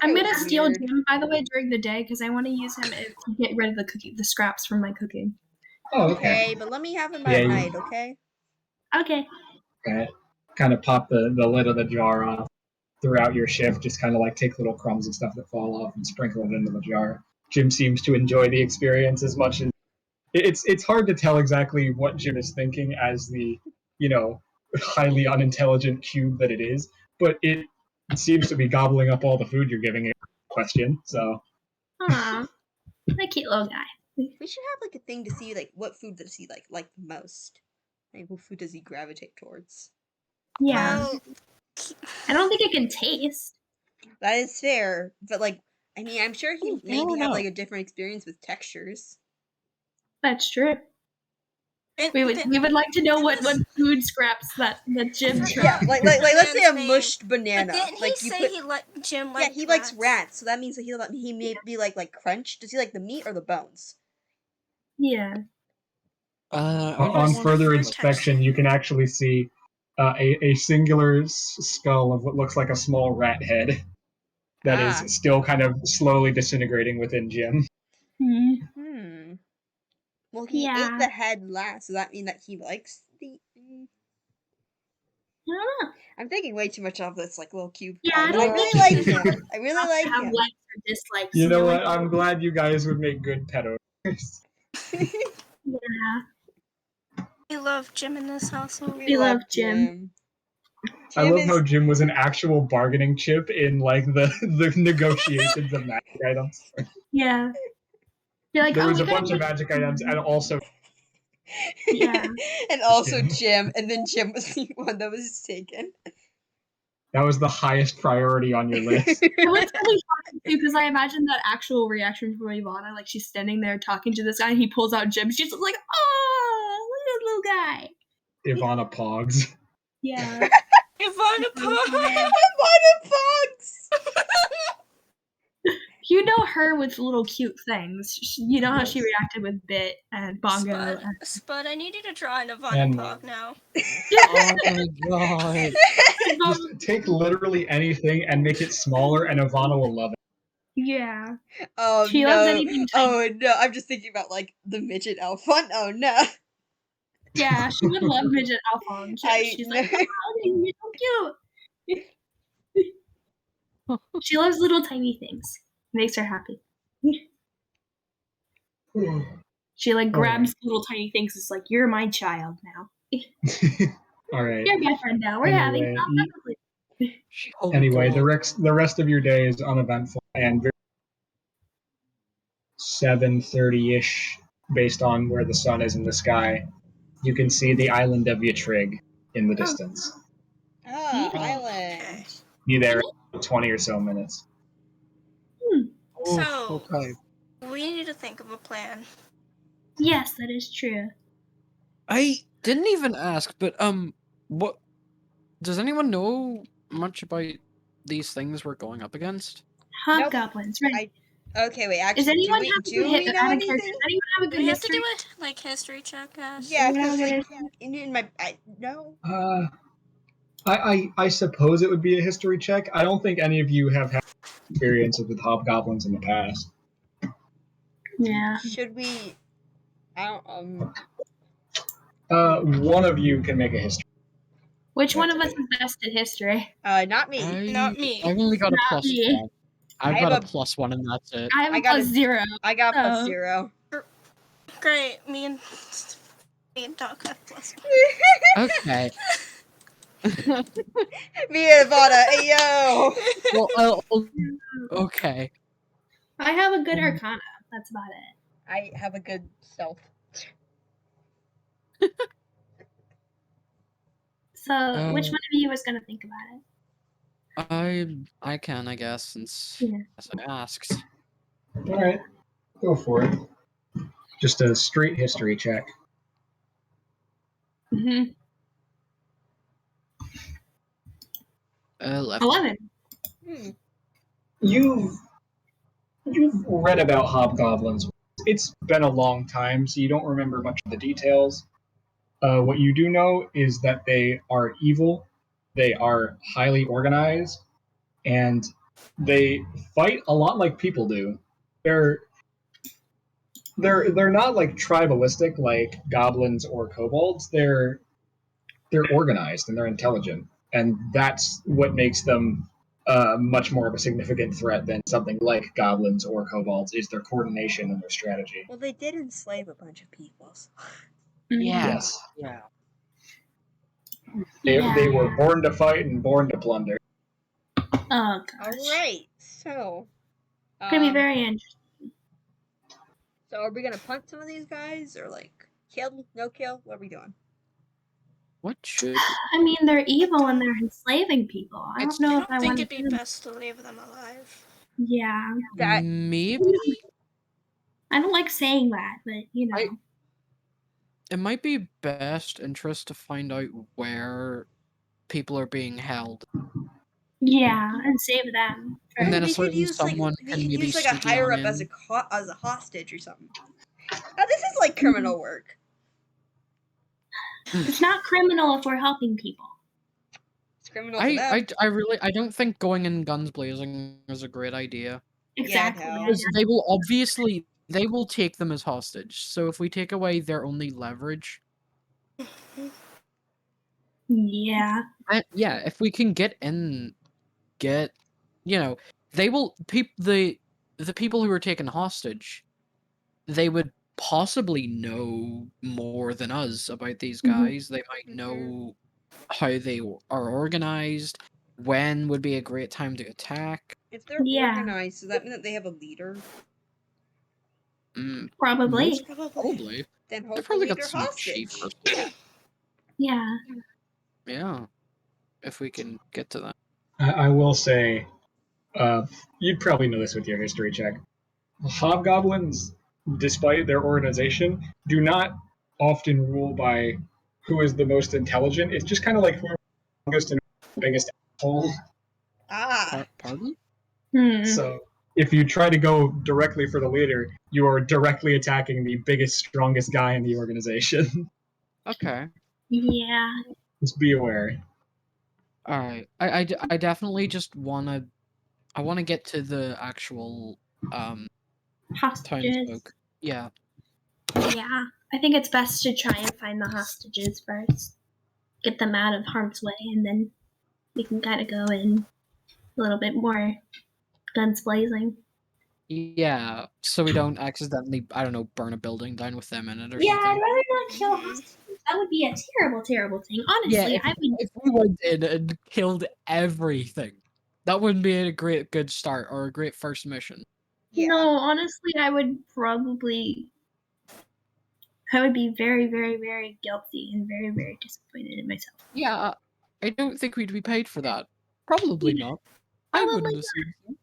I'm That gonna was steal weird. Jim, by the way, during the day because I want to use him to get rid of the scraps from my cooking. oh, Okay, but let me have him Yeah, at you- night, okay? Okay. okay, kind of pop the lid of the jar off. throughout your shift, just kind of like take little crumbs and stuff that fall off and sprinkle it into the jar. Jim seems to enjoy the experience as much as it's hard to tell exactly what Jim is thinking as the, highly unintelligent cube that it is, but it seems to be gobbling up all the food you're giving it. Question. So. Aw, my cute little guy. We should have like a thing to see like what food does he like the most. Like what food does he gravitate towards? Yeah. Well, I don't think I can taste. That is fair, but like I mean, I'm sure he maybe don't have know. like a different experience with textures. That's true. We would like to know what food scraps that Jim Yeah, tried. like let's say a Man's mushed But banana. didn't Like he you say put, he Jim yeah, liked he likes rats, so that means that he may be like crunch. Does he like the meat or the bones? Yeah. On further inspection, you can actually see a singular skull of what looks like a small rat head that Ah. is still kind of slowly disintegrating within Jim. Hmm. Well, he ate Yeah. the head last. Does that mean that he likes the? I don't know. I'm thinking way too much of this like little cube. Yeah, guy, I but don't I really think like he him. I really like have him. likes or dislikes. You know no what? one- I'm glad you guys would make good pet owners. Yeah. We love Jim in this household. We love Jim. I love how is- Jim was an actual bargaining chip in like the negotiations of magic items. Yeah. You're like, There was we a gotta bunch of get- magic items and also Yeah. and also Jim. Jim, and then Jim was the one that was taken. that was the highest priority on your list. It was really fun too because I imagine that actual reaction from Ivana, like she's standing there talking to this guy, and he pulls out Jim. She's like, "Oh, look at this little guy." Ivana Pogs. Yeah. Ivana Pog. Fox. You know her with little cute things. You know how she reacted with Bit and Bongo. Spud, Spud, I need you to draw an Ivana And- Pog now. Oh my god. Just take literally anything and make it smaller, and Ivana will love it. Yeah. Oh She no! loves anything tiny. Oh no! I'm just thinking about like the midget elf one. Oh no! Yeah, she would love Midget Alphonse. She's like, know. "Oh, you're so cute." She loves little tiny things. Makes her happy. She like grabs little tiny things. It's like, you're my child now. All right. You're my friend now. We're having fun. Anyway, the rest of your day is uneventful and very 7:30-ish, based on where the sun is in the sky. You can see the island of Yatrig in the distance. Ah, Oh. island. Be there in 20 or so minutes. So- okay. We need to think of a plan. Yes, that is true. I didn't even ask, but what does anyone know much about these things we're going up against? Hobgoblins, right? Okay, wait. Actually, Does anyone do have we, a good do hit we know out of anything? character? Does anyone have a Do good we have to history? do it like history check, Ash? Yeah, Yeah, because okay. like, in my no. I suppose it would be a history check. I don't think any of you have had experiences with hobgoblins in the past. Yeah. Should we? I don't. One of you can make a history. Which one of us is best at history? Not me. Not me. I've only got a Not plus me. one. I've I got have a plus one, and that's it. I have I a got plus a- 0. I got a plus Oh. 0. Great. Me and Doc have plus. Okay. Me and Ivana, hey yo! Well, okay. I have a good Arcana. That's about it. I have a good self. So, which one of you was gonna think about it? I can, I guess, since Yeah. I asked. All right, go for it. Just a straight history check. Mm-hmm. 11. 11. You've read about hobgoblins. It's been a long time, so you don't remember much of the details. What you do know is that they are evil, they are highly organized, and they fight a lot like people do. They're not like tribalistic like goblins or kobolds. They're organized and they're intelligent, and that's what makes them much more of a significant threat than something like goblins or kobolds is their coordination and their strategy. Well, they did enslave a bunch of people. So. Yeah. Yes. Yeah. They were born to fight and born to plunder. Oh gosh. All right, so Could be very interesting. So are we gonna punt some of these guys or like kill, no kill? What are we doing? What should? I mean, they're evil and they're enslaving people. I don't know I if don't I think want it'd be best to leave them alive. Yeah. That Maybe I don't like saying that, but you know. it might be best interest to find out where people are being held, Yeah, and save them. and then a we could certain use someone we can could maybe use like a sneaky higher on up as in. a hostage or something. Now this is like criminal work. It's not criminal if we're helping people. It's criminal for them. I don't think going in guns blazing is a great idea. Exactly. no. Because they will take them as hostage. So if we take away their only leverage, Yeah. yeah, if we can get they will the people who are taken hostage, they would possibly know more than us about these guys. They might know how they are organized, when would be a great time to attack. If they're Yeah. organized, does that mean that they have a leader? Probably. Most probably. Then They hold the probably got leader some chief hostage. or something. Yeah. Yeah. If we can get to that. I will say, you'd probably know this with your history check. Hobgoblins, despite their organization, do not often rule by who is the most intelligent. It's just kind of like whoever the longest and biggest asshole. Pardon? So if you try to go directly for the leader, you are directly attacking the biggest, strongest guy in the organization. Okay. Yeah. Just be aware. Alright. I definitely just wanna get to the actual Hostages. townsfolk. Yeah. Yeah. I think it's best to try and find the hostages first. Get them out of harm's way, and then we can kind of go in a little bit more guns blazing. Yeah. So we don't accidentally, I don't know, burn a building down with them in it or Yeah, I'd something. rather not kill hostages. That would be a terrible, terrible thing. Honestly, Yeah, if we went in and killed everything, that wouldn't be a good start or a great first mission. Yeah. No, honestly, I would be very, very, very guilty and very, very disappointed in myself. Yeah, I don't think we'd be paid for that. Probably not. I Probably wouldn't not. assume so.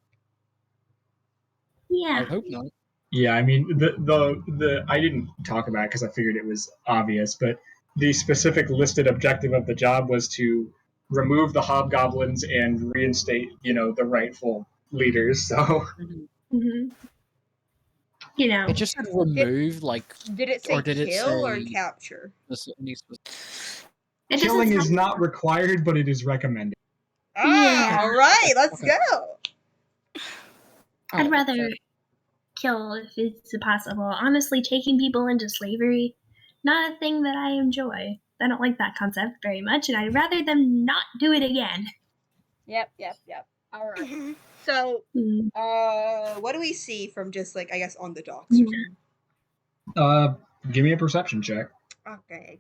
Yeah. I hope not. Yeah, I mean the I didn't talk about it because I figured it was obvious, but the specific listed objective of the job was to remove the hobgoblins and reinstate, the rightful leaders. So Mm-hmm. You know. It just said remove, Did it say or did it kill or say capture? It killing doesn't is not required, but it is recommended. Yeah. All right, let's Okay. go. I'd rather kill if it's possible. Honestly, taking people into slavery, not a thing that I enjoy. I don't like that concept very much, and I'd rather them not do it again. Yep. All right. So, what do we see from just like I guess on the docks? Give me a perception check. Okay.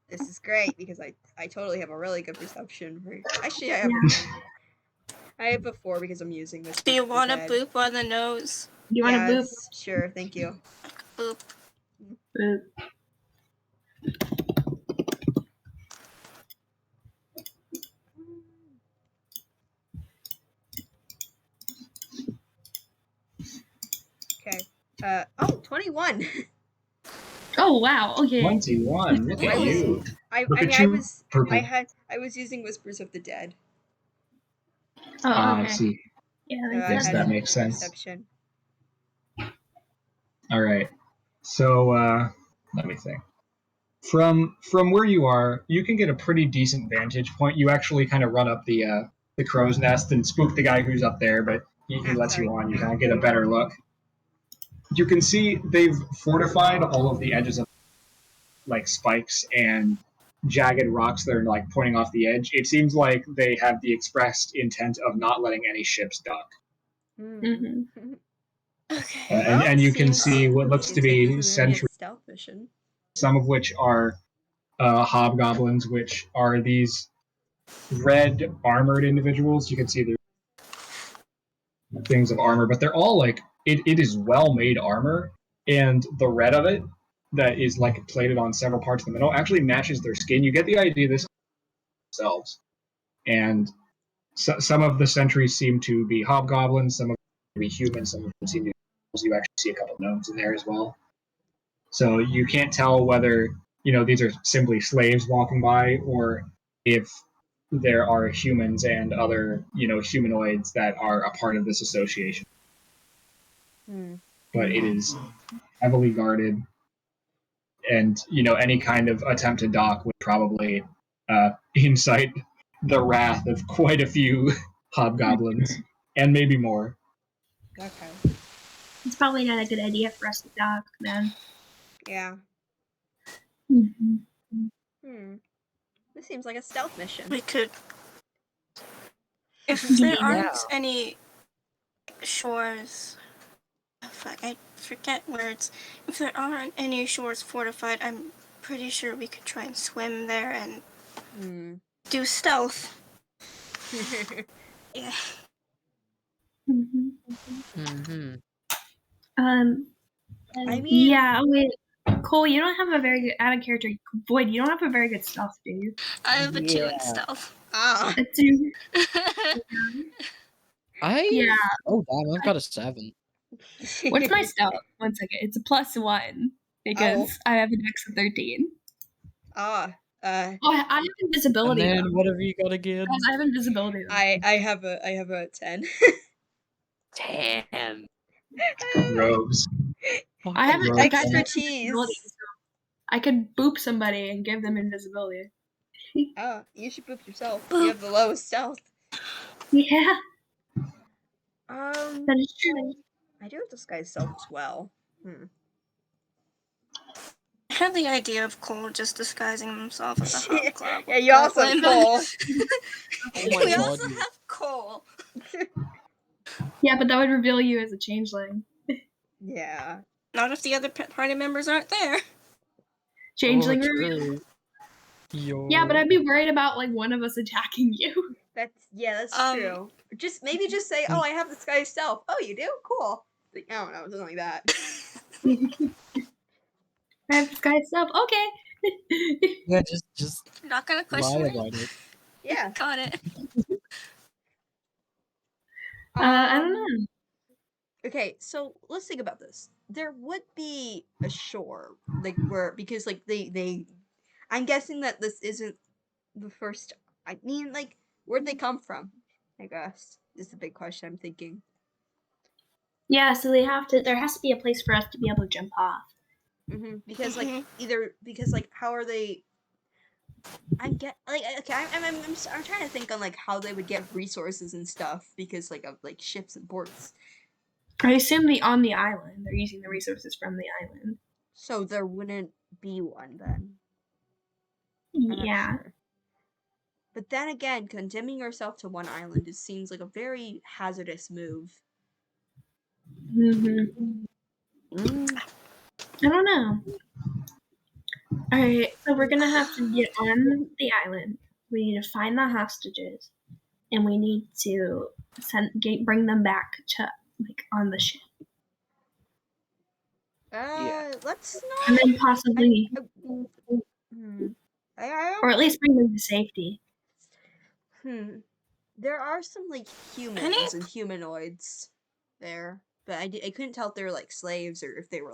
This is great because I totally have a really good perception. Actually, I have a 4 because I'm using this. Do you want a boop on the nose? You want a boop? Sure, thank you. Boop. Boop. Okay. 21. Oh wow. Okay. 21. Look at you. I was using Whispers of the Dead. Oh, okay. I see. Yeah, Yes, that makes sense. Perception. All right. So let me think. From where you are, you can get a pretty decent vantage point. You actually kind of run up the crow's nest and spook the guy who's up there, but he lets you on. You kind of get a better look. You can see they've fortified all of the edges of like spikes and jagged rocks that are like pointing off the edge. It seems like they have the expressed intent of not letting any ships dock. Mm-hmm. Okay. And you can Seems- see what looks to seems like be this is gonna a sentries, stealth mission. some of which are hobgoblins, which are these red armored individuals. You can see their things of armor, but they're all like it is well made armor, and the red of it that is like plated on several parts of the middle actually matches their skin. You get the idea this themselves, and some of the sentries seem to be hobgoblins, some of them to be humans, some of them seem to be animals. You actually see a couple gnomes in there as well. So you can't tell whether these are simply slaves walking by or if there are humans and other humanoids that are a part of this association. But it is heavily guarded, and any kind of attempt to dock would probably incite the wrath of quite a few hobgoblins and maybe more. Okay. It's probably not a good idea for us to dock, then. Yeah. Mm-hmm. This seems like a stealth mission. We could. If there Yeah. aren't any shores. Oh, fuck, I forget words. If there aren't any shores fortified, I'm pretty sure we could try and swim there and do stealth. Yeah. Mm-hmm. I mean, yeah, wait. Cole, you don't have a very good out of character. Void, you don't have a very good stealth, do you? I have a 2 in stealth. ah. A 2. Yeah. Oh damn, I've got a 7. What's my stealth? 1 second. It's a +1 because I have an X of 13. Ah. I have invisibility. And then though. what have you got again? Guys, I have invisibility. Though. I have a 10. 10. Rogues. I have Rogues. like I have Expertise. invisibility, so I could boop somebody and give them invisibility. Oh, you should boop yourself. You have the lowest stealth. Yeah, Um, that is true. I do have disguise self as well. I had the idea of Cole just disguising himself as a hobgoblin. Yeah, you also have Cole. We also have Cole. Yeah, but that would reveal you as a changeling. Yeah. Not if the other party members aren't there. Changeling Oh, reveal. true. Yo. Yeah, but I'd be worried about like one of us attacking you. That's true. Maybe just say, oh, I have disguise self. Oh, you do? Cool. Like, I don't know, something like that. I have disguise self. Okay. Yeah, just Not gonna lie question it. about it. Yeah. Got it. I don't know. Okay, so let's think about this. There would be a shore, because they I'm guessing that this isn't the first. I mean, where'd they come from? I guess is the big question I'm thinking. Yeah, so there has to be a place for us to be able to jump off. Because how are they? I'm trying to think on how they would get resources and stuff because of ships and ports. I assume on the island. They're using the resources from the island. So there wouldn't be one then. I'm not Yeah. sure. But then again, condemning yourself to one island seems like a very hazardous move. I don't know. Alright, so we're gonna have to get on the island. We need to find the hostages, and we need to bring them back to on the ship. Let's not. And then possibly, or at least bring them to safety. There are some humans and humanoids there, but I couldn't tell if they were slaves or if they were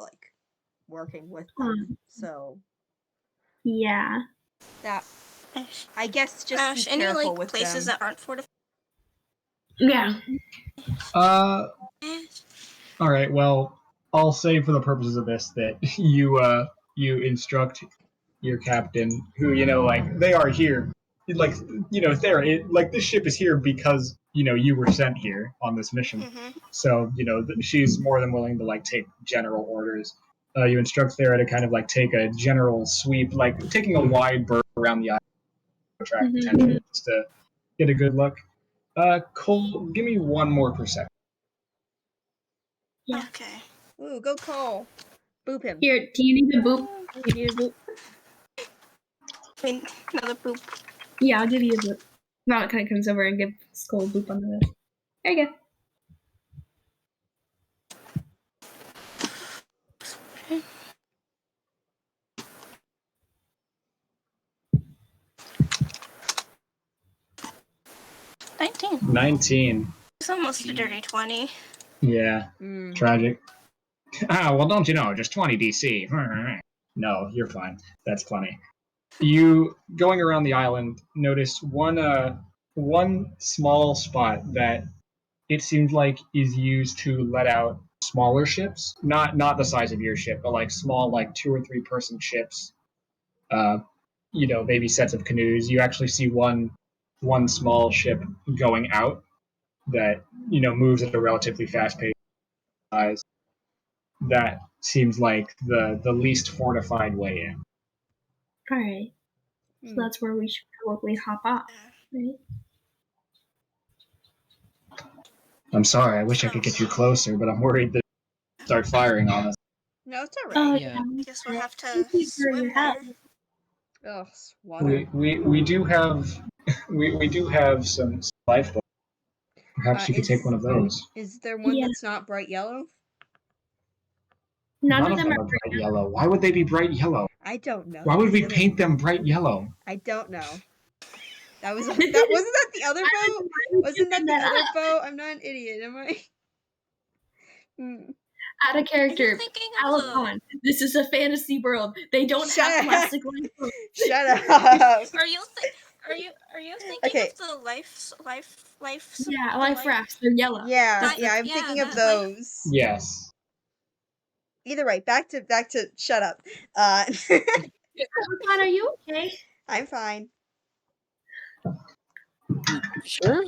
working with them. So yeah, that I guess just Ash, be any careful with places them. that aren't fortified? yeah. All right. Well, I'll say for the purposes of this that you instruct your captain, who they are here, this ship is here because you were sent here on this mission. So she's more than willing to take general orders. You instruct Thera to kind of take a general sweep, taking a wide berth around the island to attract attention just to get a good look. Cole, give me one more perception. Yeah. Okay. Ooh, go Cole. Boop him. Here, do you need a boop? Do you need a boop? I mean, another poop. Yeah, I'll give you a boop. Malachi comes over and gives Skull a boop on the nose. There you go. $19. 19. It's almost a dirty 20. Yeah, tragic. Well, don't you know? Just 20 DC. No, you're fine. That's plenty. You, going around the island, notice one small spot that it seems like is used to let out smaller ships, not the size of your ship, but like small, like 2 or 3 person ships. Maybe sets of canoes. You actually see one small ship going out that moves at a relatively fast pace. That seems like the least fortified way in. Alright. So that's where we should probably hop off, right? I'm sorry, I wish I could get you closer, but I'm worried that they start firing on us. No, it's Oh, alright. Yeah. I guess we'll have to Thank you for swim your help. more. Ugh, water. We do have we do have some lifeboats. Perhaps you could take one of those. Is there one Yeah. that's not bright yellow? None None of them are bright yellow. Why would they be bright yellow? I don't know. Why would we The other- paint them bright yellow? I don't know. That wasn't that the other boat? Wasn't that the other boat? I'm not an idiot, am I? Out of character. Are you thinking of the... Alacon. This is a fantasy world. They don't have plastic lifeboats. Shut up. Are you thinking Okay. of the life Yeah, life rafts. They're yellow. Yeah, That- I'm yeah, thinking of that those. Yes. Either way, back to shut up. Alacon, are you okay? I'm fine. Sure.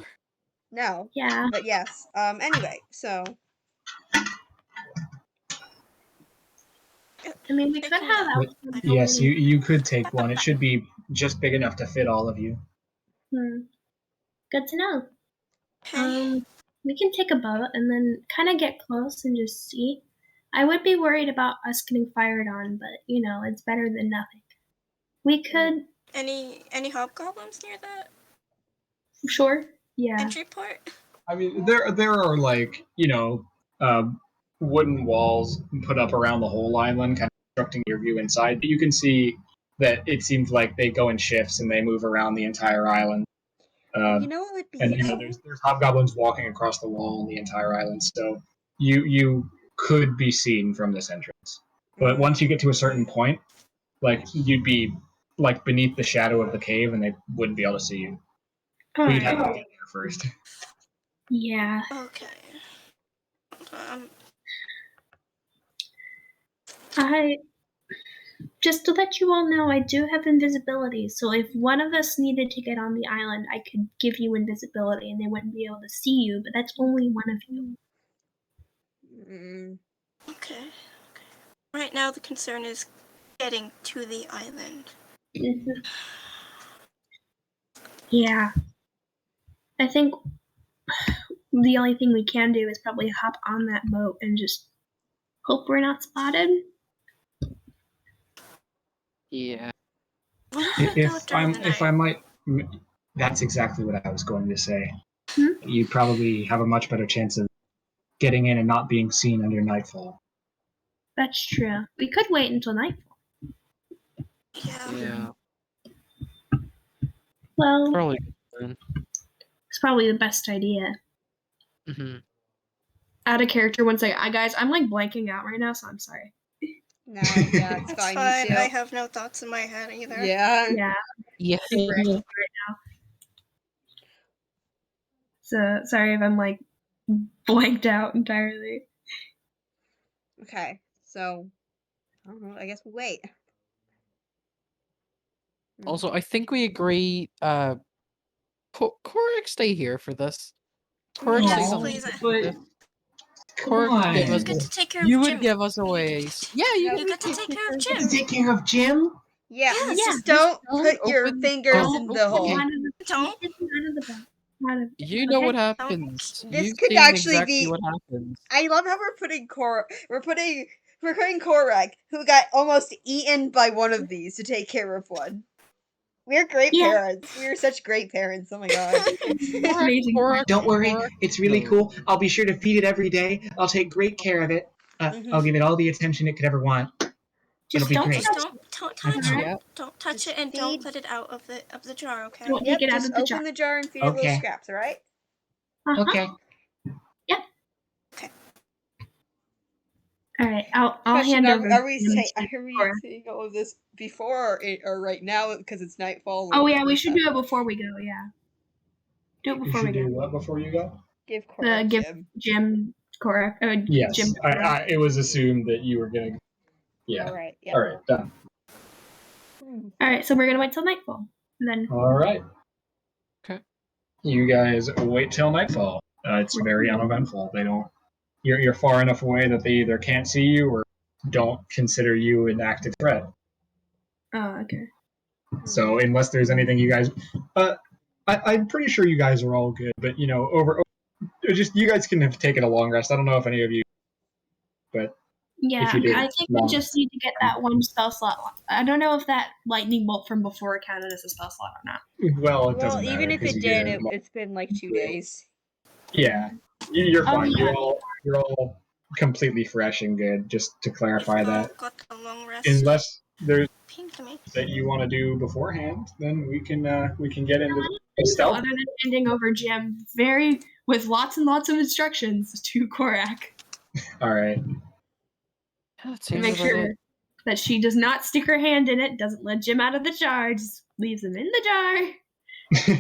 No. Yeah. But yes. Anyway, so I mean, we could have But yes, you could take one. It should be just big enough to fit all of you. Good to know. Okay. We can take a boat and then kind of get close and just see. I would be worried about us getting fired on, but it's better than nothing. We could. Any hobgoblins near that Sure. Yeah. entry port? I mean, there are like wooden walls put up around the whole island, kind of obstructing your view inside. But you can see that it seems like they go in shifts and they move around the entire island. you know what would be And there's hobgoblins walking across the wall on the entire island, so you could be seen from this entrance. But once you get to a certain point, like you'd be like beneath the shadow of the cave, and they wouldn't be able to see you. All We'd have right. to get there first. Yeah. Okay. Just to let you all know, I do have invisibility. So if one of us needed to get on the island, I could give you invisibility, and they wouldn't be able to see you. But that's only one of you. Okay. Right now, the concern is getting to the island. Yeah. I think the only thing we can do is probably hop on that boat and just hope we're not spotted. Yeah. If I might, that's exactly what I was going to say. You'd probably have a much better chance of getting in and not being seen under nightfall. That's true. We could wait until nightfall. Yeah. Well, Probably. it's probably the best idea. Mm-hmm. Out of character, one second. Guys, I'm like blanking out right now, so I'm sorry. No, yeah, it's That's fine. fine. Me too. I have no thoughts in my head either. Yeah. Yeah. Yeah. Super excited right now. So sorry if I'm like blanked out entirely. Okay, so I don't know. I guess we'll wait. Also, I think we agree. Korik, stay here for this. Korik, Yes, stay please. Korik, give You us. get to take care of You Jim. would give us away. Yeah, you You get to take care of To Jim. take care of Jim? Yeah, Yes. just don't Don't put your open- fingers Oh, in the hole. Don't. You know what Okay. happens. This You've could seen actually exactly be- what happens. I love how we're putting Korak, who got almost eaten by one of these, to take care of one. We're great Yeah. parents. We're such great parents. Oh my god. It's amazing. Don't worry, Korak it's really knows. cool. I'll be sure to feed it every day. I'll take great care of it. I'll give it all the attention it could ever want. Just It'll be don't great. touch Just it. don't touch Uh-huh. it. Yeah. Don't touch Just it, and feed- don't let it out of the jar. Okay. Don't Yep, take it out just of the open jar. the jar and feed it little Okay. scraps, alright? Uh-huh. Okay. All right. I'll Question, hand over. are we Jim saying to- all of this before or right now because it's nightfall? Oh yeah, we should do it before we go. Yeah. Do it You before we should do go. what before you go? Give Korak Give Jim. Jim Cora. Yes. Jim. It was assumed that you were gonna. Yeah. Alright, yeah. All right. Done. All right. So we're gonna wait till nightfall, and then All right. Okay. You guys wait till nightfall. It's very uneventful. They don't. You're far enough away that they either can't see you or don't consider you an active threat. oh okay. So unless there's anything you guys, I'm pretty sure you guys are all good. But just you guys can take it a long rest. I don't know if any of you, but Yeah, you did I think long we just need to get that one spell slot. I don't know if that lightning bolt from before counted as a spell slot or not. well, it Well, doesn't matter. even if 'cause it you did, it. it's been like 2 days. Yeah, you're Oh, fine. yeah. You're all completely fresh and good. Just to clarify We've all that, got a long rest. unless there's Ping to me. that you want to do beforehand, then we can get into So stealth. other than handing over Jim, with lots and lots of instructions to Korak, All right. Yeah, that to seems make about sure it. that she does not stick her hand in it, doesn't let Jim out of the jar, just leaves him in the jar.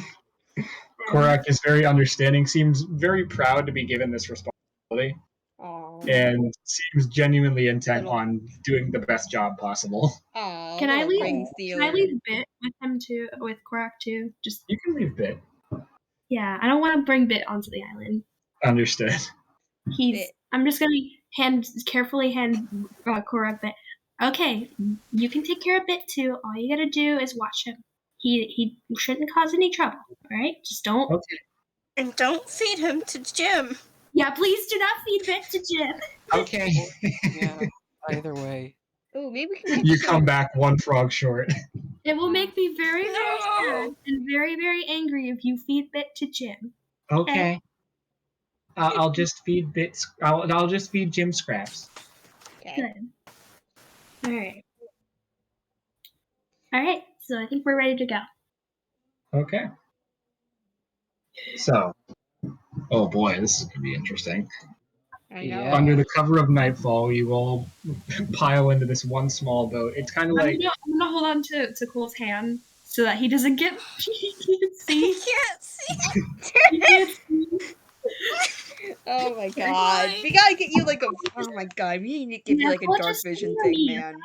Korak is very understanding. Seems very proud to be given this responsibility, Aww. and seems genuinely intent Little- on doing the best job possible. Aww. Can I little leave? ring Can I stealer. leave Bit with him too? With Korak too? Just You can leave Bit. yeah, I don't want to bring Bit onto the island. Understood. Bit. I'm just gonna carefully hand Korak Bit. Okay, you can take care of Bit too. All you gotta do is watch him. He shouldn't cause any trouble. All right, just don't. Okay. And don't feed him to Jim. Yeah, please do not feed Bit to Jim. Okay. Yeah. Either way. Oh, maybe we can get You some- come back one frog short. It will make me very, very No. sad and very, very angry if you feed Bit to Jim. Okay. I'll just feed bits. I'll just feed Jim scraps. Okay. Good. All right. All right. So I think we're ready to go. Okay. So, oh boy, this is gonna be interesting. I know. Yeah. Under the cover of nightfall, you all pile into this one small boat. It's kind of like I'm gonna hold on to Cole's hand so that he doesn't get. He can't see. Can't see. He can't see. Oh my god. We gotta get you like a. Oh my god. We need to give you Yeah, like a Cole, dark just vision hear thing, me. man.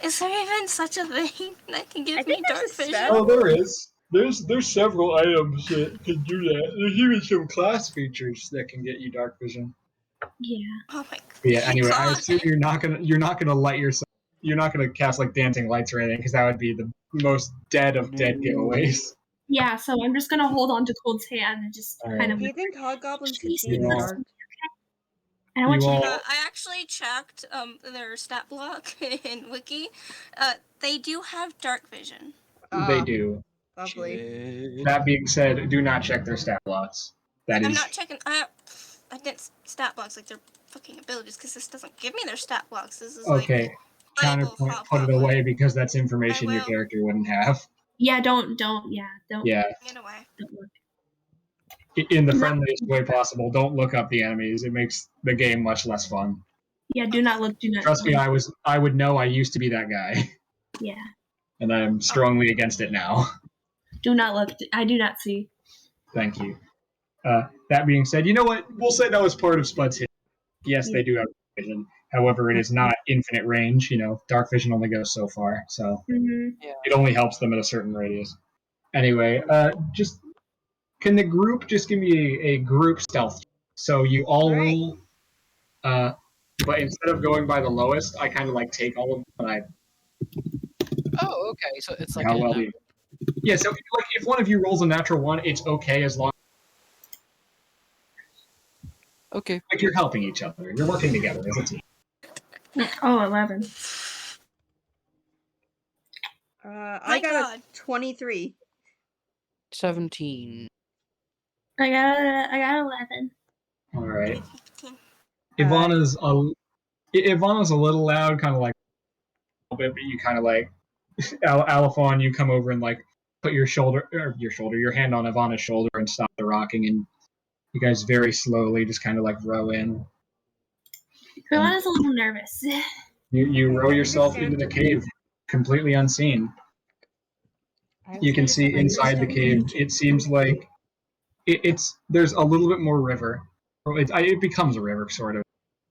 Is there even such a thing that can give I me think there's dark a vision? spell. oh, there is. There's several items that can do that. There's even some class features that can get you dark vision. Yeah. Oh my But yeah. Anyway, I God. assume you're not gonna light yourself. You're not gonna cast like dancing lights or anything because that would be the most dead of dead giveaways. Yeah. So I'm just gonna hold on to Cole's hand and just All kind of. Do you think hobgoblins can see You in the all- dark? I want you you all- to. I actually checked their stat block in Wiki. They do have dark vision. They do. Lovely. Shit. That being said, do not check their stat blocks. That I'm is not checking. I didn't stat blocks like their fucking abilities because this doesn't give me their stat blocks. This is okay. like Counterpoint, put it hobgoblin. away because that's information I your will. character wouldn't have. Yeah. Don't. Yeah. Don't. Yeah, Get away. Don't look. in the friendliest way possible. Don't look up the enemies. It makes the game much less fun. Yeah. Do not look. Do not. Trust me, I would know. I used to be that guy, Yeah. and I'm strongly against it now. Do not look. I do not see. Thank you. That being said, you know what? We'll say that was part of Spud's hit. Yes, they do have vision. However, it is not infinite range. You know, dark vision only goes so far, so it only helps them at a certain radius. Anyway, just can the group just give me a group stealth? So you all roll, but instead of going by the lowest, I kind of like take all of them and I Oh, okay. So it's like How well kidnap. Yeah, so like if one of you rolls a natural 1, it's okay as long Okay. like you're helping each other. You're working together as a team. Oh, 11. I got God. a 23. 17. I got 11. All right. 15. Ivana's a little loud, kind of like a little bit, but you kind of like Alphon, you come over and like put your hand on Ivana's shoulder and stop the rocking, and you guys very slowly just kind of like row in. Ivana's a little nervous. You row yourself into the cave, completely unseen. You can see inside the cave. It seems like there's a little bit more river. It becomes a river, sort of,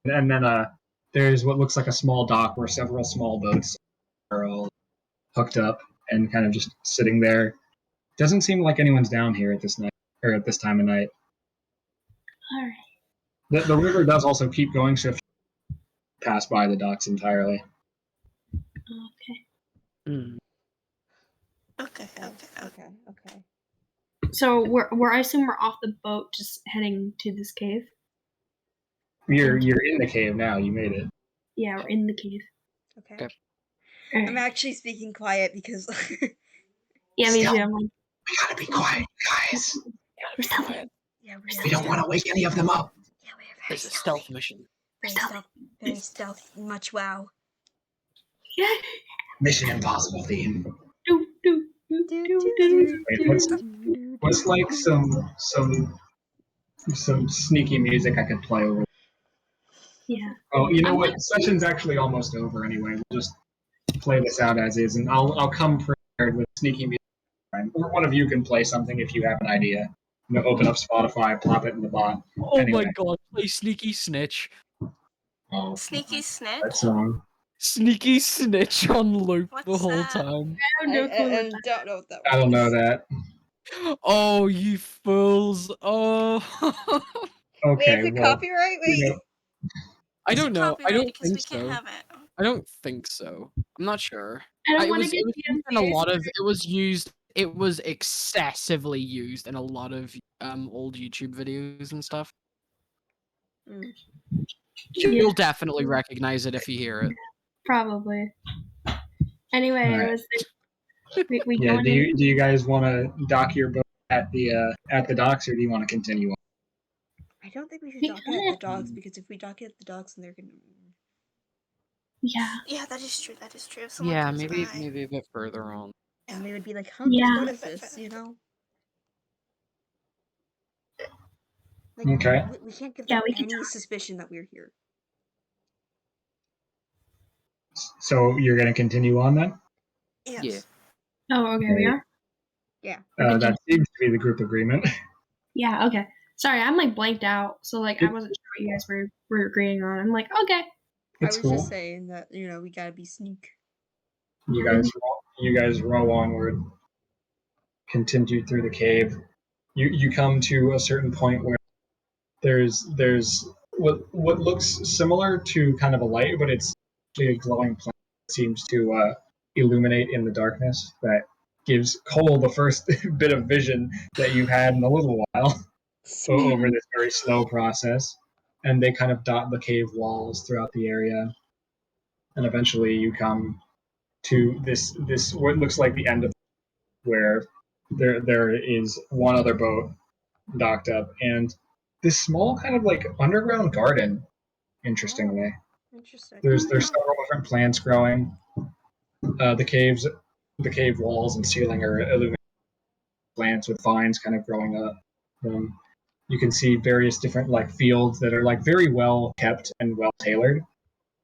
and then there's what looks like a small dock where several small boats are all hooked up and kind of just sitting there. Doesn't seem like anyone's down here at this night or at this time of night. All right. The river does also keep going, so if you pass by the docks entirely. Okay. Mm. Okay. So I assume we're off the boat, just heading to this cave. You're in the cave now. You made it. Yeah, we're in the cave. Okay. All I'm right. actually speaking quiet because. Yeah, me Still. too. I'm like, We gotta be quiet, guys. we're stealthy. Yeah, We don't want to wake any of them up. Yeah, we're very It's a stealth mission. Very stealthy. Much wow. Yeah. Mission Impossible theme. Do, do, do, do, do, Wait, what's like some sneaky music I could play over? Yeah. Oh, you know what? Session's actually almost over anyway. We'll just play this out as is, and I'll come prepared with sneaky music. Or one of you can play something if you have an idea. Open up Spotify, plop it in the bot. Oh Anyway. my god, play Sneaky Snitch. Oh, Sneaky snitch. that song. Sneaky Snitch on loop What's the whole that? time. I have no clue what that. don't know what that I don't know was. that. Oh, you fools. Oh. Wait, Okay, is it well, copyright? Wait. you know, I don't know. I Copyrighted don't because think we can't so. have it. I don't think so. I'm not sure. I don't It want to was get used in a DMCA. lot of. It was excessively used in a lot of old YouTube videos and stuff. Mm. You'll definitely recognize it if you hear it. Probably. Anyway, All right. it was we yeah. going Do in. you guys want to dock your boat at the docks, or do you want to continue on? I don't think we should We dock it at the could. docks because if we dock it at the docks, then they're gonna. Yeah. Yeah, that is true. If someone Yeah, comes maybe by. maybe a bit further on. And they would be like, huh, Yeah. what is this? You know? Like, Okay. we can't give Yeah, them we can any suspicion that we're here. So you're going to continue on then? Yes. Yeah. Oh, okay, we are. Yeah. That seems to be the group agreement. Yeah. Okay. Sorry, I'm like blanked out, so like I wasn't sure what you guys were agreeing on. I'm like, okay. It's I was cool. just saying that we gotta be sneak. You guys row onward, continue through the cave. You come to a certain point where there's what looks similar to kind of a light, but it's a glowing plant that seems to illuminate in the darkness that gives Cole the first bit of vision that you've had in a little while over this very slow process. And they kind of dot the cave walls throughout the area. And eventually you come to this what looks like the end of where there is one other boat docked up and this small kind of like underground garden, interestingly. Interesting. There's several different plants growing. The cave walls and ceiling are illuminated plants with vines kind of growing up. You can see various different like fields that are like very well kept and well tailored.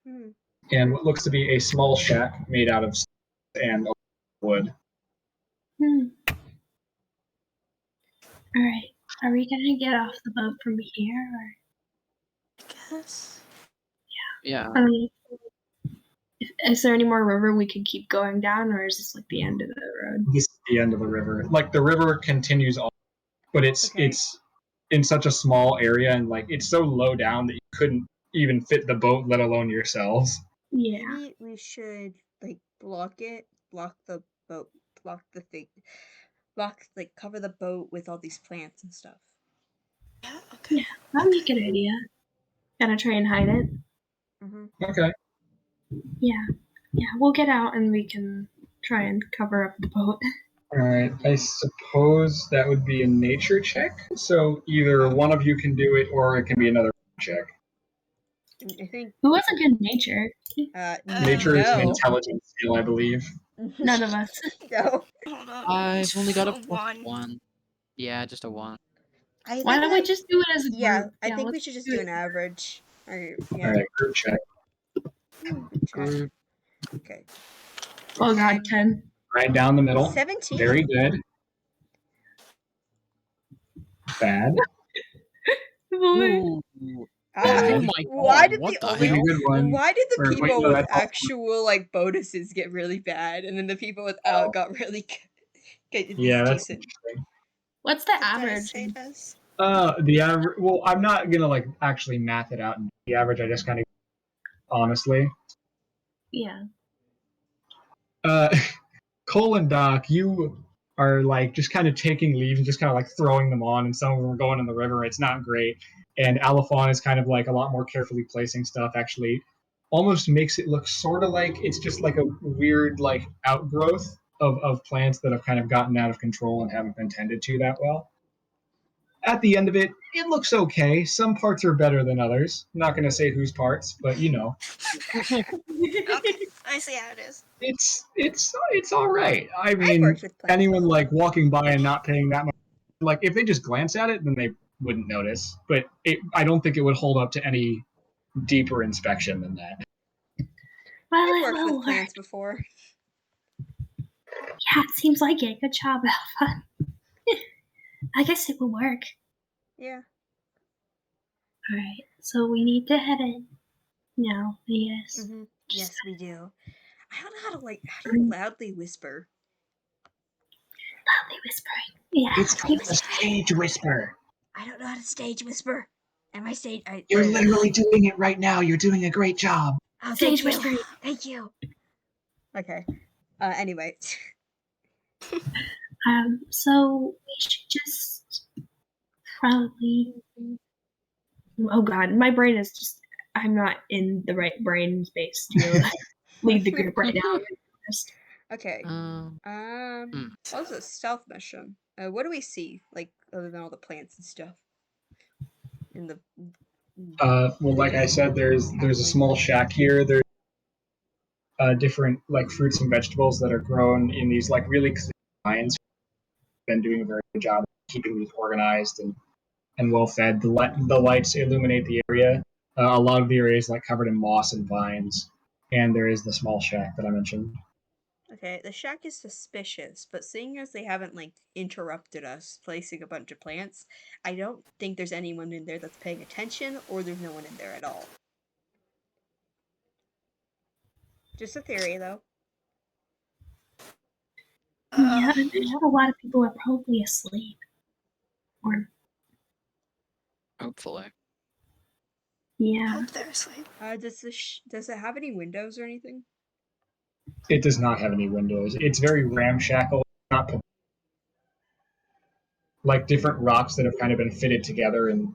Hmm. And what looks to be a small shack made out of and wood. All right. Are we gonna get off the boat from here? Or? I guess. Yeah. Is there any more river we could keep going down, or is this like the end of the road? This is the end of the river. Like the river continues on, but it's in such a small area and like it's so low down that you couldn't even fit the boat, let alone yourselves. Yeah. Maybe we should like block it, block the boat, block the thing, block like cover the boat with all these plants and stuff. Yeah, okay. That'd be a good idea. Gotta try and hide it. Okay. Yeah. Yeah, we'll get out and we can try and cover up the boat. All right. I suppose that would be a nature check. So either one of you can do it, or it can be another check. I think Who has a good nature? Nature is an no. intelligence skill, I believe. None of us. No. Hold on. I've only got a So +1. Yeah, just a 1. Why don't we just do it as a group? Yeah, I think we let's should just do do it. an average. Or, All yeah. right, group check. Group. Okay. Oh god, 10. Right down the middle. 17. Very good. Bad. Ooh. Bad. Oh my Why god, did what the the only Pretty hell? good one. Why did the Or, wait, people no, with that's all. actual like bonuses get really bad, and then the people without got really get Yeah, that's decent? interesting. What's the What did I average? say this? The average. Well, I'm not gonna like actually math it out. The average, I just kind of honestly. Yeah. Cole and Doc, you are like just kind of taking leaves and just kind of like throwing them on, and some of them are going in the river. It's not great. And Alifon is kind of like a lot more carefully placing stuff. Actually, almost makes it look sort of like it's just like a weird like outgrowth of plants that have kind of gotten out of control and haven't been tended to that well. At the end of it, it looks okay. Some parts are better than others. I'm not going to say whose parts, but you know. Okay, I see how it is. It's all right. I I've mean, worked with plants anyone before. like walking by and not paying that much, like if they just glance at it, then they wouldn't notice. But I don't think it would hold up to any deeper inspection than that. Well, I've it worked will with plants before. Yeah, it seems like it. Good job, Alpha. I guess it will work. Yeah. Alright, so we need to head in now, yes. Mm-hmm. Yes, we do. I don't know how to loudly whisper. Loudly whispering. Yeah. It's called a stage whisper. I don't know how to stage whisper. Am I stage? You're literally doing it right now. You're doing a great job. Oh, Stage thank whispering. you. Thank you. Okay. Anyway. So we should just probably. Oh god, my brain is just. I'm not in the right brain space to lead the group right now. Okay. What's a stealth mission? What do we see? Like other than all the plants and stuff. In the. Well, like I said, there's a small shack here. There's different like fruits and vegetables that are grown in these like really clean vines. Been doing a very good job of keeping these organized and well fed. The lights illuminate the area. A lot of the area is like covered in moss and vines, and there is the small shack that I mentioned. Okay, the shack is suspicious, but seeing as they haven't like interrupted us placing a bunch of plants, I don't think there's anyone in there that's paying attention, or there's no one in there at all. Just a theory, though. Yeah, I imagine a lot of people are probably asleep. Or Hopefully. yeah. Hope they're asleep. Does it have any windows or anything? It does not have any windows. It's very ramshackle, not like different rocks that have kind of been fitted together and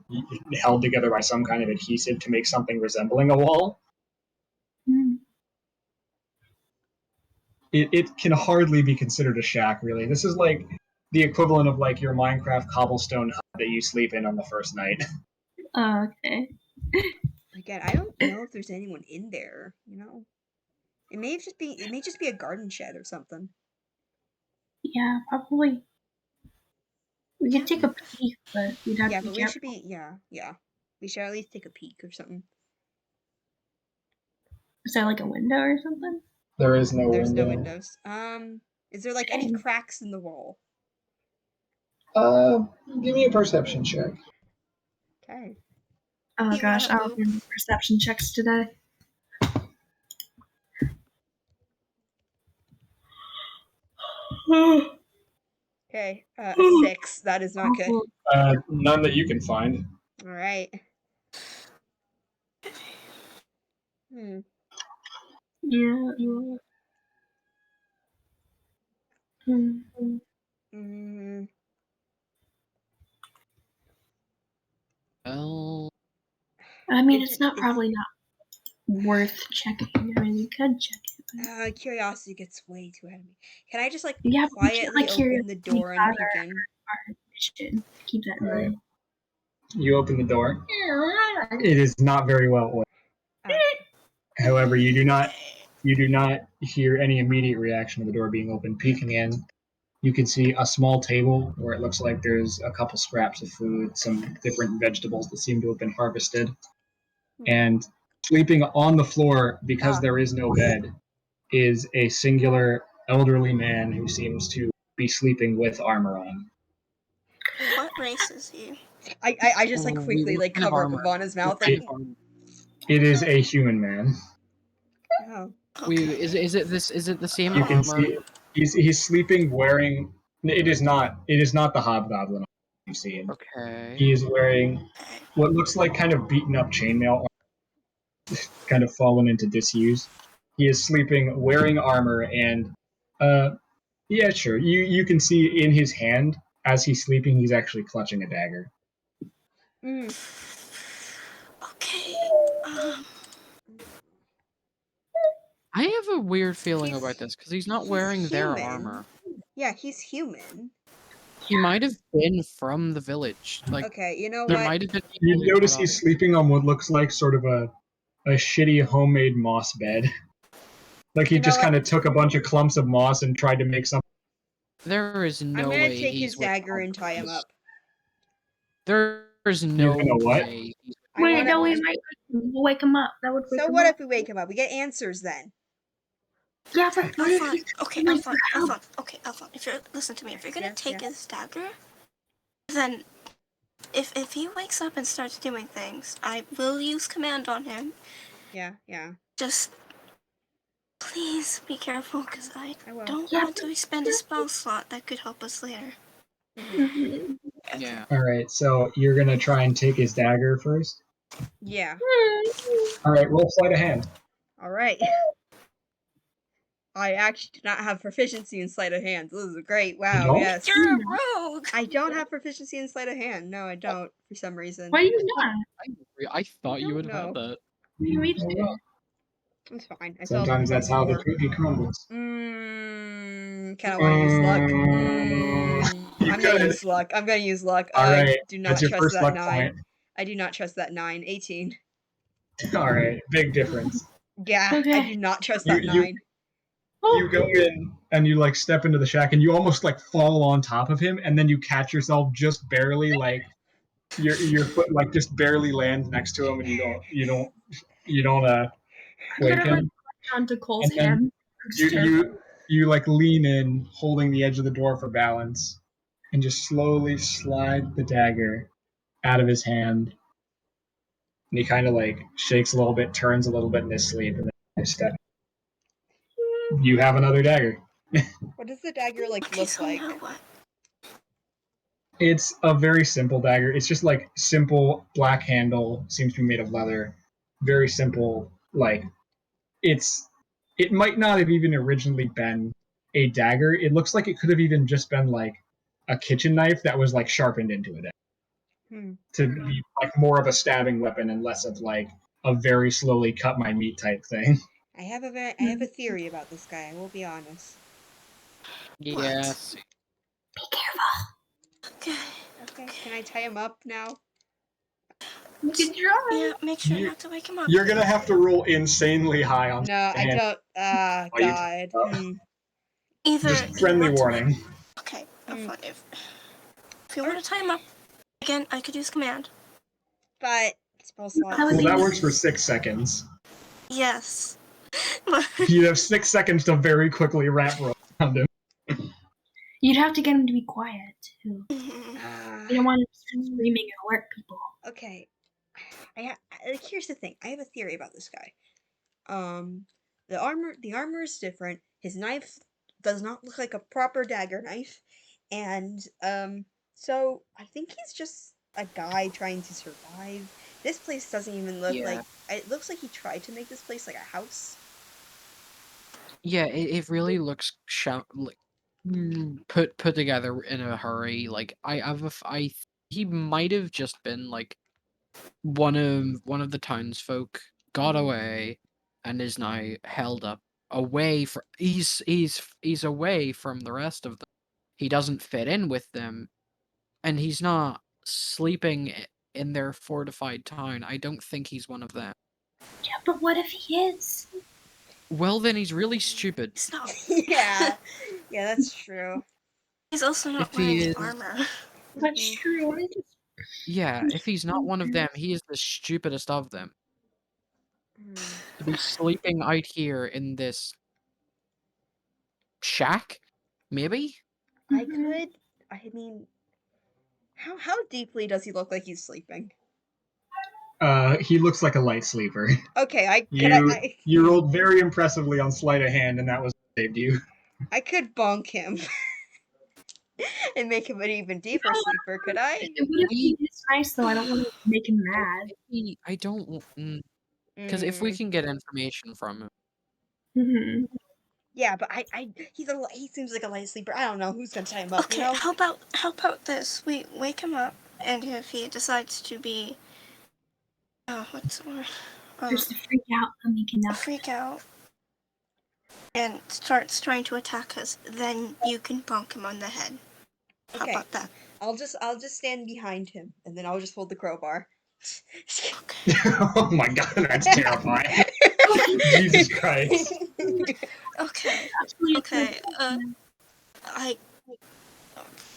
held together by some kind of adhesive to make something resembling a wall. It can hardly be considered a shack, really. This is like the equivalent of like your Minecraft cobblestone hut that you sleep in on the first night. Oh, okay. Again, I don't know if there's anyone in there. You know, it may just be a garden shed or something. Yeah, probably. We could take a peek, but we'd have to be but we careful. should be. Yeah. We should at least take a peek or something. Is there like a window or something? There is no There's window. no windows. Is there like any cracks in the wall? Give me a perception check. Okay. Oh You gosh, I wanna don't do perception checks today. Okay. 6. That is not good. None that you can find. All right. Yeah. Mm, Well, I mean, Is it's it- not is- probably not worth checking. I mean, you could check it. But... curiosity gets way too ahead of me. Can I just like Yeah, but we can't, quietly like, open the curiosity door and bother peek in? our mission. Keep that in All right. mind. You open the door. It is not very well oiled. Ah. However, you do not hear any immediate reaction to the door being open. Peeking in, you can see a small table where it looks like there's a couple scraps of food, some different vegetables that seem to have been harvested. And sleeping on the floor, because there is no bed, is a singular elderly man who seems to be sleeping with armor on. What race is he? I just like what quickly like kind of cover up armor? Ivana's mouth. What kind Like, of armor? It is a human man. oh. Wait, Okay. is it the same You can armor? see he's sleeping wearing. It is not the hobgoblin you've seen. Okay. He is wearing what looks like kind of beaten up chainmail, kind of fallen into disuse. He is sleeping wearing armor, and yeah, sure. You can see in his hand as he's sleeping, he's actually clutching a dagger. Mm. Okay. I have a weird feeling He's- about this because he's not he's wearing their human. armor. Yeah, he's human. He might have been from the village. Like Okay, you know there what? might have been. people You who notice got he's off. sleeping on what looks like sort of a shitty homemade moss bed. Like he You know just what? kind of took a bunch of clumps of moss and tried to make something. There is no I'm gonna way take he's his with dagger and tie him Alphas. up. There's no gonna what? way. He's I Wait, wanna- no, we might we'll wake him up. That would wake So him what up. if we wake him up? We get answers then. Yeah, but what if Alphon, he's okay, like Alphon, for help? Alphon, okay, Alphon, if you're, listen to me, if you're gonna Yeah, take yeah. his dagger, then if he wakes up and starts doing things, I will use command on him. Yeah, yeah. Just please be careful, because I I will. don't Yeah, want to expend a spell slot that could help us later. Mhm. Okay. Yeah. All right, so you're gonna try and take his dagger first. Yeah. All right, roll sleight of hand. All right. I actually do not have proficiency in sleight of hand. This is great. Wow. don't? Yes. You're a rogue! I don't have proficiency in sleight of hand. No, I don't. For some reason. Why you not? I thought you would don't have know. that. Me too. It's fine. I felt Sometimes that's how the before. cookie crumbles. Kind of want to use luck. You I'm gonna could. use luck. I'm gonna use luck. All I right, do not that's your trust first that luck 9. point. I do not trust that 9. 18. All right, big difference. Yeah, I Okay. do not trust You- that 9. You go in and you like step into the shack and you almost like fall on top of him, and then you catch yourself just barely like your foot like just barely lands next to him, and you don't I'm wake gonna like him. clutch onto Cole's And then hand. You like lean in, holding the edge of the door for balance, and just slowly slide the dagger out of his hand. And he kind of like shakes a little bit, turns a little bit in his sleep, and then step. You have another dagger. What does the dagger like Okay, look so like? now what? It's a very simple dagger. It's just like simple black handle, seems to be made of leather. Very simple. Like it might not have even originally been a dagger. It looks like it could have even just been like a kitchen knife that was like sharpened into it to be like more of a stabbing weapon and less of like a very slowly cut my meat type thing. I have a theory about this guy. I will be honest. Yes. Be careful. Okay. Okay. Can I tie him up now? You can try. Yeah, make sure You- not to wake him up. You're gonna have to roll insanely high on. No, I hand. don't. Ah, Oh, you God. up. Either Just you friendly want to wake- warning. Okay, Alphon, if you want to tie him up, again, I could use command. But spell slot. That would Well, be that me. works for 6 seconds. Yes. You have 6 seconds to very quickly wrap around him. You'd have to get him to be quiet too. Ah, You don't want him to start screaming and alert people. okay. Here's the thing. I have a theory about this guy. The armor is different. His knife does not look like a proper dagger knife, and so I think he's just a guy trying to survive. This place doesn't even look Yeah. like. It looks like he tried to make this place like a house. Yeah, it really looks like put together in a hurry. Like he might have just been like one of the townsfolk got away and is now held up away from he's away from the rest of them. He doesn't fit in with them, and he's not sleeping in their fortified town. I don't think he's one of them. Yeah, but what if he is? Well, then he's really stupid. He's not. Yeah, that's true. He's also not If he wearing is- armor. That's true. Yeah, if he's not one of them, he is the stupidest of them. To be sleeping out here in this shack, maybe? I mean, how deeply does he look like he's sleeping? He looks like a light sleeper. Okay, You rolled very impressively on sleight of hand, and that was what saved you. I could bonk him and make him an even deeper sleeper, could I? What if he is nice though? I don't want to make him mad. I don't. Because if we can get information from him. Mm-hmm. Yeah, but he seems like a light sleeper. I don't know who's gonna tie him up. Okay, You know? how about this? We wake him up, and if he decides to be, what's the word? Just to freak out and we can now. Freak out, and starts trying to attack us, then you can bonk him on the head. How Okay. about that? I'll just stand behind him, and then I'll just hold the crowbar. Oh my god, that's terrifying. Jesus Christ. Okay.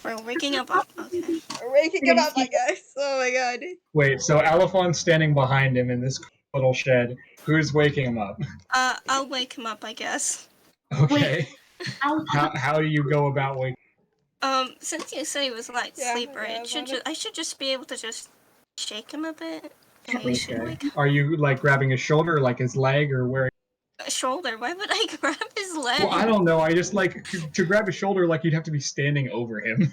We're waking up. Okay. We're waking him up, I guess. Oh my god. Wait, so Alifon's standing behind him in this little shed. Who's waking him up? I'll wake him up, I guess. Okay. How do you go about waking? Since you said he was a light sleeper, yeah, I should just be able to just shake him a bit. And we should wake him. Are you like grabbing his shoulder, like his leg, or where? Shoulder. Why would I grab his leg? Well, I don't know. I just like to grab his shoulder, like you'd have to be standing over him.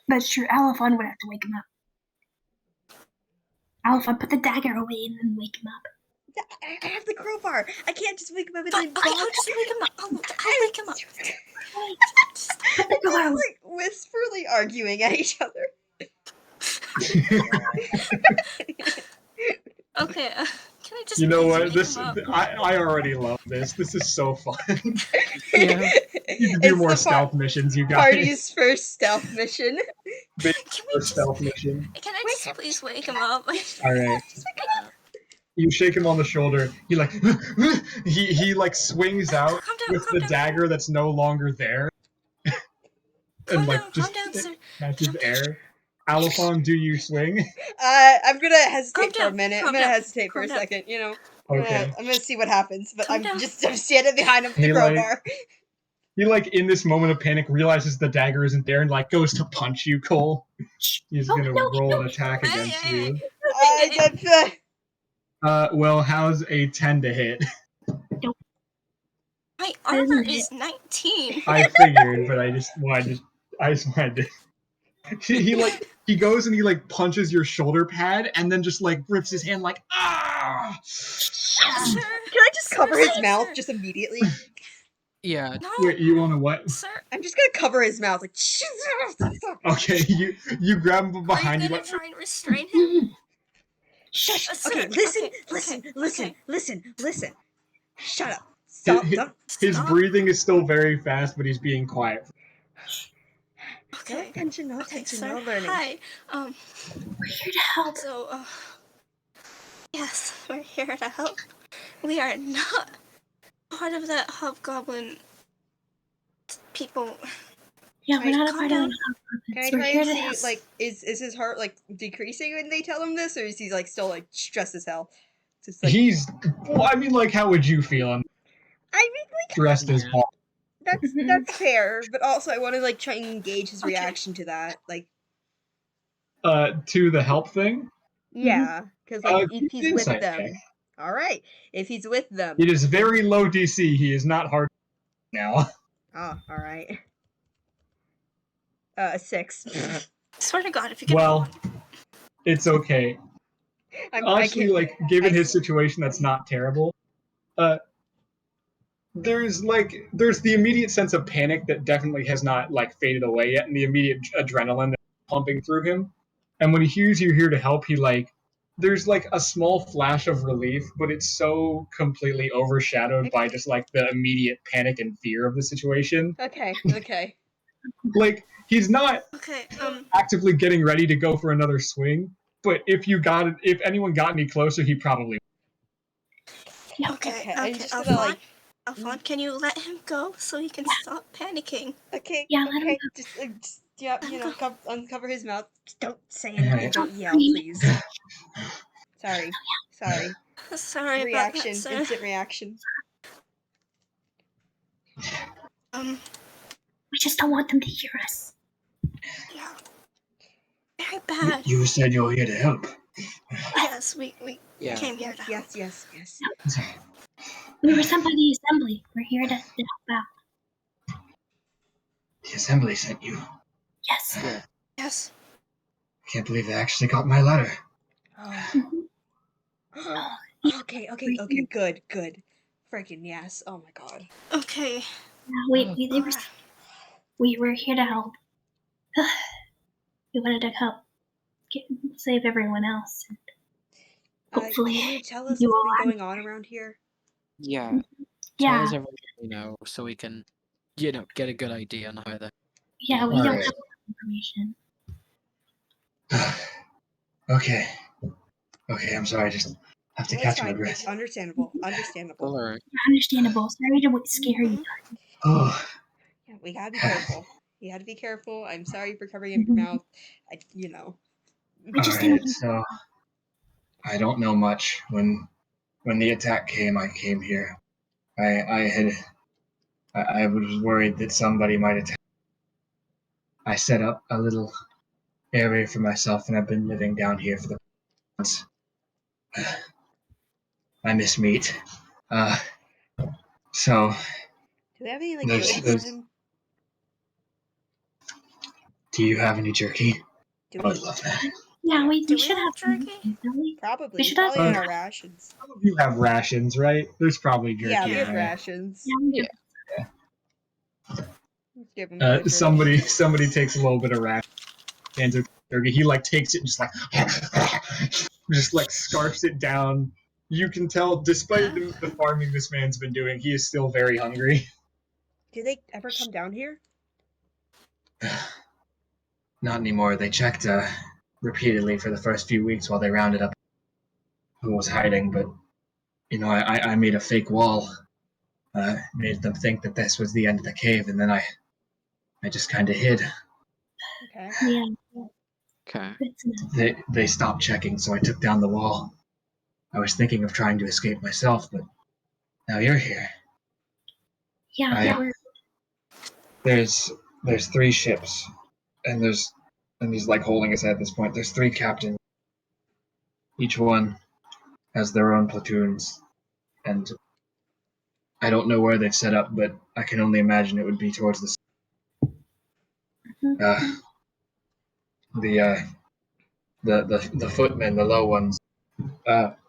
That's true. Alphon would have to wake him up. Alphon, put the dagger away and then wake him up. I have the crowbar. I can't just wake him up and Fine, then I'll just wake him up. I'll wake him up. We're like whisperly arguing at each other. Okay, can I just? You know please what? wake This him up? I already love this. This is so fun. Yeah. You can do more stealth missions, you guys. Party's first stealth mission. Big Can we first stealth mission. Can I just please wake him up? All right. You shake him on the shoulder. He like he like swings out Calm down, with calm the down. dagger that's no longer there, and like Calm just down, sir. catches air. Alphon, do you swing? I'm gonna hesitate for a Calm minute. down, I'm gonna calm hesitate for a down. second. You know. Okay. I'm gonna see what happens, but Calm I'm down. standing behind him with the He, like- crowbar. He like in this moment of panic realizes the dagger isn't there and like goes to punch you, Cole. He's Oh, gonna no, roll no. an attack against Hey, you. Well, how's a 10 to hit? My armor is 19. I figured, but I just wanted to. He goes and he like punches your shoulder pad and then just like rips his hand like ah. Sir, Can I just cover his sir, mouth sir. just immediately? Yeah. No, Wait, you want to what? sir. I'm just gonna cover his mouth like. Okay, you grab him from Are behind you you. gonna Like, try and restrain him? Shush. Sir, Okay, listen, okay, listen, okay, listen, okay. listen. Shut up. Stop. His- Don't. his Stop. breathing is still very fast, but he's being quiet. No Okay. attention. No Okay, attention. sir. No learning. Hi. We're here to help. So, yes, we're here to help. We are not part of that hobgoblin people. Yeah, we're not a Calm part down. of Can I it. We're try here and to see, help. like, is his heart, like, decreasing when they tell him this, or is he, like, still, like, stressed as hell? Just, like, Well, I mean, like, how would you feel? I'm I mean, like, dressed as Paul. that's fair, but also I want to, like, try and engage his Okay. reaction to that, like, To the help thing. yeah, because, like, if he's with Insight them. check. Alright, if he's with them. It is very low DC. He is not hard now. Oh, alright. 6. Swear to God, if you get Well, it's okay. I Honestly, can't- like, given I- his situation, that's not terrible. there's the immediate sense of panic that definitely has not like faded away yet, and the immediate adrenaline that's pumping through him. And when he hears you're here to help, he like there's like a small flash of relief, but it's so completely overshadowed by just like the immediate panic and fear of the situation. Okay. Like he's not Okay, actively getting ready to go for another swing, but if anyone got any closer, he probably. okay, I'm just gonna, Alphonse, like- Alphonse, can you let him go so he can stop panicking? Okay. Yeah, let him okay. go. Just yeah, Let him know, uncover his mouth. Just don't say Alright. anything. Don't yell, please. Sorry. Sorry Reaction. about that, sir. Instant reaction. We just don't want them to hear us. Yeah. Very bad. You said you were here to help. Yes, we Yeah. came here to help. Yes. We were sent by the assembly. We're here to help out. The assembly sent you. Yes. Yeah. Yes. I can't believe they actually got my letter. Oh. Okay. Good. Freaking yes. Oh my god. Okay. We were here to help. We wanted to help save everyone else. And hopefully, can you tell us you what's all been going on around here? Yeah. Tell Yeah, us everything we know so we can, get a good idea on how that. yeah, we All don't right. have information. Okay, I'm sorry. I just have to No, it's catch my fine. breath. It's understandable. Alright. Yeah, understandable. Sorry to scare you. Oh, Yeah, we gotta be careful. I'm sorry for covering up your mouth. We all just right. didn't. So I don't know much. When the attack came, I came here. I was worried that somebody might attack. I set up a little area for myself, and I've been living down here for the months. I miss meat. So Do we have any There's- jerky for there's- him? do you have any jerky? Do I would we? love that. Yeah, we Do we should have have jerky? don't we? Probably. We should have Probably in some. our rations. Some of you have rations, right? There's probably jerky. Yeah, we have in there. rations. Yeah, we Yeah. Let's give him more jerky. Somebody takes a little bit of ration, hands it to jerky. He like takes it and just like scarfs it down. You can tell, despite the farming this man's been doing, he is still very hungry. Do they ever come down here? Not anymore. They checked repeatedly for the first few weeks while they rounded up who was hiding, but I made a fake wall, made them think that this was the end of the cave, and then I just kind of hid. Okay. Yeah. Okay. They stopped checking, so I took down the wall. I was thinking of trying to escape myself, but now you're here. Yeah, There's 3 ships, and he's like holding his head at this point. There's 3 captains. Each one has their own platoons, and I don't know where they've set up, but I can only imagine it would be towards the the footmen, the low ones.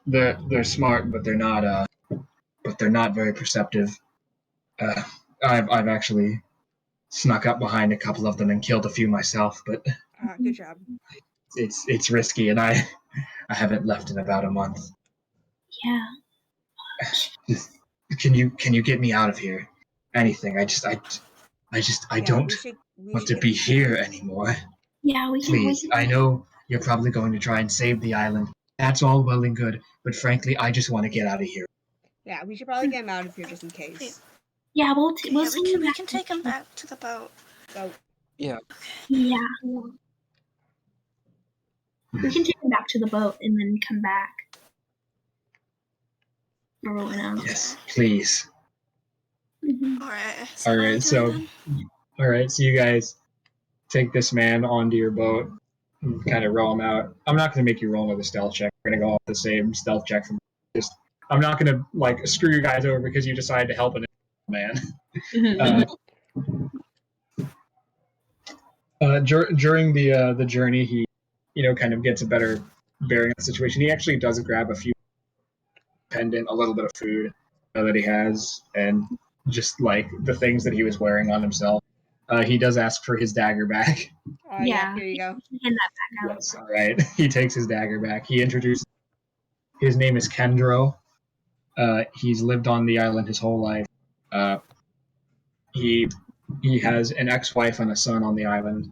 They're smart, but they're not very perceptive. I've actually snuck up behind a couple of them and killed a few myself, but Good job. it's risky, and I haven't left in about a month. Yeah. Can you get me out of here? Anything. I don't want to be here anymore. Yeah, we can. Please. I know you're probably going to try and save the island. That's all well and good, but frankly, I just want to get out of here. Yeah, we should probably get him out of here just in case. Yeah, we'll Yeah, send we you can back. take him back to the boat. So, Yeah. Yeah. We can take him back to the boat and then come back. Or rolling out. Yes, please. Mm-hmm. Alright, All right, so you guys take this man onto your boat and kind of row him out. I'm not going to make you roll another stealth check. We're going to go off the same stealth check from just. I'm not going to like screw you guys over because you decided to help an man. During the journey, he kind of gets a better bearing of the situation. He actually does grab a few pendant, a little bit of food that he has, and just like the things that he was wearing on himself. He does ask for his dagger back. Oh yeah, here you go. Hand that back out. Yes, all right. He takes his dagger back. He introduces. His name is Kendro. He's lived on the island his whole life. He has an ex-wife and a son on the island,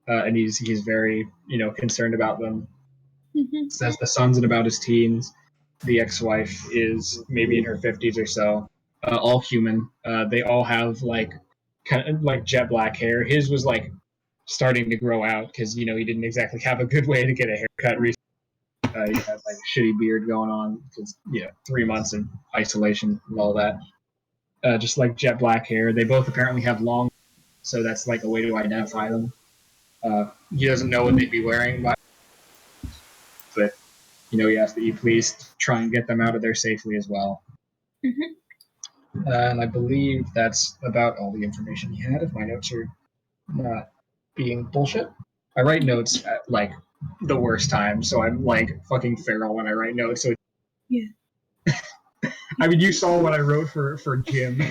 and he's very concerned about them. Says the son's in about his teens. The ex-wife is maybe in her 50s or so. All human. They all have kind of like jet black hair. His was like starting to grow out because he didn't exactly have a good way to get a haircut recently. He had like a shitty beard going on because 3 months in isolation and all that. Just like jet black hair. They both apparently have long, so that's like a way to identify them. He doesn't know what they'd be wearing, but he asks that you please try and get them out of there safely as well. And I believe that's about all the information he had. If my notes are not being bullshit, I write notes at like the worst time, so I'm like fucking feral when I write notes. So Yeah. I mean, you saw what I wrote for Jim.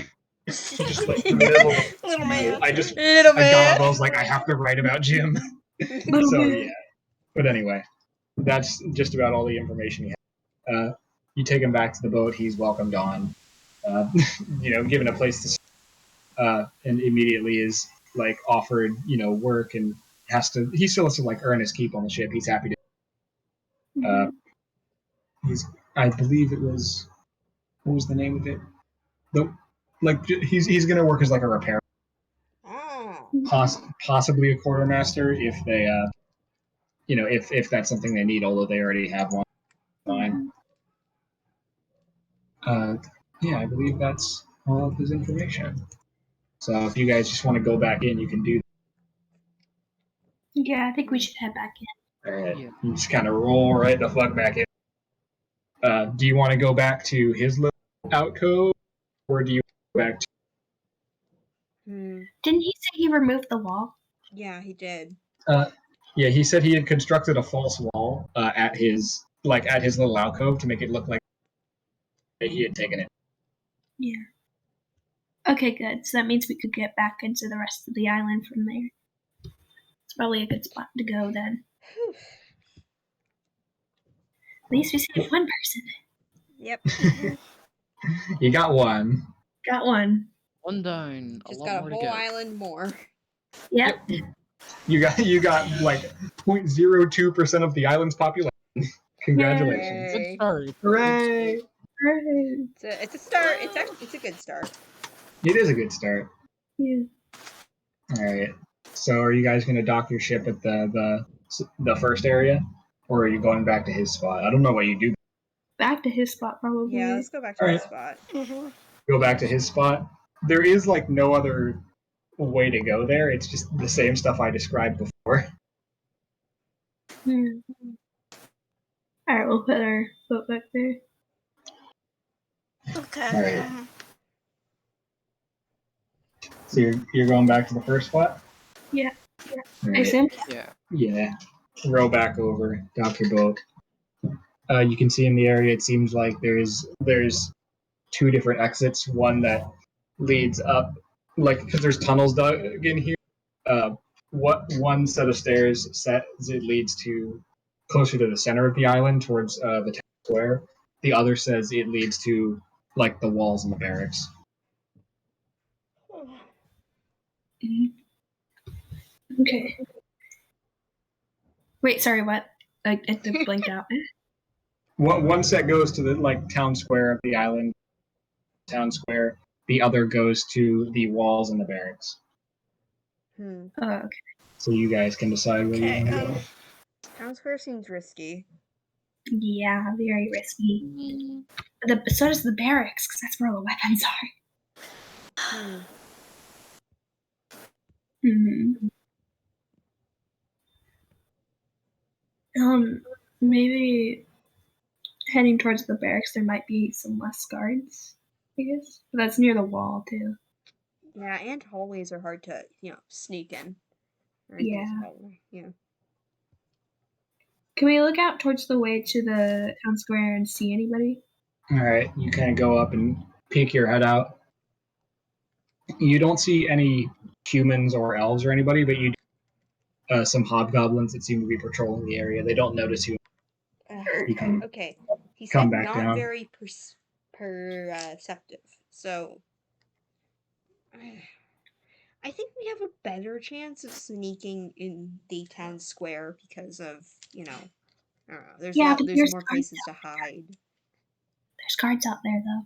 Just like the middle. Little man. I got up. I was like, I have to write about Jim. So yeah. But anyway, that's just about all the information he had. You take him back to the boat. He's welcomed on. Given a place to sleep, and immediately is like offered work and he still has to like earn his keep on the ship. He's happy to. I believe it was, what was the name of it? He's gonna work as like a repair, possibly a quartermaster if they if that's something they need, although they already have one. Fine. Yeah, I believe that's all of his information. So if you guys just want to go back in, you can do that. Yeah, I think we should head back in. All right. You just kind of roll right the fuck back in. Do you want to go back to his little alcove, or do you go back to... Didn't he say he removed the wall? Yeah, he did. Yeah, he said he had constructed a false wall at his little alcove to make it look like he had taken it. Yeah. Okay, good. So that means we could get back into the rest of the island from there. It's probably a good spot to go then. At least we saved one person. Yep. You got one. Got one. One down. Just a lot got a more to whole go. island more. Yep. You got like 0.02% of the island's population. Congratulations. Good start. Hooray! It's a start. It's a good start. It is a good start. Yeah. All right. So are you guys going to dock your ship at the first area, or are you going back to his spot? I don't know what you do. Back to his spot, probably. Yeah, let's go back to his spot. Go back to his spot. There is like no other way to go there. It's just the same stuff I described before. All right, we'll put our boat back there. Okay. All right. So you're going back to the first spot? Yeah. All I right. assume. Yeah. Row back over, dock your boat. You can see in the area, it seems like there's two different exits. One that leads up, because there's tunnels dug in here. One set of stairs says it leads to closer to the center of the island, towards the town square. The other says it leads to like the walls and the barracks. Okay. Wait, sorry, what? I blanked out. One set goes to the town square of the island, town square. The other goes to the walls and the barracks. Oh, okay. So you guys can decide where you want to go. Town square seems risky. Yeah, very risky. But so does the barracks, because that's where all the weapons are. Maybe heading towards the barracks, there might be some less guards, I guess. But that's near the wall, too. Yeah, and hallways are hard to, sneak in. Yeah. Yeah. Can we look out towards the way to the town square and see anybody? All right, you kind of go up and peek your head out. You don't see any humans or elves or anybody, but you some hobgoblins that seem to be patrolling the area. They don't notice you. You can Okay. He come said back not down. very perceptive. So I think we have a better chance of sneaking in the town square because of, I don't know, there's Yeah, but there's more places to hide. There's guards out there though.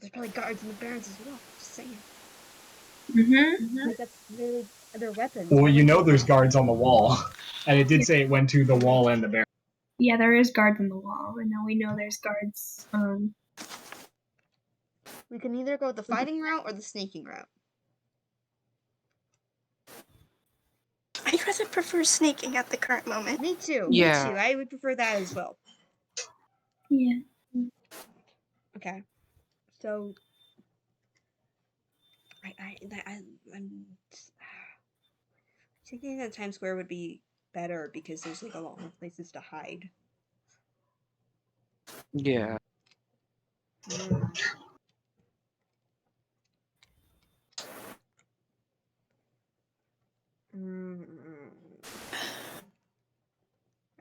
There's probably guards in the barrens as well. Just saying. Mm-hmm. Like that's really their weapons. Well, Why you would know they- there's guards on the wall, and it did say it went to the wall and the barrel. Yeah, there is guards on the wall, and now we know there's guards. We can either go the fighting route or the sneaking route. I'd rather prefer sneaking at the current moment. Me too. Yeah. Me too. I would prefer that as well. Yeah. Okay. So I'm thinking that Times Square would be better because there's like a lot more places to hide. Yeah.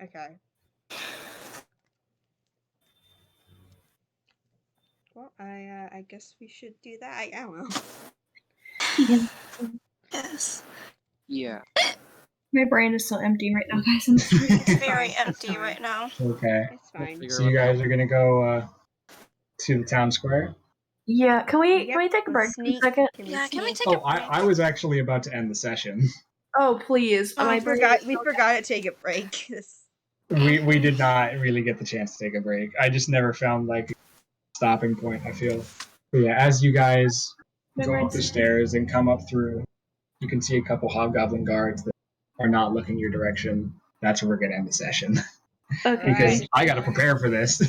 Okay. Well, I guess we should do that. I don't know. Yes. Yeah. My brain is so empty right now, guys. I'm sorry. It's very fine, it's empty fine. right now. Okay. It's We'll fine. figure So you it out. guys are gonna go to the town square. Yeah, can we Yep, take a break let's for a sneak. second? Can we Yeah, can we sneak? take Oh, a break? I was actually about to end the session. Oh, please. Oh, My We brain forgot. is We so forgot to take a break. We did not really get the chance to take a break. I just never found like a stopping point. I feel. But yeah, as you guys go up the stairs and come up through, you can see a couple hobgoblin guards that are not looking your direction. That's where we're gonna end the session Okay. because Right. I got to prepare for this.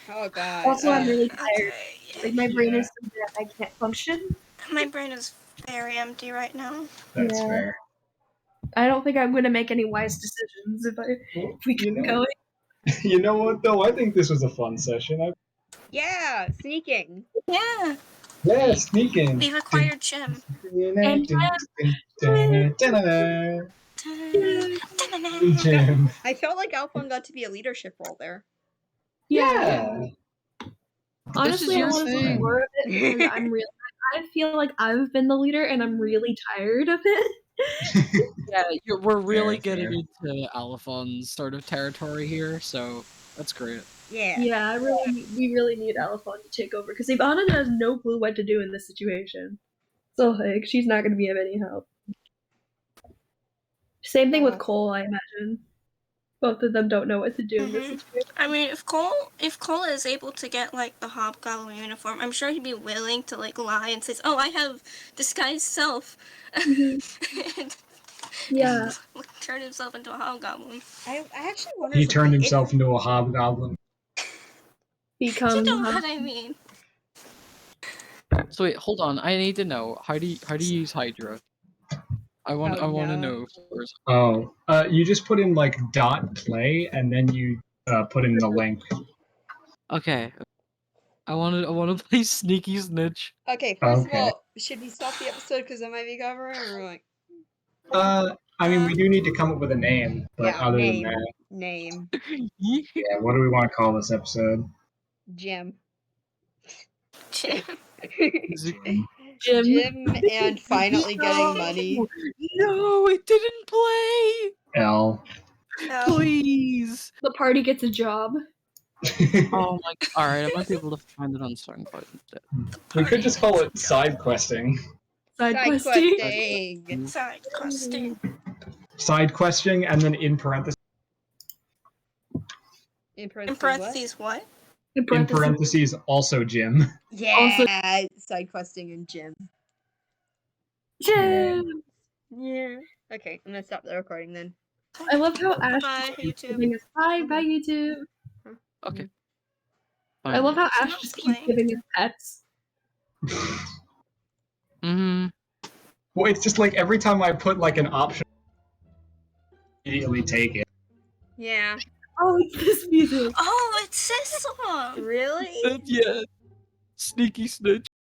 Oh God. Also, I'm really tired. Okay. Like, my brain Yeah. is so that I can't function. My brain is very empty right now. That's Yeah. fair. I don't think I'm going to make any wise decisions if we keep going. You know what though? I think this was a fun session. Yeah, sneaking. Yeah, Yeah, sneaking. we've acquired Jim. Jim. I felt like Alphon got to be a leadership role there. Yeah. Honestly, I your want to see thing. more of it because I feel like I've been the leader and I'm really tired of it. Yeah, we're really Fair, getting into Alphon's sort of territory here, so that's great. Yeah. Yeah, we really need Alphon to take over because Ivana has no clue what to do in this situation. So like, she's not going to be of any help. Same thing with Cole, I imagine. Both of them don't know what to do in this situation. I mean, if Cole is able to get like the hobgoblin uniform, I'm sure he'd be willing to like lie and say, "Oh, I have disguised self," and Yeah. turn himself into a hobgoblin. I actually wonder. He turned himself into a hobgoblin. Become You know what I mean? So wait, hold on. I need to know how do you use Hydra? I want to know first. Oh, you just put in like .play and then you put in the link. Okay. I want to play Sneaky Snitch. Okay, first of Okay. all, should we stop the episode because I might be covering, or like? I mean, we do need to come up with a name, but Yeah, other name. than that, Name. yeah. What do we want to call this episode? Jim. Jim. Jim and finally getting money. No, it didn't play. L. Please. The party gets a job. Oh my. All right, I might be able to find it on Songboat instead. We could just call it Sidequesting. Sidequesting. Sidequesting. Sidequesting, and then in parentheses. In In parentheses, what? In parentheses, also Jim. Yeah, Also- side questing and Jim. Jim. Yeah. Okay, I'm gonna stop the recording then. I love how Ash Bye, keeps YouTube. giving us bye YouTube. Okay. I love how It's Ash not just keeps playing. giving us pets. Well, it's just like every time I put like an option, I immediately take it. Yeah. Oh, it's this music. Oh, it's this song. Really? Yeah. Sneaky Snitch.